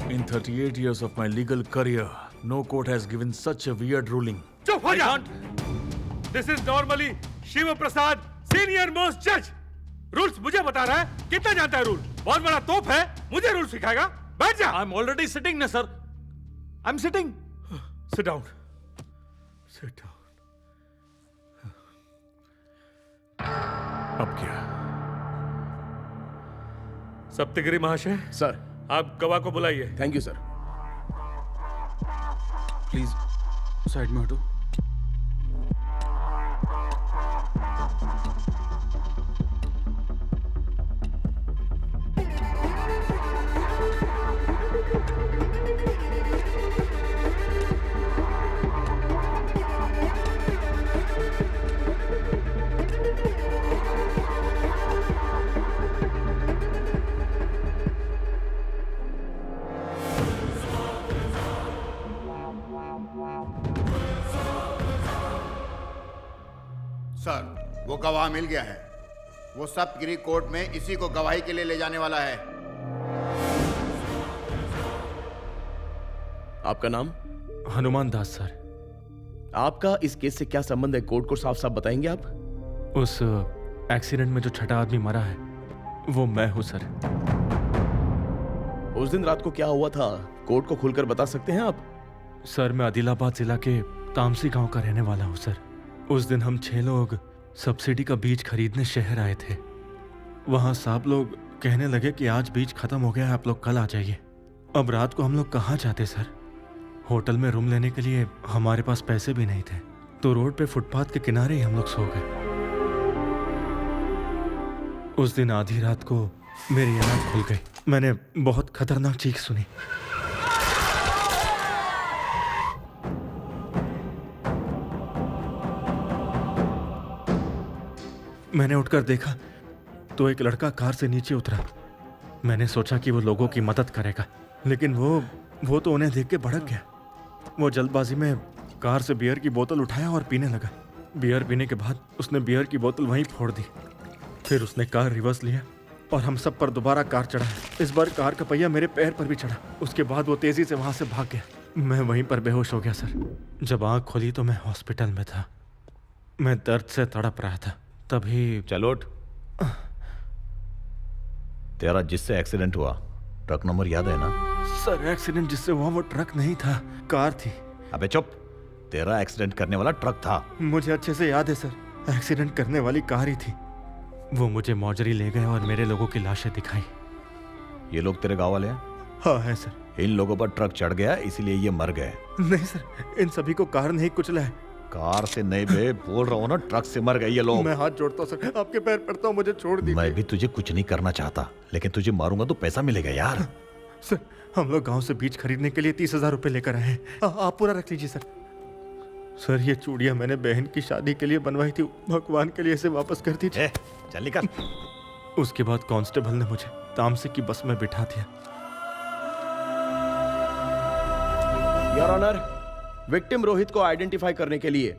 In 38 years of my legal career, no court has given such a weird ruling. Chup ho ja. This is normally Shiva Prasad, senior most judge. Rules मुझे बता रहा है। कितना जानता है rule? बहुत बड़ा तोप है। मुझे रूल सिखाएगा? बैठ जा। I'm already sitting ना sir. I'm sitting. Sit down. Sit down. अब क्या? सप्तगिरी महाशय, सर, आप गवाह को बुलाइए। Thank you sir. Please side में हटो। सर, वो गवाह मिल गया है। वो सप्तगिरी कोर्ट में इसी को गवाही के लिए ले जाने वाला है। आपका नाम? हनुमान दास सर। आपका इस केस से क्या संबंध है? कोर्ट को साफ साफ बताएंगे आप? उस एक्सीडेंट में जो छठा आदमी मरा है वो मैं हूं सर। उस दिन रात को क्या हुआ था, कोर्ट को खुलकर बता सकते हैं आप? सर, मैं आदिलाबाद जिला के तामसी गांव का रहने वाला हूं सर। उस दिन हम 6 लोग सब्सिडी का बीज खरीदने शहर आए थे। वहां साहब लोग कहने लगे कि आज बीज खत्म हो गया है, आप लोग कल आ जाइए। अब रात को हम लोग कहाँ जाते सर? होटल में रूम लेने के लिए हमारे पास पैसे भी नहीं थे, तो रोड पे फुटपाथ के किनारे ही हम लोग सो गए। उस दिन आधी रात को मेरी आँख खुल गई। मैंने बहुत खतरनाक चीख सुनी। मैंने उठकर देखा तो एक लड़का कार से नीचे उतरा। मैंने सोचा कि वो लोगों की मदद करेगा, लेकिन वो तो उन्हें देख के भड़क गया। वो जल्दबाजी में कार से बियर की बोतल उठाया और पीने लगा। बियर पीने के बाद उसने बियर की बोतल वहीं फोड़ दी। फिर उसने कार रिवर्स लिया और हम सब पर दोबारा कार चढ़ाया। इस बार कार का पहिया मेरे पैर पर भी चढ़ा। उसके बाद वो तेजी से वहां से भाग गया। मैं वहीं पर बेहोश हो गया सर। जब आँख खोली तो मैं हॉस्पिटल में था। मैं दर्द से तड़प रहा था। तभी चलो उठ। तेरा जिससे एक्सीडेंट हुआ ट्रक नंबर याद है ना? सर, एक्सीडेंट जिससे हुआ वो ट्रक नहीं था, कार थी। अबे चुप, तेरा एक्सीडेंट करने वाला ट्रक था। मुझे अच्छे से याद है सर, एक्सीडेंट करने वाली कार ही थी। वो मुझे मौजरी ले गए और मेरे लोगों की लाशें दिखाई। ये लोग तेरे गांव वाले हैं? हाँ है सर। इन लोगों पर ट्रक चढ़ गया इसीलिए ये मर गए। नहीं सर, इन सभी को कार नहीं कुचला है। कार से नहीं बे, बोल रहा हूँ ना, ट्रक से मर गए ये लोग। मैं हाथ जोड़ता हूँ सर, आपके पैर पड़ता हूँ, मुझे छोड़ दीजिए। मैं भी तुझे कुछ नहीं करना चाहता, लेकिन तुझे मारूंगा तो पैसा मिलेगा यार। सर, हम लोग गांव से बीज खरीदने के लिए 30,000 रुपए लेकर आए हैं। आप पूरा रख लीजिए सर। सर, ये चूड़ियां मैंने बहन की शादी के लिए बनवाई थी, भगवान के लिए इसे वापस कर दीजिए। चल निकल। उसके बाद कांस्टेबल ने मुझे तामसी की बस में बिठा दिया। योर ऑनर, विक्टिम रोहित को आइडेंटिफाई करने के लिए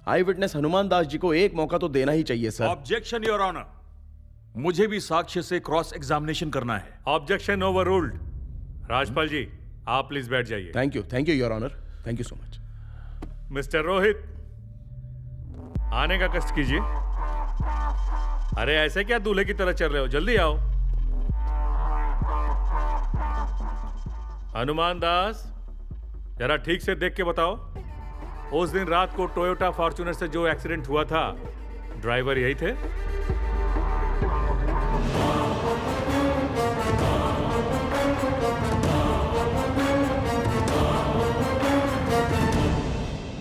आई विटनेस हनुमान दास जी को एक मौका तो देना ही चाहिए सर। ऑब्जेक्शन योर ऑनर, मुझे भी साक्ष्य से क्रॉस एग्जामिनेशन करना है। Objection overruled. राजपाल जी, आप प्लीज बैठ जाइए। Thank you your honour, thank you so much. Mister Rohit, आने का कष्ट कीजिए। अरे ऐसे क्या दूल्हे की तरह चल रहे हो, जल्दी आओ। हनुमान दास, जरा ठीक से देख के बताओ, उस दिन रात को टोयोटा फॉर्च्यूनर से जो एक्सीडेंट हुआ था ड्राइवर यही थे?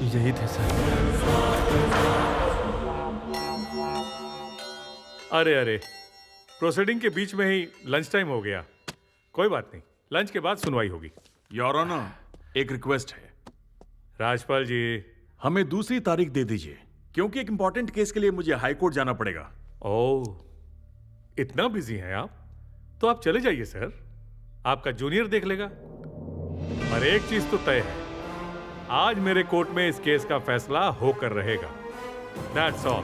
यही थे सर। अरे अरे, प्रोसीडिंग के बीच में ही लंच टाइम हो गया। कोई बात नहीं, लंच के बाद सुनवाई होगी। योर ऑनर, एक रिक्वेस्ट है। राजपाल जी, हमें दूसरी तारीख दे दीजिए, क्योंकि एक इंपॉर्टेंट केस के लिए मुझे हाई कोर्ट जाना पड़ेगा। ओह, इतना बिजी हैं आप? तो आप चले जाइए सर, आपका जूनियर देख लेगा। पर एक चीज तो तय है, आज मेरे कोर्ट में इस केस का फैसला होकर रहेगा। That's all.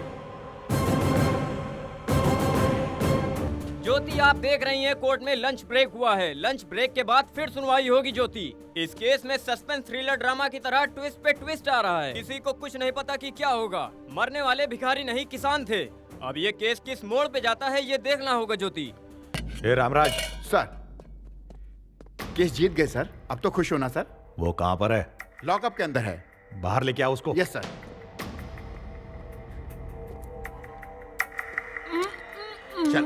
ज्योति, आप देख रही हैं कोर्ट में लंच ब्रेक हुआ है। लंच ब्रेक के बाद फिर सुनवाई होगी। ज्योति, इस केस में सस्पेंस थ्रिलर ड्रामा की तरह ट्विस्ट पे ट्विस्ट आ रहा है। किसी को कुछ नहीं पता कि क्या होगा। मरने वाले भिखारी नहीं किसान थे। अब ये केस किस मोड़ पे जाता है ये देखना होगा। ज्योति। रामराज सर, केस जीत गए सर। अब तो खुश होना सर। वो कहाँ पर है? लॉकअप के अंदर है। बाहर लेके आओ उसको। Yes sir. चल।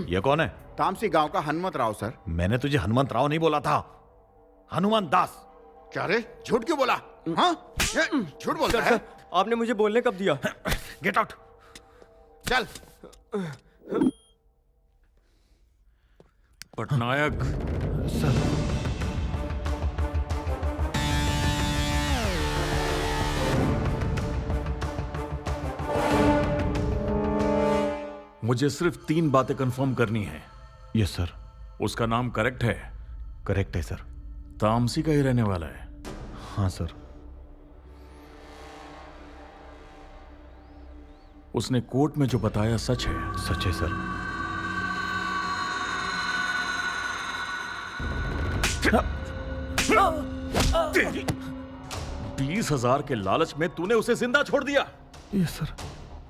ये कौन है? तामसी गांव का हनुमत राव सर। मैंने तुझे हनुमंत राव नहीं बोला था, हनुमान दास। क्या रे, झूठ क्यों बोला? हाँ, झूठ बोलता है? आपने मुझे बोलने कब दिया? Get out. चल। पटनायक सर। मुझे सिर्फ 3 बातें कंफर्म करनी है। Yes sir. उसका नाम करेक्ट है? करेक्ट है सर। तामसी का ही रहने वाला है? हाँ सर। उसने कोर्ट में जो बताया सच है? सच है सर। 20,000 के लालच में तूने उसे जिंदा छोड़ दिया? Yes sir.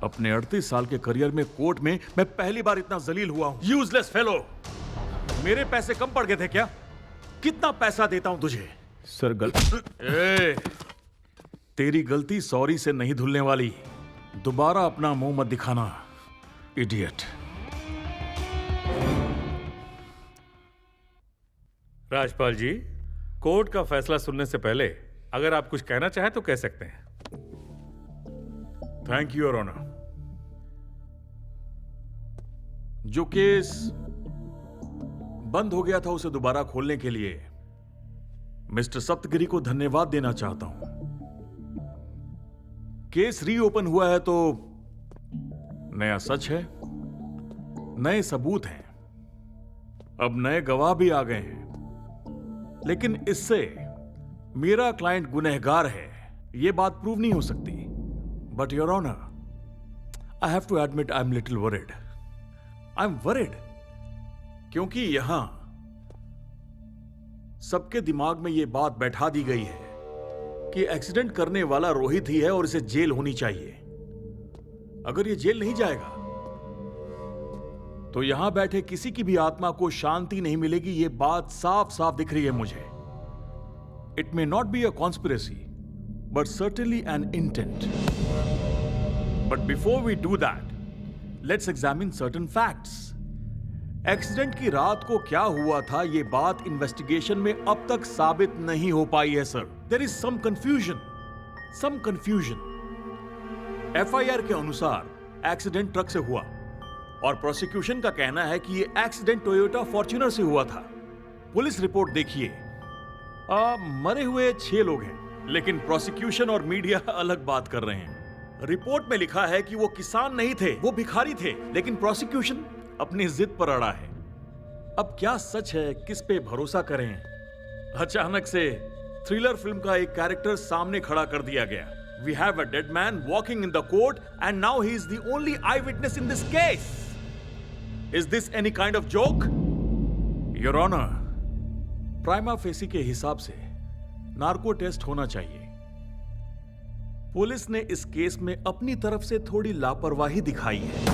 अपने 38 साल के करियर में कोर्ट में मैं पहली बार इतना जलील हुआ हूं। Useless fellow. मेरे पैसे कम पड़ गए थे क्या? कितना पैसा देता हूं तुझे? सर गलती। तेरी गलती सॉरी से नहीं धुलने वाली। दोबारा अपना मुंह मत दिखाना, इडियट। राजपाल जी, कोर्ट का फैसला सुनने से पहले अगर आप कुछ कहना चाहें तो कह सकते हैं। Thank you your honour. जो केस बंद हो गया था उसे दोबारा खोलने के लिए मिस्टर सप्तगिरी को धन्यवाद देना चाहता हूं। केस रीओपन हुआ है तो नया सच है, नए सबूत हैं, अब नए गवाह भी आ गए हैं। लेकिन इससे मेरा क्लाइंट गुनहगार है यह बात प्रूव नहीं हो सकती। But your honour, I have to admit I am little worried. I am worried क्योंकि यहां सबके दिमाग में यह बात बैठा दी गई है कि एक्सीडेंट करने वाला रोहित ही है और इसे जेल होनी चाहिए। अगर यह जेल नहीं जाएगा तो यहां बैठे किसी की भी आत्मा को शांति नहीं मिलेगी। यह बात साफ साफ दिख रही है मुझे। It may not be a conspiracy but certainly an intent. But before we do that, let's examine certain facts. Accident की रात को क्या हुआ था यह बात इन्वेस्टिगेशन में अब तक साबित नहीं हो पाई है sir. There is some confusion. FIR के अनुसार एक्सीडेंट ट्रक से हुआ और प्रोसिक्यूशन का कहना है कि यह एक्सीडेंट टोयोटा फॉर्च्यूनर से हुआ था। पुलिस रिपोर्ट देखिए, मरे हुए 6 लोग हैं, लेकिन प्रोसिक्यूशन और मीडिया अलग बात कर रहे हैं। रिपोर्ट में लिखा है कि वो किसान नहीं थे, वो भिखारी थे, लेकिन प्रोसिक्यूशन अपनी जिद पर अड़ा है। अब क्या सच है, किस पे भरोसा करें? अचानक से थ्रिलर फिल्म का एक कैरेक्टर सामने खड़ा कर दिया गया। We have a dead man walking in the court and now he is the only eyewitness in this case. Is this any kind of joke? Your Honor, prima facie के हिसाब से नार्को टेस्ट होना चाहिए। Police ने इस case में अपनी तरफ से थोड़ी लापरवाही दिखाई है,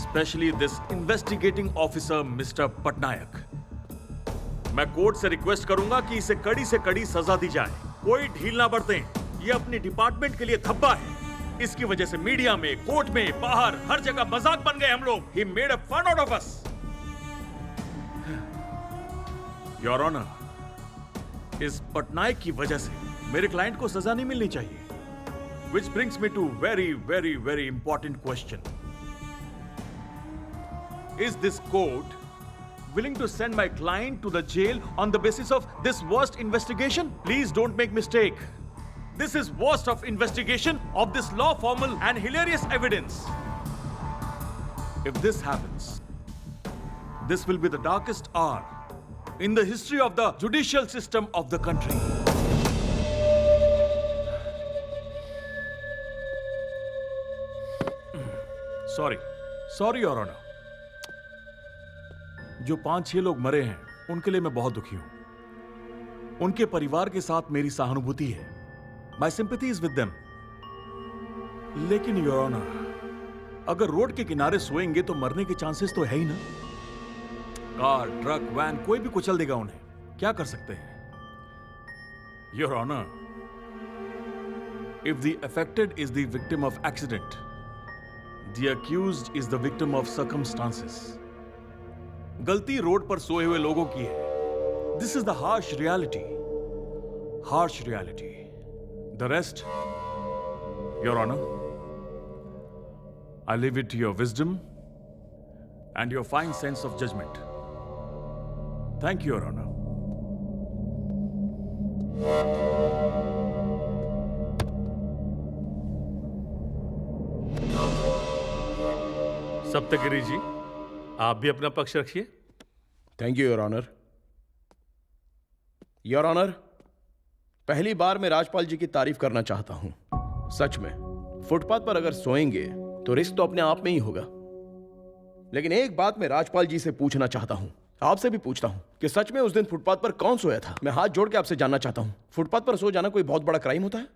specially this investigating officer mister Patnaik. मैं कोर्ट से रिक्वेस्ट करूंगा कि इसे कड़ी से कड़ी सजा दी जाए। कोई ढील ना बरतें। ये अपने डिपार्टमेंट के लिए धब्बा है। इसकी वजह से मीडिया में, कोर्ट में, बाहर हर जगह मजाक बन गए हम लोग। He made a fun out of us. Your Honor, इस पटनायक की वजह से मेरे क्लाइंट को सजा नहीं मिलनी चाहिए। Which brings me to very, very, very important question. Is this court willing to send my client to the jail on the basis of this worst investigation? Please don't make mistake. This is worst of investigation of this law formal and hilarious evidence. If this happens, this will be the darkest hour in the history of the judicial system of the country. Sorry, Your Honor. जो 5-6 लोग मरे हैं, उनके लिए मैं बहुत दुखी हूं। उनके परिवार के साथ मेरी सहानुभूति है। My sympathy is with them. लेकिन Your Honor, अगर रोड के किनारे सोएंगे तो मरने के चांसेस तो है ही ना। कार, ट्रक, वैन कोई भी कुचल देगा उन्हें। क्या कर सकते हैं? Your Honor, if the affected is the victim of accident, the accused is the victim of circumstances. गलती रोड पर सोए हुए लोगों की है। This is the harsh reality. Harsh reality. The rest, Your Honor, I leave it to your wisdom and your fine sense of judgment. Thank you, Your Honor. Saptagiri जी, आप भी अपना पक्ष रखिए। Thank you your honour. Your honour, पहली बार मैं राजपाल जी की तारीफ करना चाहता हूं। सच में फुटपाथ पर अगर सोएंगे तो रिस्क तो अपने आप में ही होगा, लेकिन एक बात मैं राजपाल जी से पूछना चाहता हूं, आपसे भी पूछता हूं कि सच में उस दिन फुटपाथ पर कौन सोया था? मैं हाथ जोड़ के आपसे जानना चाहता हूं, फुटपाथ पर सो जाना कोई बहुत बड़ा क्राइम होता है?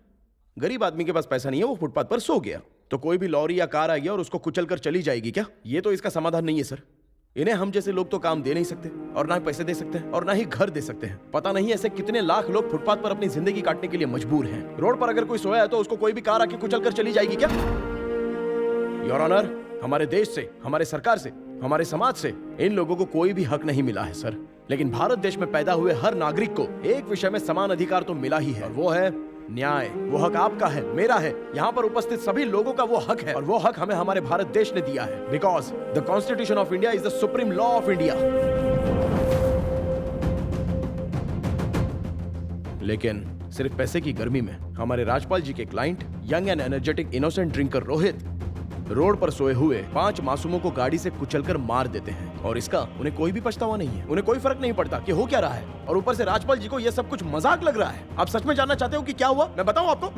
गरीब आदमी के पास पैसा नहीं है, वो फुटपाथ पर सो गया तो कोई भी लॉरी या कार आ गया और उसको कुचल कर चली जाएगी क्या? ये तो इसका समाधान नहीं है सर। इन्हें हम जैसे लोग तो काम दे नहीं सकते, और ना ही पैसे दे सकते हैं, और ना ही घर दे सकते हैं। पता नहीं ऐसे कितने लाख लोग फुटपाथ पर अपनी जिंदगी काटने के लिए मजबूर हैं। रोड पर अगर कोई सोया है तो उसको कोई भी कार आके कुचल कर चली जाएगी क्या? योर ऑनर, हमारे देश से, हमारे सरकार से, हमारे समाज से इन लोगों को कोई भी हक नहीं मिला है सर। लेकिन भारत देश में पैदा हुए हर नागरिक को एक विषय में समान अधिकार तो मिला ही है, और वो है न्याय। वो हक आपका है, मेरा है, यहाँ पर उपस्थित सभी लोगों का वो हक है, और वो हक हमें हमारे भारत देश ने दिया है। Because the constitution of India is the supreme law of India. लेकिन सिर्फ पैसे की गर्मी में हमारे राजपाल जी के client, young and energetic innocent drinker Rohit, road पर सोए हुए 5 मासूमों को गाड़ी से कुचलकर मार देते हैं, और इसका उन्हें कोई भी पछतावा नहीं है। उन्हें कोई फर्क नहीं पड़ता कि हो क्या रहा है, और ऊपर से राजपाल जी को यह सब कुछ मजाक लग रहा है। आप सच में जानना चाहते हो कि क्या हुआ? मैं बताऊं आपको?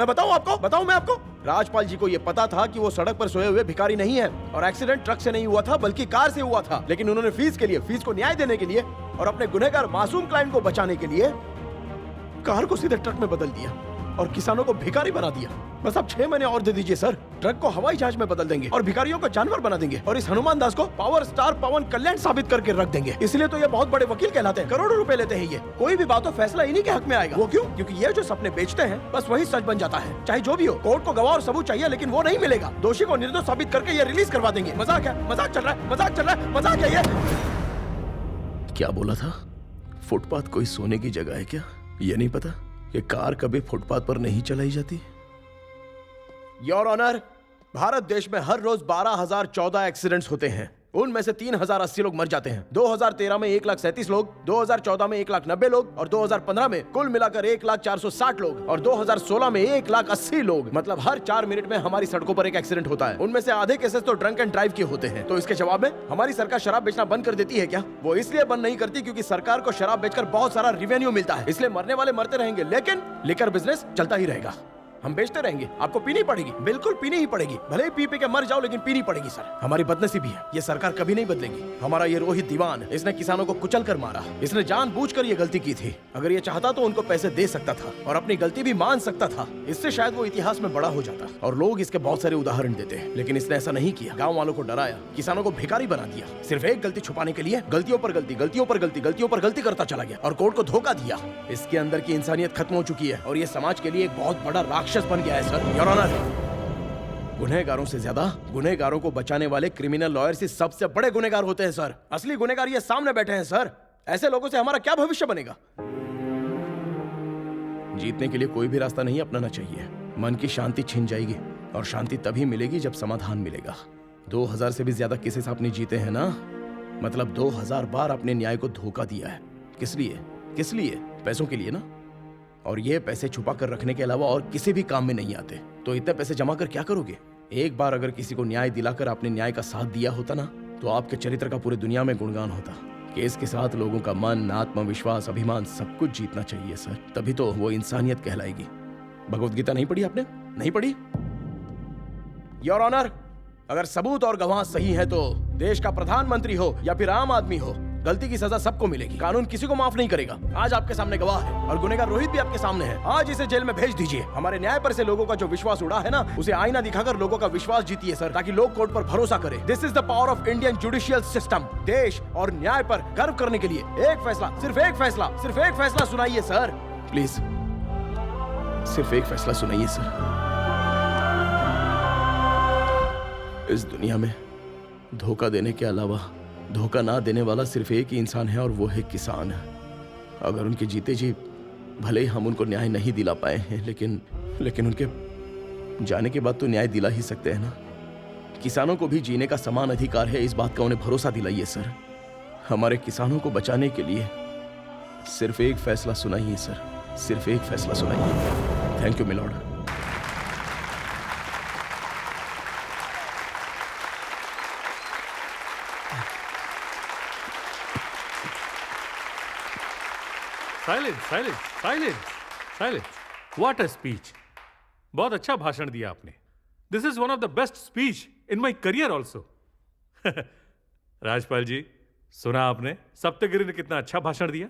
बताऊं मैं आपको? राजपाल जी को यह पता था कि वो सड़क पर सोए हुए भिखारी नहीं है, और एक्सीडेंट ट्रक से नहीं हुआ था बल्कि कार से हुआ था। लेकिन उन्होंने फीस को न्याय देने के लिए और अपने गुनहगार मासूम क्लाइंट को बचाने के लिए कार को सीधे ट्रक में बदल दिया और किसानों को भिखारी बना दिया। बस आप 6 महीने और दे दीजिए सर, ट्रक को हवाई जहाज में बदल देंगे और भिखारियों को जानवर बना देंगे, और इस हनुमान दास को पावर स्टार पवन कल्याण साबित करके रख देंगे। इसलिए तो ये बहुत बड़े वकील कहलाते हैं, करोड़ों रुपए लेते हैं ये। कोई भी बात हो फैसला इन्हीं के हक में आएगा। वो क्यों? क्योंकि ये जो सपने बेचते हैं बस वही सच बन जाता है। चाहे जो भी हो, कोर्ट को गवाह और सबूत चाहिए, लेकिन वो नहीं मिलेगा। दोषी को निर्दोष साबित करके ये रिलीज करवा देंगे। मजाक है, मजाक चल रहा है, मजाक है ये। क्या बोला था? फुटपाथ कोई सोने की जगह है क्या? ये नहीं पता कि कार कभी फुटपाथ पर नहीं चलाई जाती। योर ऑनर, भारत देश में हर रोज 12,014 एक्सीडेंट्स होते हैं। उनमें से 3,080 लोग मर जाते हैं। 2013 में 1,37,000 लोग, 2014 में 1,90,000 लोग, और 2015 में कुल मिलाकर 1,04,60 लोग, और 2016 में 1,80,000 लोग। मतलब हर 4 मिनट में हमारी सड़कों पर एक एक्सीडेंट होता है। उनमें से आधे केसेस तो ड्रंक एंड ड्राइव के होते हैं। तो इसके जवाब में हमारी सरकार शराब बेचना बंद कर देती है क्या? वो इसलिए बंद नहीं करती क्योंकि सरकार को शराब बेचकर बहुत सारा रेवेन्यू मिलता है, इसलिए मरने वाले मरते रहेंगे, लेकिन लिकर बिजनेस चलता ही रहेगा। हम बेचते रहेंगे, आपको पीनी पड़ेगी, बिल्कुल पीनी ही पड़ेगी। भले ही पी के मर जाओ, लेकिन पीनी पड़ेगी सर। हमारी बदनसीबी है, ये सरकार कभी नहीं बदलेगी। हमारा ये रोहित दीवान, इसने किसानों को कुचल कर मारा। इसने जानबूझकर ये गलती की थी। अगर ये चाहता तो उनको पैसे दे सकता था और अपनी गलती भी मान सकता था। इससे शायद वो इतिहास में बड़ा हो जाता और लोग इसके बहुत सारे उदाहरण देते, लेकिन इसने ऐसा नहीं किया। गाँव वालों को डराया, किसानों को भिखारी बना दिया। सिर्फ एक गलती छुपाने के लिए गलतियों पर गलती करता चला गया और कोर्ट को धोखा दिया। इसके अंदर की इंसानियत खत्म हो चुकी है और ये समाज के लिए एक बहुत बड़ा राक्षस बन गया है सर। योर ऑनर, गुनहगारों से ज्यादा गुनहगारों को बचाने वाले क्रिमिनल लॉयर्स ही सबसे बड़े गुनहगार होते हैं सर। असली गुनहगार ये सामने बैठे हैं सर। ऐसे लोगों से हमारा क्या भविष्य बनेगा? जीतने के लिए कोई भी रास्ता नहीं अपनाना चाहिए। मन की शांति छिन जाएगी और शांति तभी मिलेगी जब समाधान मिलेगा। 2000 से भी ज्यादा केसेस आपने जीते हैं ना, मतलब 2000 बार आपने न्याय को धोखा दिया है। किस लिए? किस लिए? पैसों के लिए ना। और ये पैसे छुपा कर रखने के अलावा और किसी भी काम में नहीं आते। तो इतने पैसे जमा कर क्या करोगे? एक बार अगर किसी को न्याय दिलाकर आपने न्याय का साथ दिया होता ना, तो आपके चरित्र का पूरी दुनिया में गुणगान होता। केस के साथ लोगों का मन, आत्मविश्वास, अभिमान सब कुछ जीतना चाहिए सर, तभी तो वो इंसानियत कहलाएगी। भगवत गीता नहीं पढ़ी आपने? नहीं पढ़ी? योर ऑनर, अगर सबूत और गवाह सही है तो देश का प्रधानमंत्री हो या फिर आम आदमी हो, गलती की सजा सबको मिलेगी। कानून किसी को माफ नहीं करेगा। आज आपके सामने गवाह है और गुनहगार रोहित भी आपके सामने है। आज इसे जेल में भेज दीजिए। हमारे न्याय पर से लोगों का जो विश्वास उड़ा है ना, उसे आईना दिखाकर लोगों का विश्वास जीतिए सर, ताकि लोग कोर्ट पर भरोसा करें। This is the power of Indian judicial system. देश और न्याय पर गर्व करने के लिए एक फैसला, सिर्फ एक फैसला सुनाइए सर, प्लीज। सिर्फ एक फैसला सुनाइए सर। इस दुनिया में धोखा देने के अलावा धोखा ना देने वाला सिर्फ एक ही इंसान है और वो है किसान। अगर उनके जीते जी भले ही हम उनको न्याय नहीं दिला पाए हैं, लेकिन उनके जाने के बाद तो न्याय दिला ही सकते हैं ना। किसानों को भी जीने का समान अधिकार है, इस बात का उन्हें भरोसा दिलाइए सर। हमारे किसानों को बचाने के लिए सिर्फ एक फैसला सुनाइए सर, सिर्फ एक फैसला सुनाइए। Thank you milord. Silence. What a speech. बहुत अच्छा भाषण दिया आपने। This is one of the best speech in my career also. Rajpal ji, सुना आपने सप्तगिरी ने कितना अच्छा भाषण दिया?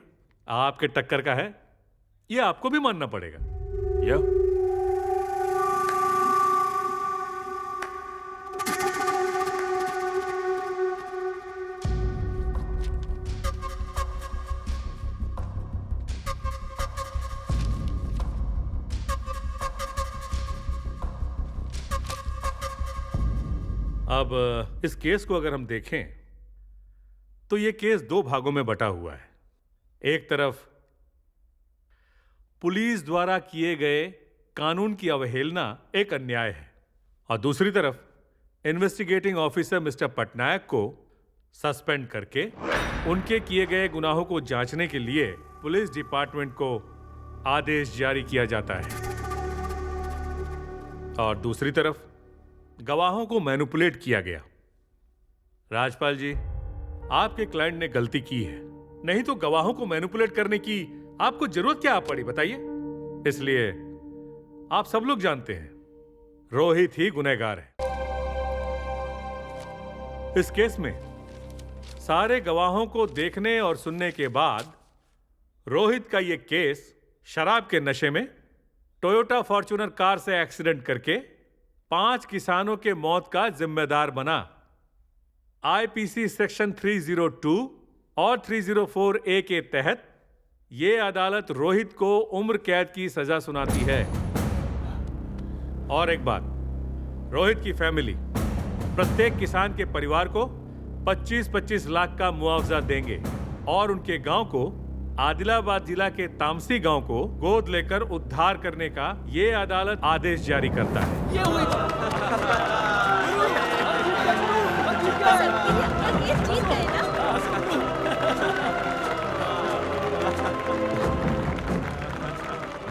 आपके टक्कर का है, ये आपको भी मानना पड़ेगा। अब इस केस को अगर हम देखें तो यह केस दो भागों में बटा हुआ है। एक तरफ पुलिस द्वारा किए गए कानून की अवहेलना एक अन्याय है, और दूसरी तरफ इन्वेस्टिगेटिंग ऑफिसर मिस्टर पटनायक को सस्पेंड करके उनके किए गए गुनाहों को जांचने के लिए पुलिस डिपार्टमेंट को आदेश जारी किया जाता है। और दूसरी तरफ गवाहों को मैनिपुलेट किया गया। राजपाल जी, आपके क्लाइंट ने गलती की है, नहीं तो गवाहों को मैनिपुलेट करने की आपको जरूरत क्या पड़ी बताइए? इसलिए आप सब लोग जानते हैं रोहित ही गुनहगार है। इस केस में सारे गवाहों को देखने और सुनने के बाद रोहित का यह केस शराब के नशे में टोयोटा फॉर्च्यूनर कार से एक्सीडेंट करके 5 किसानों के मौत का जिम्मेदार बना। आईपीसी सेक्शन 302 और 304 ए के तहत यह अदालत रोहित को उम्र कैद की सजा सुनाती है। और एक बात, रोहित की फैमिली प्रत्येक किसान के परिवार को 25-25 लाख का मुआवजा देंगे और उनके गांव को, आदिलाबाद जिला के तामसी गांव को गोद लेकर उद्धार करने का ये अदालत आदेश जारी करता है।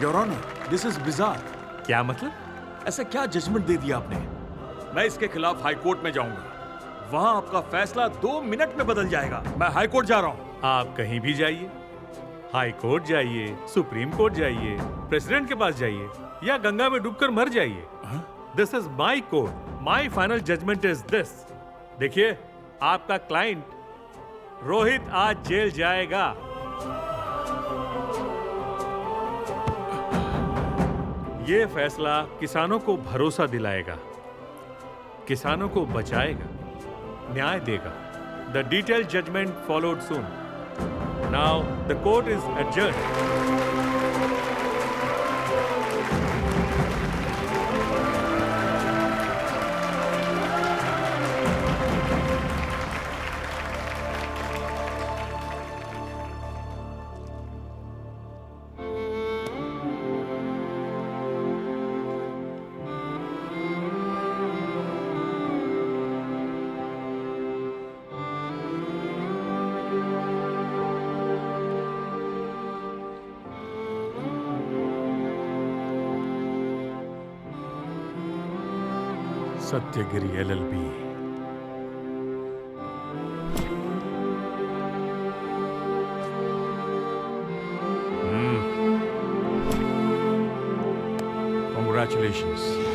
Your honour, this is bizarre. क्या मतलब? ऐसा क्या जजमेंट दे दिया आपने? मैं इसके खिलाफ हाई कोर्ट में जाऊंगा, वहां आपका फैसला 2 मिनट में बदल जाएगा। मैं हाई कोर्ट जा रहा हूं। आप कहीं भी जाइए, हाई कोर्ट जाइए, सुप्रीम कोर्ट जाइए, प्रेसिडेंट के पास जाइए, या गंगा में डूबकर मर जाइए। This is my court, my final judgment is this. देखिए, आपका क्लाइंट रोहित आज जेल जाएगा। ये फैसला किसानों को भरोसा दिलाएगा, किसानों को बचाएगा, न्याय देगा। The detailed judgment followed soon. Now the court is adjourned. Satyagiri LLB। Congratulations.